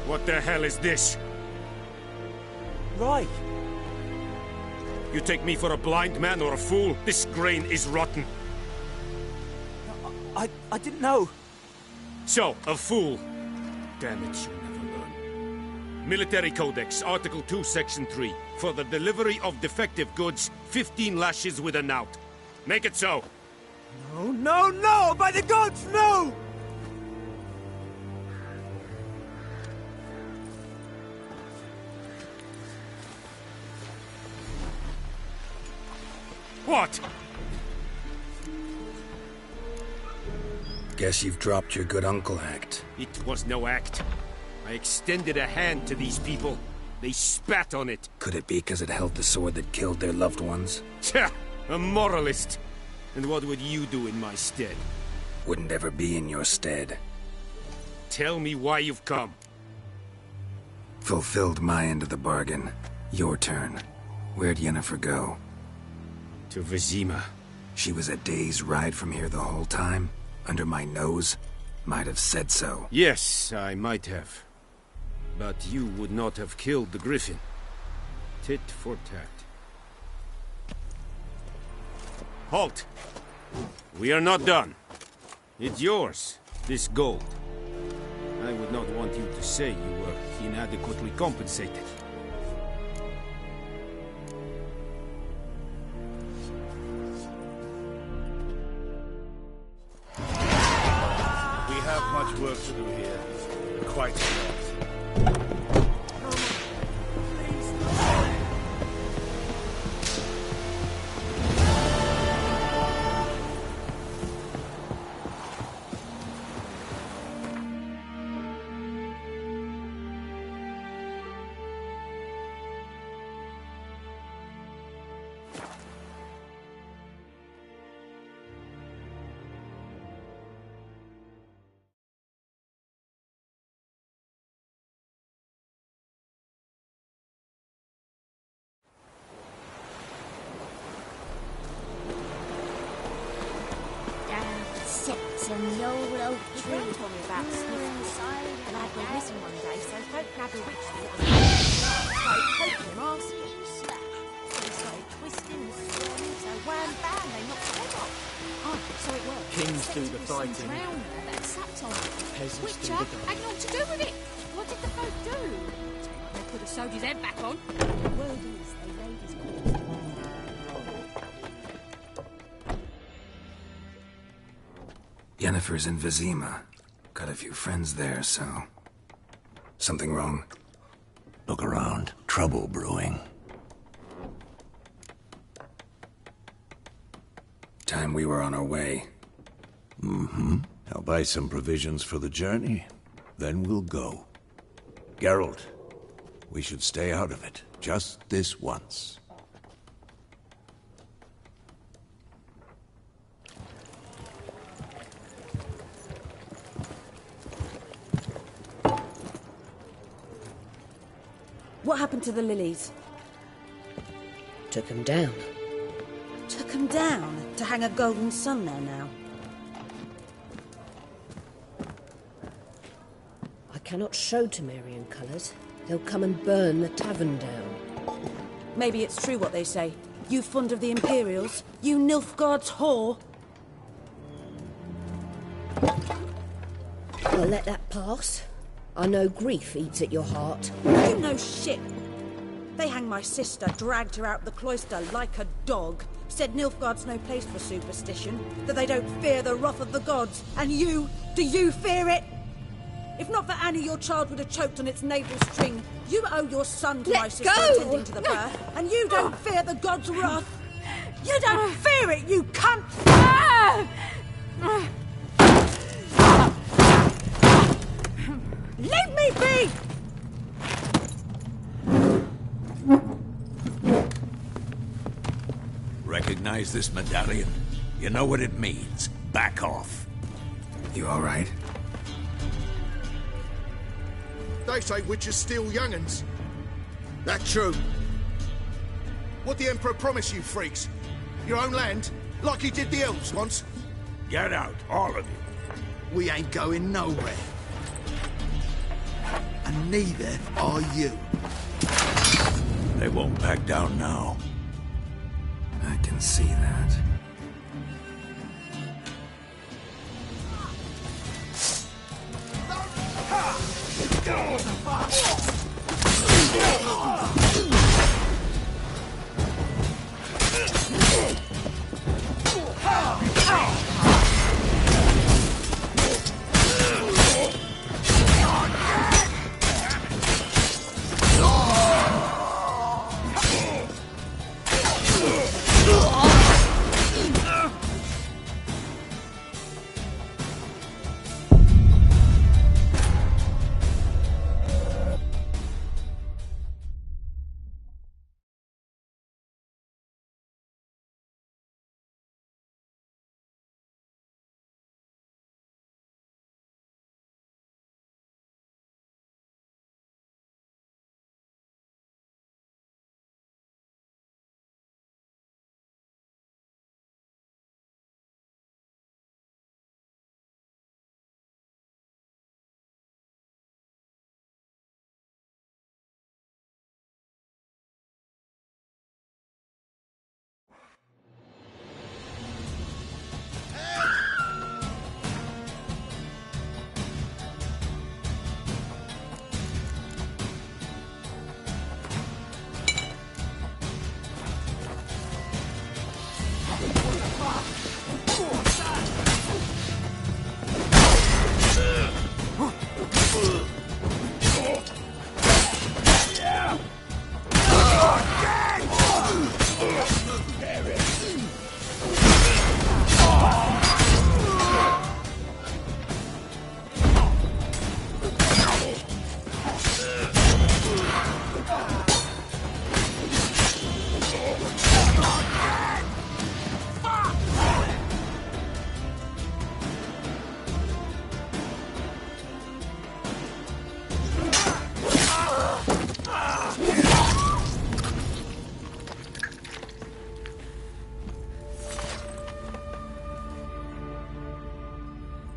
What the hell is this? Right. You take me for a blind man or a fool? This grain is rotten. I didn't know. So, a fool. Damn it, you'll never learn. Military Codex, Article 2, Section 3. For the delivery of defective goods, 15 lashes with a knout. Make it so. No, no, no! By the gods, no! What? Guess you've dropped your good uncle act. It was no act. I extended a hand to these people. They spat on it. Could it be because it held the sword that killed their loved ones? Tja, a moralist. And what would you do in my stead? Wouldn't ever be in your stead. Tell me why you've come. Fulfilled my end of the bargain. Your turn. Where'd Yennefer go? To Vizima. She was a day's ride from here the whole time? Under my nose? Might have said so. Yes, I might have. But you would not have killed the griffin. Tit for tat. Halt! We are not done. It's yours, this gold. I would not want you to say you were inadequately compensated. We have much work to do here. Quite a lot. In the old oak tree. Your told me about Smith. The lad went missing one day, so folk grabbed a witch started poking him, asking. So he started twisting and squirming, so wham bam, they knocked his head off. Oh, so it was. Kings do the fighting. Peasants Witcher do the had nothing to do with it. What did the folk do? They put a soldier's head back on. The word is they laid his corpse. Yennefer's in Vizima. Got a few friends there, so... Something wrong? Look around. Trouble brewing. Time we were on our way. Mm-hmm. I'll buy some provisions for the journey. Then we'll go. Geralt, we should stay out of it. Just this once. What happened to the lilies? Took them down. Took them down? To hang a golden sun there now? I cannot show Temerian colours. They'll come and burn the tavern down. Maybe it's true what they say. You fond of the Imperials? You Nilfgaard's whore? I'll let that pass. I know grief eats at your heart. You know shit. They hanged my sister, dragged her out of the cloister like a dog. Said Nilfgaard's no place for superstition, that they don't fear the wrath of the gods. And you, do you fear it? If not for Annie, your child would have choked on its navel string. You owe your son to my sister attending to the birth, and you don't fear the gods' wrath. You don't fear it, you cunt! Leave me be! Recognize this medallion? You know what it means. Back off. You all right? They say witches steal young'uns. That true? What the Emperor promised you freaks? Your own land? Like he did the elves once? Get out, all of you. We ain't going nowhere. And neither are you. They won't back down now. I can see that.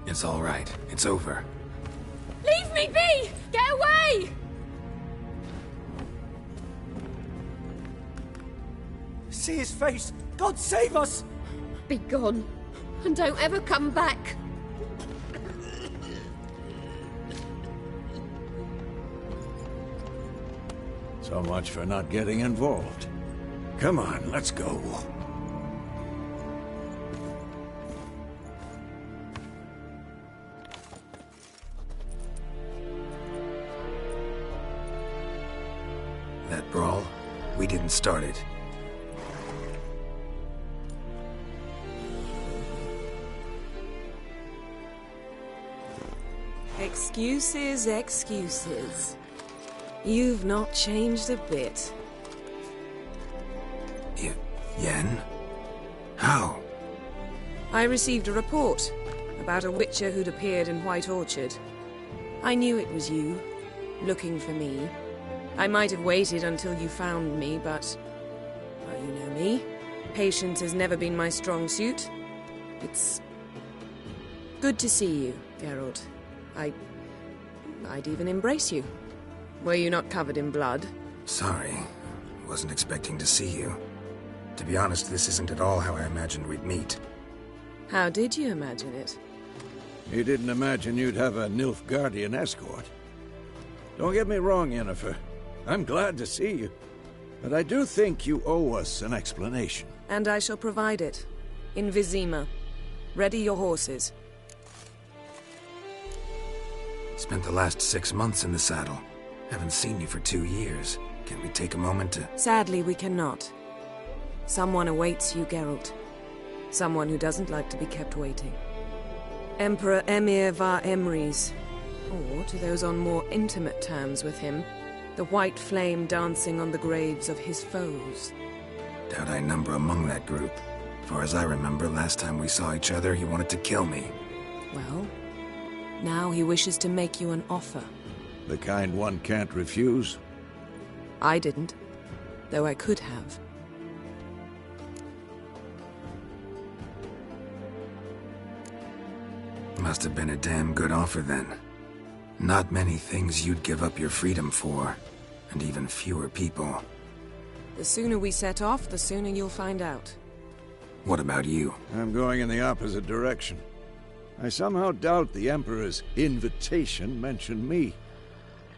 It's all right. It's over. Leave me be! Get away! See his face! God save us! Be gone. And don't ever come back. So much for not getting involved. Come on, let's go. That brawl, we didn't start it. Excuses, excuses. You've not changed a bit. Yen? How? I received a report about a witcher who'd appeared in White Orchard. I knew it was you, looking for me. I might have waited until you found me, but... well, you know me. Patience has never been my strong suit. It's... good to see you, Geralt. I'd even embrace you. Were you not covered in blood? Sorry. Wasn't expecting to see you. To be honest, this isn't at all how I imagined we'd meet. How did you imagine it? You didn't imagine you'd have a Nilfgaardian escort. Don't get me wrong, Yennefer. I'm glad to see you. But I do think you owe us an explanation. And I shall provide it. In Vizima. Ready your horses. Spent the last 6 months in the saddle. Haven't seen you for 2 years. Can we take a moment to... Sadly, we cannot. Someone awaits you, Geralt. Someone who doesn't like to be kept waiting. Emperor Emir var Emrys. Or, to those on more intimate terms with him, the white flame dancing on the graves of his foes. Doubt I number among that group. Far as I remember, last time we saw each other, he wanted to kill me. Well, now he wishes to make you an offer. The kind one can't refuse? I didn't, though I could have. Must have been a damn good offer then. Not many things you'd give up your freedom for, and even fewer people. The sooner we set off, the sooner you'll find out. What about you? I'm going in the opposite direction. I somehow doubt the Emperor's invitation mentioned me.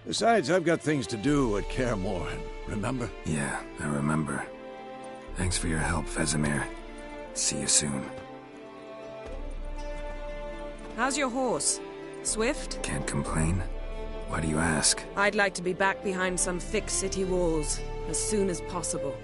Besides, I've got things to do at Kaer Morhen, remember? Yeah, I remember. Thanks for your help, Vesemir. See you soon. How's your horse? Swift? Can't complain. Why do you ask? I'd like to be back behind some thick city walls as soon as possible.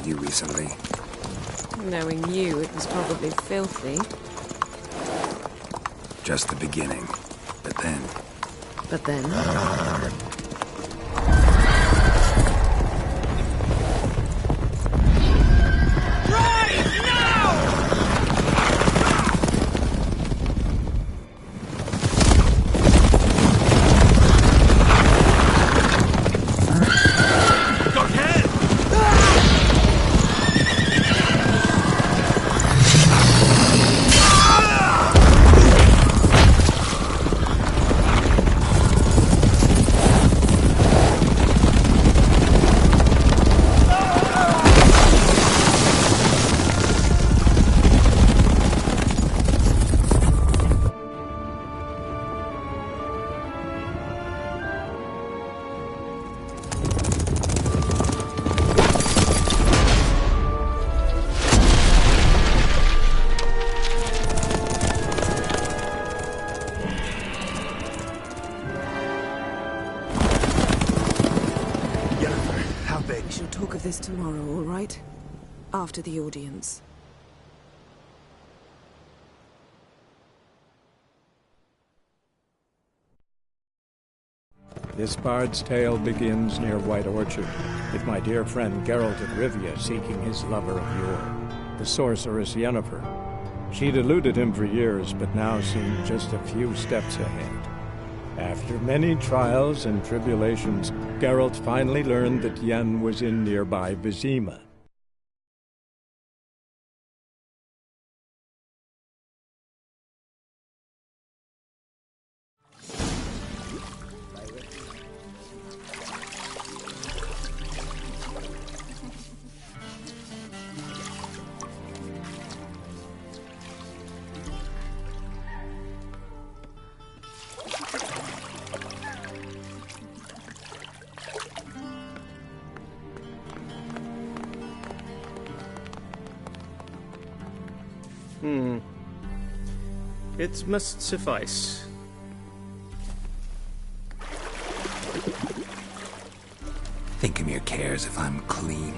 Recently. Knowing you, it was probably filthy. Just the beginning. But then... But then... tomorrow, all right? After the audience. This bard's tale begins near White Orchard, with my dear friend Geralt of Rivia seeking his lover of yore, the sorceress Yennefer. She'd eluded him for years, but now seemed just a few steps ahead. After many trials and tribulations, Geralt finally learned that Yen was in nearby Vizima. It must suffice. Thinkemere cares if I'm clean.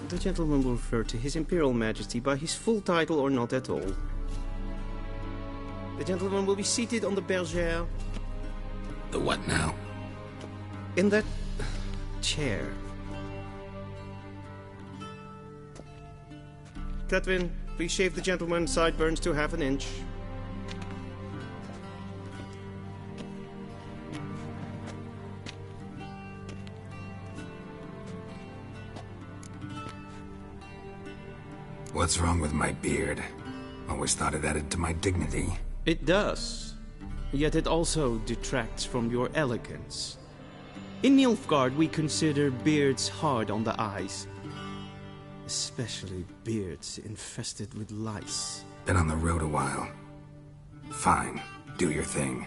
The gentleman will refer to His Imperial Majesty by his full title or not at all. The gentleman will be seated on the bergère. The what now? In that chair. Cletwin, please shave the gentleman's sideburns to half an inch. What's wrong with my beard? Always thought it added to my dignity. It does. Yet it also detracts from your elegance. In Nilfgaard, we consider beards hard on the eyes. Especially beards infested with lice. Been on the road a while. Fine. Do your thing.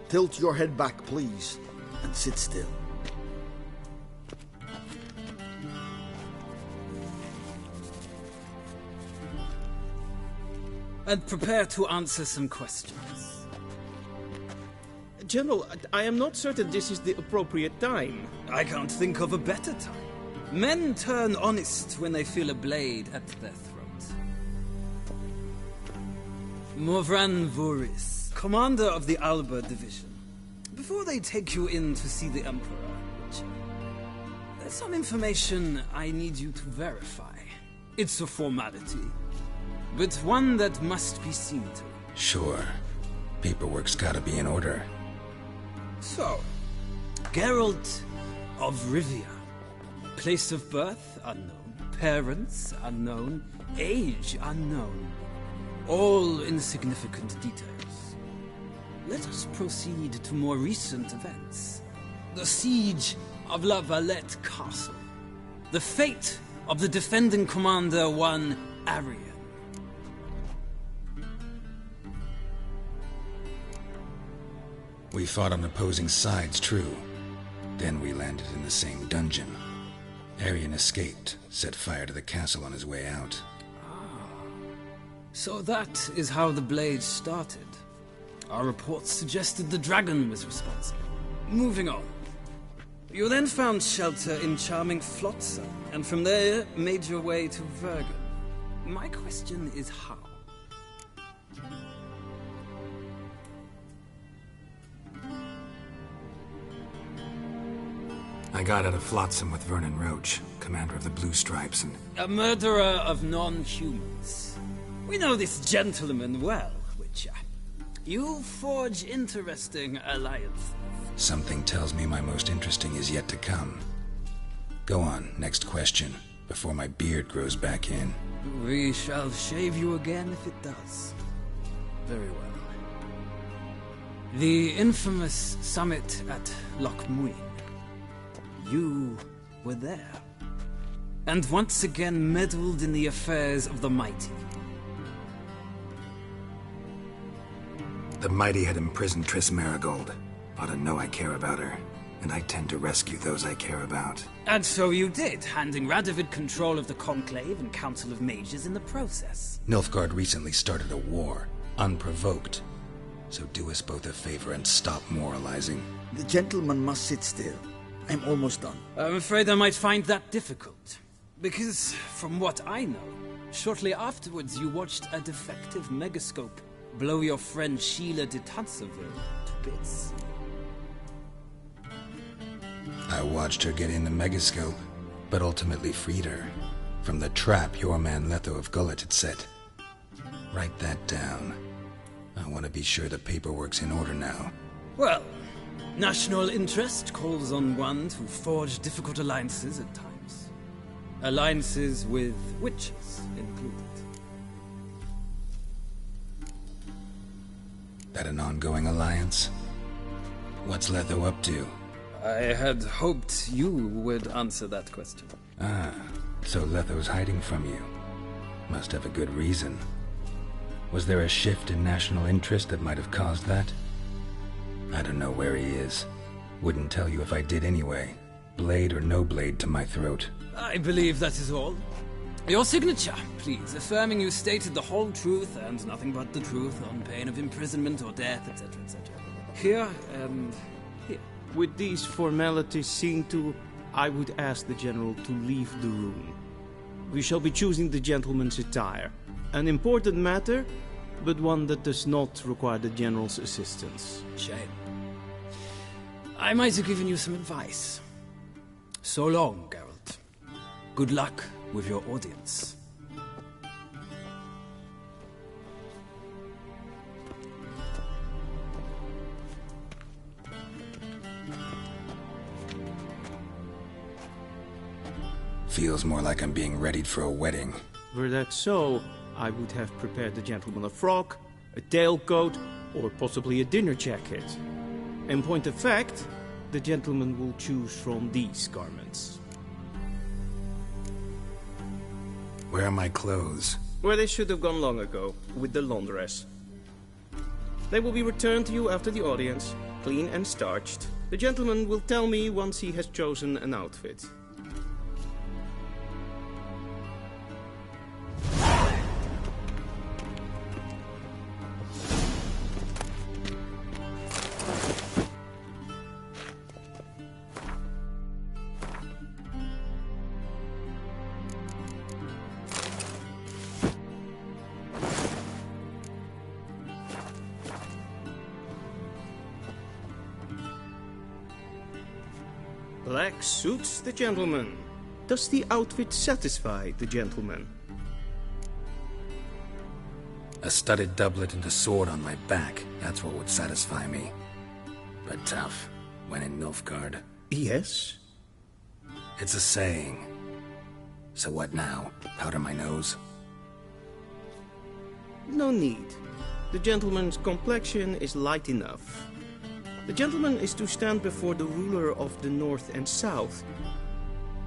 Tilt your head back, please, and sit still. And prepare to answer some questions. General, I am not certain this is the appropriate time. I can't think of a better time. Men turn honest when they feel a blade at their throat. Morvran Voris, commander of the Alba Division. Before they take you in to see the Emperor, there's some information I need you to verify. It's a formality, but one that must be seen to. Sure. Paperwork's gotta be in order. So, Geralt of Rivia. Place of birth, unknown. Parents, unknown. Age, unknown. All insignificant details. Let us proceed to more recent events. The siege of La Valette Castle. The fate of the defending commander, one Arian. We fought on opposing sides, true. Then we landed in the same dungeon. Arian escaped, set fire to the castle on his way out. So that is how the blade started. Our reports suggested the dragon was responsible. Moving on. You then found shelter in charming Flotsam, and from there made your way to Vergen. My question is how? I got out of Flotsam with Vernon Roach, commander of the Blue Stripes, and... A murderer of non-humans. We know this gentleman well, Witcher. You forge interesting alliances. Something tells me my most interesting is yet to come. Go on, next question, before my beard grows back in. We shall shave you again if it does. Very well. The infamous summit at Loch Muin. You were there. And once again meddled in the affairs of the mighty. The mighty had imprisoned Triss Marigold. Ought to know I care about her, and I tend to rescue those I care about. And so you did, handing Radovid control of the Conclave and Council of Mages in the process. Nilfgaard recently started a war, unprovoked. So do us both a favor and stop moralizing. The gentleman must sit still. I'm almost done. I'm afraid I might find that difficult. Because, from what I know, shortly afterwards you watched a defective megascope blow your friend Sheila de Tanserville to bits. I watched her get in the megascope, but ultimately freed her from the trap your man Letho of Gullet had set. Write that down. I want to be sure the paperwork's in order now. Well, national interest calls on one to forge difficult alliances at times. Alliances with witches included. That an ongoing alliance? What's Letho up to? I had hoped you would answer that question. Ah, so Letho's hiding from you. Must have a good reason. Was there a shift in national interest that might have caused that? I don't know where he is. Wouldn't tell you if I did anyway. Blade or no blade to my throat. I believe that is all. Your signature, please, affirming you stated the whole truth and nothing but the truth on pain of imprisonment or death, etc., etc. Here and here. With these formalities seen to, I would ask the General to leave the room. We shall be choosing the gentleman's attire. An important matter, but one that does not require the General's assistance. Shame. I might have given you some advice. So long, Geralt. Good luck with your audience. Feels more like I'm being readied for a wedding. Were that so, I would have prepared the gentleman a frock, a tailcoat, or possibly a dinner jacket. In point of fact, the gentleman will choose from these garments. Where are my clothes? Where they should have gone long ago, with the laundress. They will be returned to you after the audience. clean and starched. The gentleman will tell me once he has chosen an outfit. Black suits the gentleman. Does the outfit satisfy the gentleman? A studded doublet and a sword on my back, that's what would satisfy me. But tough, when in Nilfgaard. Yes? It's a saying. So what now? Powder my nose? No need. The gentleman's complexion is light enough. The gentleman is to stand before the ruler of the North and South.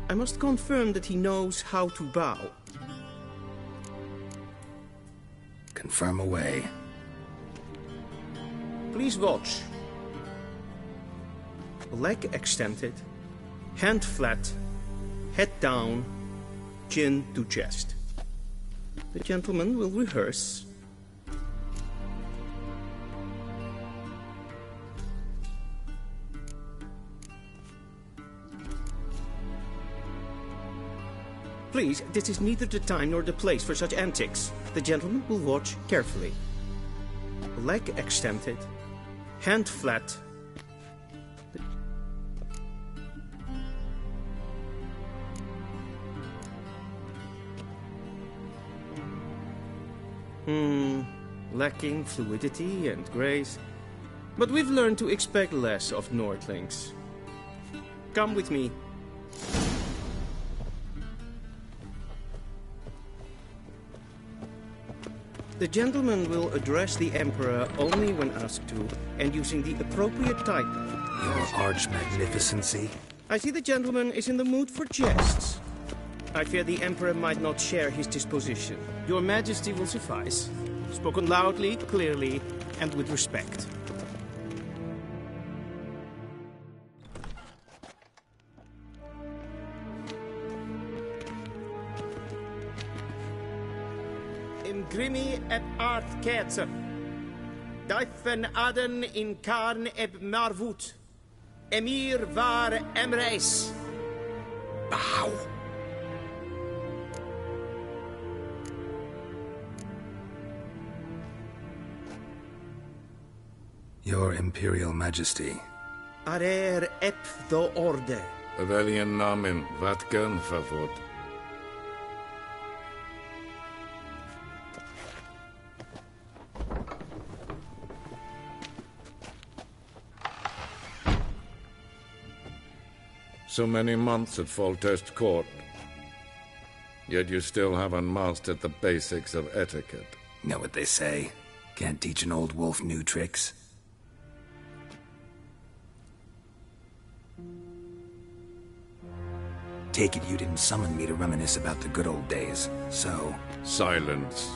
I must confirm that he knows how to bow. Confirm away. Please watch. Leg extended, hand flat, head down, chin to chest. The gentleman will rehearse. Please, this is neither the time nor the place for such antics. The gentleman will watch carefully. Leg extended, hand flat. Lacking fluidity and grace. But we've learned to expect less of Nordlings. Come with me. The gentleman will address the Emperor only when asked to, and using the appropriate title. Your Arch-Magnificency? I see the gentleman is in the mood for jests. I fear the Emperor might not share his disposition. Your Majesty will suffice. Spoken loudly, clearly, and with respect. Grimi eb art ketzer. Dijfen aden in karn eb marvoet. Emir var emreis. Bow. Your Imperial Majesty. Arer eb the orde. Avellian namen, vatgen favot. So many months at Foltest Court. Yet you still haven't mastered the basics of etiquette. Know what they say? Can't teach an old wolf new tricks. Take it you didn't summon me to reminisce about the good old days, so... Silence.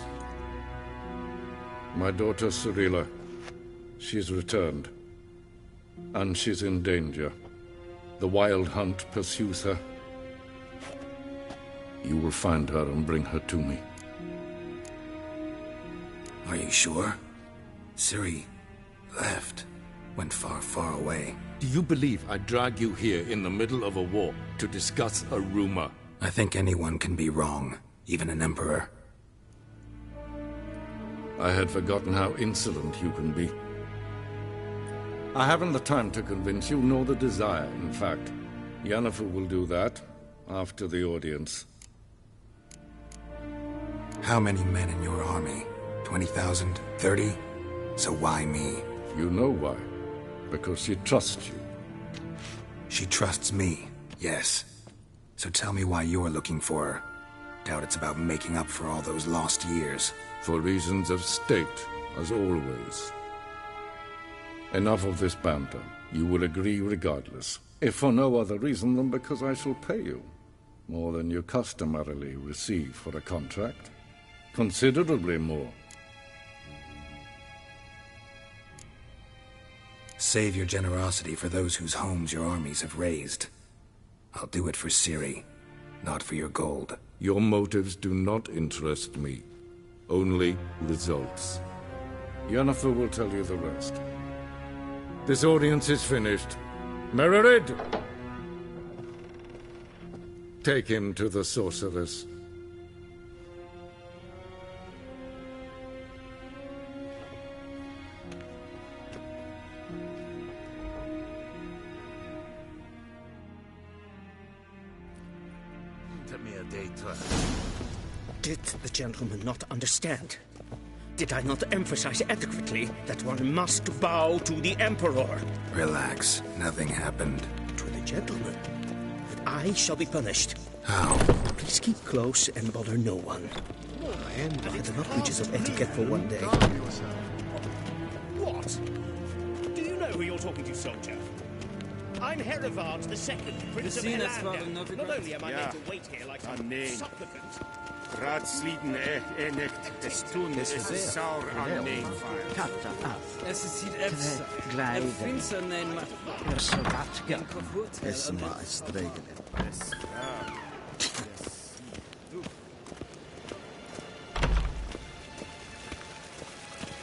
My daughter Cyrilla, she's returned. And she's in danger. The Wild Hunt pursues her. You will find her and bring her to me. Are you sure? Ciri left. Went far, far away. Do you believe I drag you here in the middle of a war to discuss a rumor? I think anyone can be wrong, even an emperor. I had forgotten how insolent you can be. I haven't the time to convince you, nor the desire, in fact. Yennefer will do that after the audience. How many men in your army? 20,000? 30? So why me? You know why. Because she trusts you. She trusts me, yes. So tell me why you're looking for her. Doubt it's about making up for all those lost years. For reasons of state, as always. Enough of this banter. You will agree regardless. If for no other reason than because I shall pay you. More than you customarily receive for a contract. Considerably more. save your generosity for those whose homes your armies have razed. I'll do it for Ciri, not for your gold. Your motives do not interest me. Only results. Yennefer will tell you the rest. This audience is finished. Mererid! Take him to the sorceress. Did the gentleman not understand? Did I not emphasize adequately that one must bow to the Emperor? Relax. Nothing happened. To the gentleman. But I shall be punished. How? Please keep close and bother no one. I've had enough breaches of etiquette for one day. What? Do you know who you're talking to, soldier? I'm Herivard II, Prince of Helander. Not only am I made to wait here like some supplicant. Raadsliden echt testun is saur aan neem. Es ist finsternein så gatga. Es ma stregelen.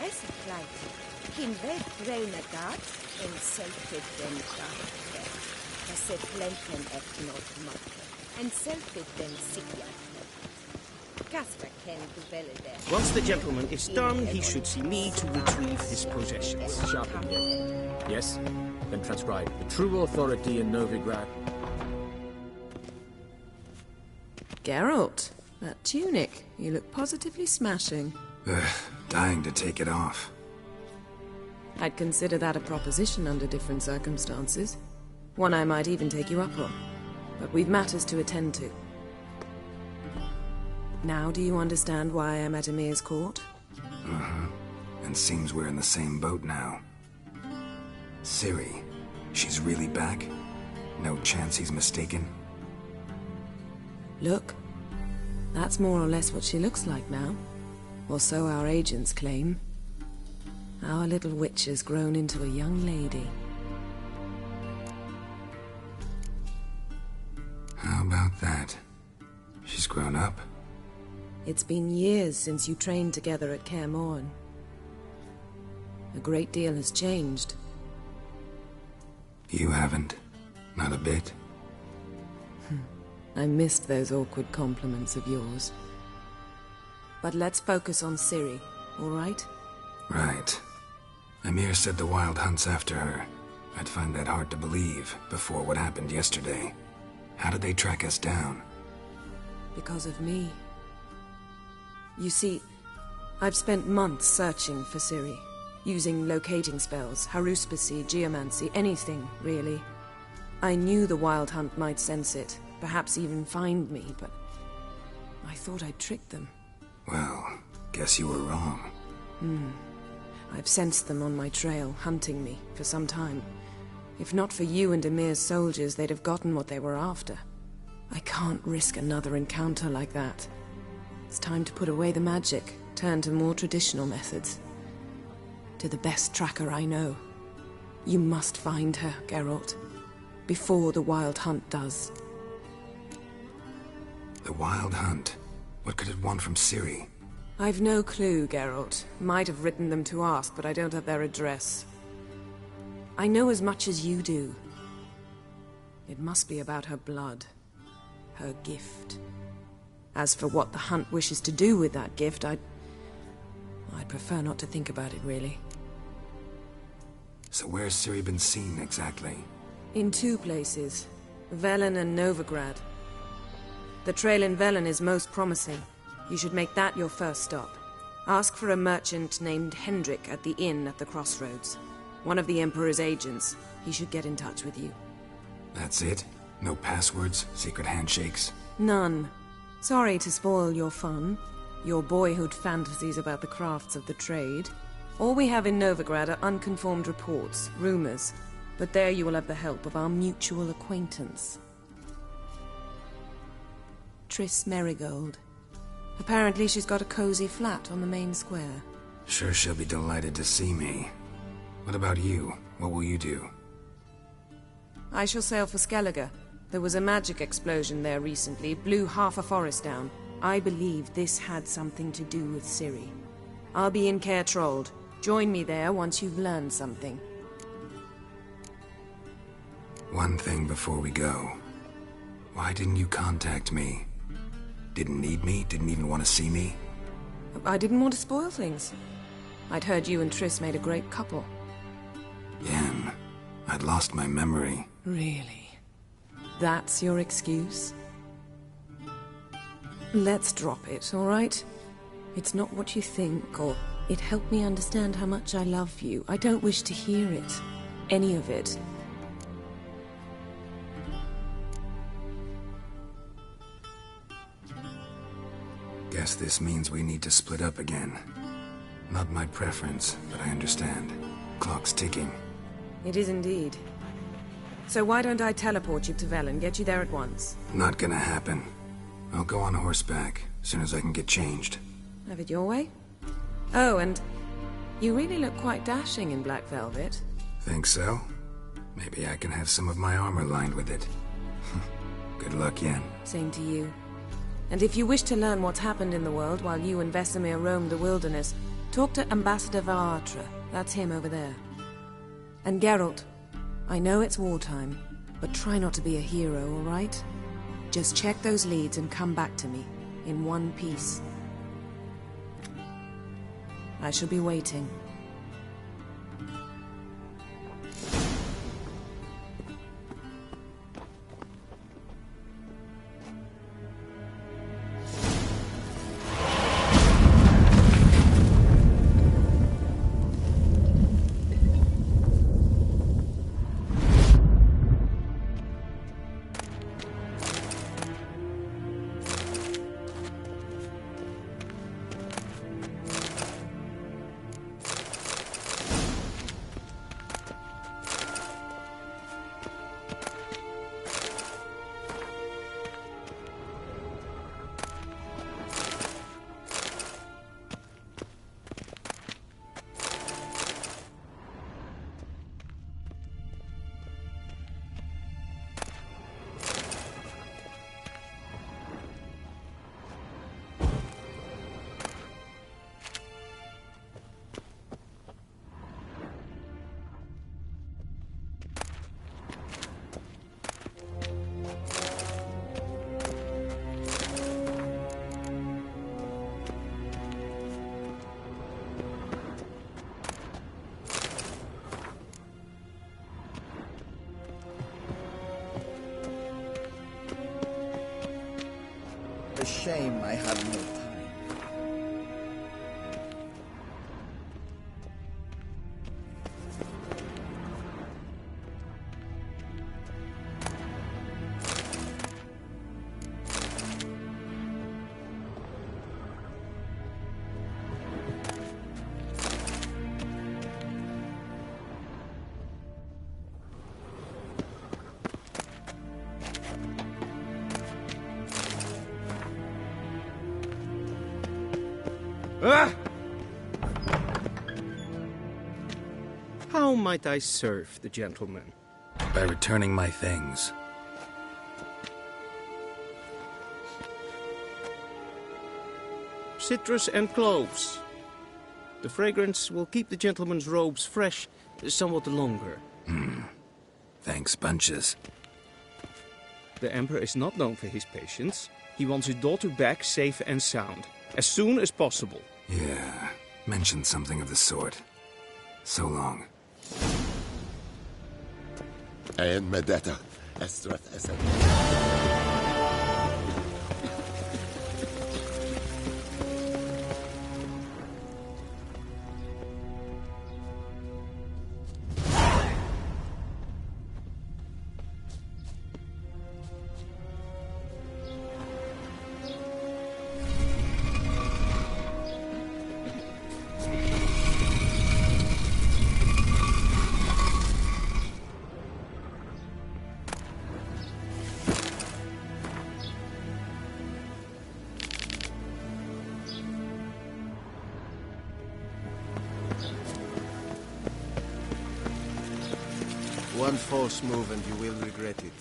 Es pleit. Kin vet breina gat en selfit den gat. Es se plenken et not mat. En selfit den sigja. Once the gentleman is done, he should see me to retrieve his possessions. Sharpen yet. Yes? Then transcribe. The true authority in Novigrad. Geralt, that tunic. You look positively smashing. Dying to take it off. I'd consider that a proposition under different circumstances. One I might even take you up on. But we've matters to attend to. Now do you understand why I'm at Emir's court? And seems we're in the same boat now. Ciri, she's really back? No chance he's mistaken? Look, that's more or less what she looks like now. Or so our agents claim. Our little witch has grown into a young lady. How about that? She's grown up? It's been years since you trained together at Kaer Morhen. A great deal has changed. You haven't? Not a bit? I missed those awkward compliments of yours. But let's focus on Ciri, all right? Right. Emir said the Wild Hunt's after her. I'd find that hard to believe before what happened yesterday. How did they track us down? Because of me. You see, I've spent months searching for Ciri, using locating spells, haruspicy, geomancy, anything, really. I knew the Wild Hunt might sense it, perhaps even find me, but I thought I'd tricked them. Well, guess you were wrong. I've sensed them on my trail, hunting me, for some time. If not for you and Emir's soldiers, they'd have gotten what they were after. I can't risk another encounter like that. It's time to put away the magic, turn to more traditional methods. To the best tracker I know. You must find her, Geralt. Before the Wild Hunt does. The Wild Hunt? What could it want from Ciri? I've no clue, Geralt. Might have written them to ask, but I don't have their address. I know as much as you do. It must be about her blood. Her gift. As for what the Hunt wishes to do with that gift, I'd prefer not to think about it, really. So where's Ciri been seen, exactly? In two places. Velen and Novigrad. The trail in Velen is most promising. You should make that your first stop. Ask for a merchant named Hendrik at the inn at the crossroads. One of the Emperor's agents. He should get in touch with you. That's it? No passwords? Secret handshakes? None. Sorry to spoil your fun. Your boyhood fantasies about the crafts of the trade. All we have in Novigrad are unconfirmed reports, rumors. But there you will have the help of our mutual acquaintance. Triss Merigold. Apparently she's got a cozy flat on the main square. Sure she'll be delighted to see me. What about you? What will you do? I shall sail for Skellige. There was a magic explosion there recently, blew half a forest down. I believe this had something to do with Ciri. I'll be in Caer Trold. Join me there once you've learned something. One thing before we go. Why didn't you contact me? Didn't need me? Didn't even want to see me? I didn't want to spoil things. I'd heard you and Triss made a great couple. Yen, I'd lost my memory. Really? That's your excuse? Let's drop it, all right? It's not what you think, or it helped me understand how much I love you. I don't wish to hear it. Any of it. Guess this means we need to split up again. Not my preference, but I understand. Clock's ticking. It is indeed. So why don't I teleport you to Velen, get you there at once? Not gonna happen. I'll go on horseback, as soon as I can get changed. Have it your way? Oh, and you really look quite dashing in black velvet. Think so? Maybe I can have some of my armor lined with it. Good luck, Yen. Same to you. And if you wish to learn what's happened in the world while you and Vesemir roamed the wilderness, talk to Ambassador Varatra. That's him over there. And Geralt, I know it's wartime, but try not to be a hero, all right? Just check those leads and come back to me, in one piece. I shall be waiting. A shame I have no time. How might I serve the gentleman? By returning my things. Citrus and cloves. The fragrance will keep the gentleman's robes fresh somewhat longer. Thanks, bunches. The Emperor is not known for his patience. He wants his daughter back safe and sound, as soon as possible. Yeah, mentioned something of the sort. So long. And Medetta, Estrath Esed. One false move and you will regret it.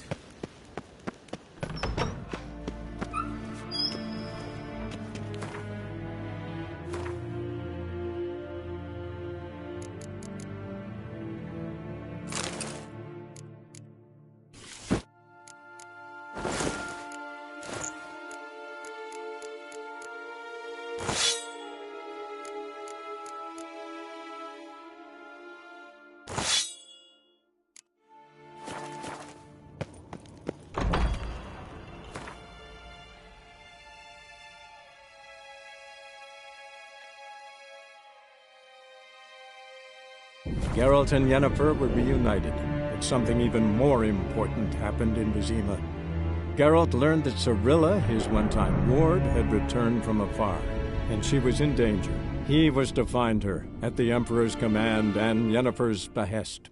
Geralt and Yennefer were reunited, but something even more important happened in Vizima. Geralt learned that Cirilla, his one-time ward, had returned from afar, and she was in danger. He was to find her, at the Emperor's command and Yennefer's behest.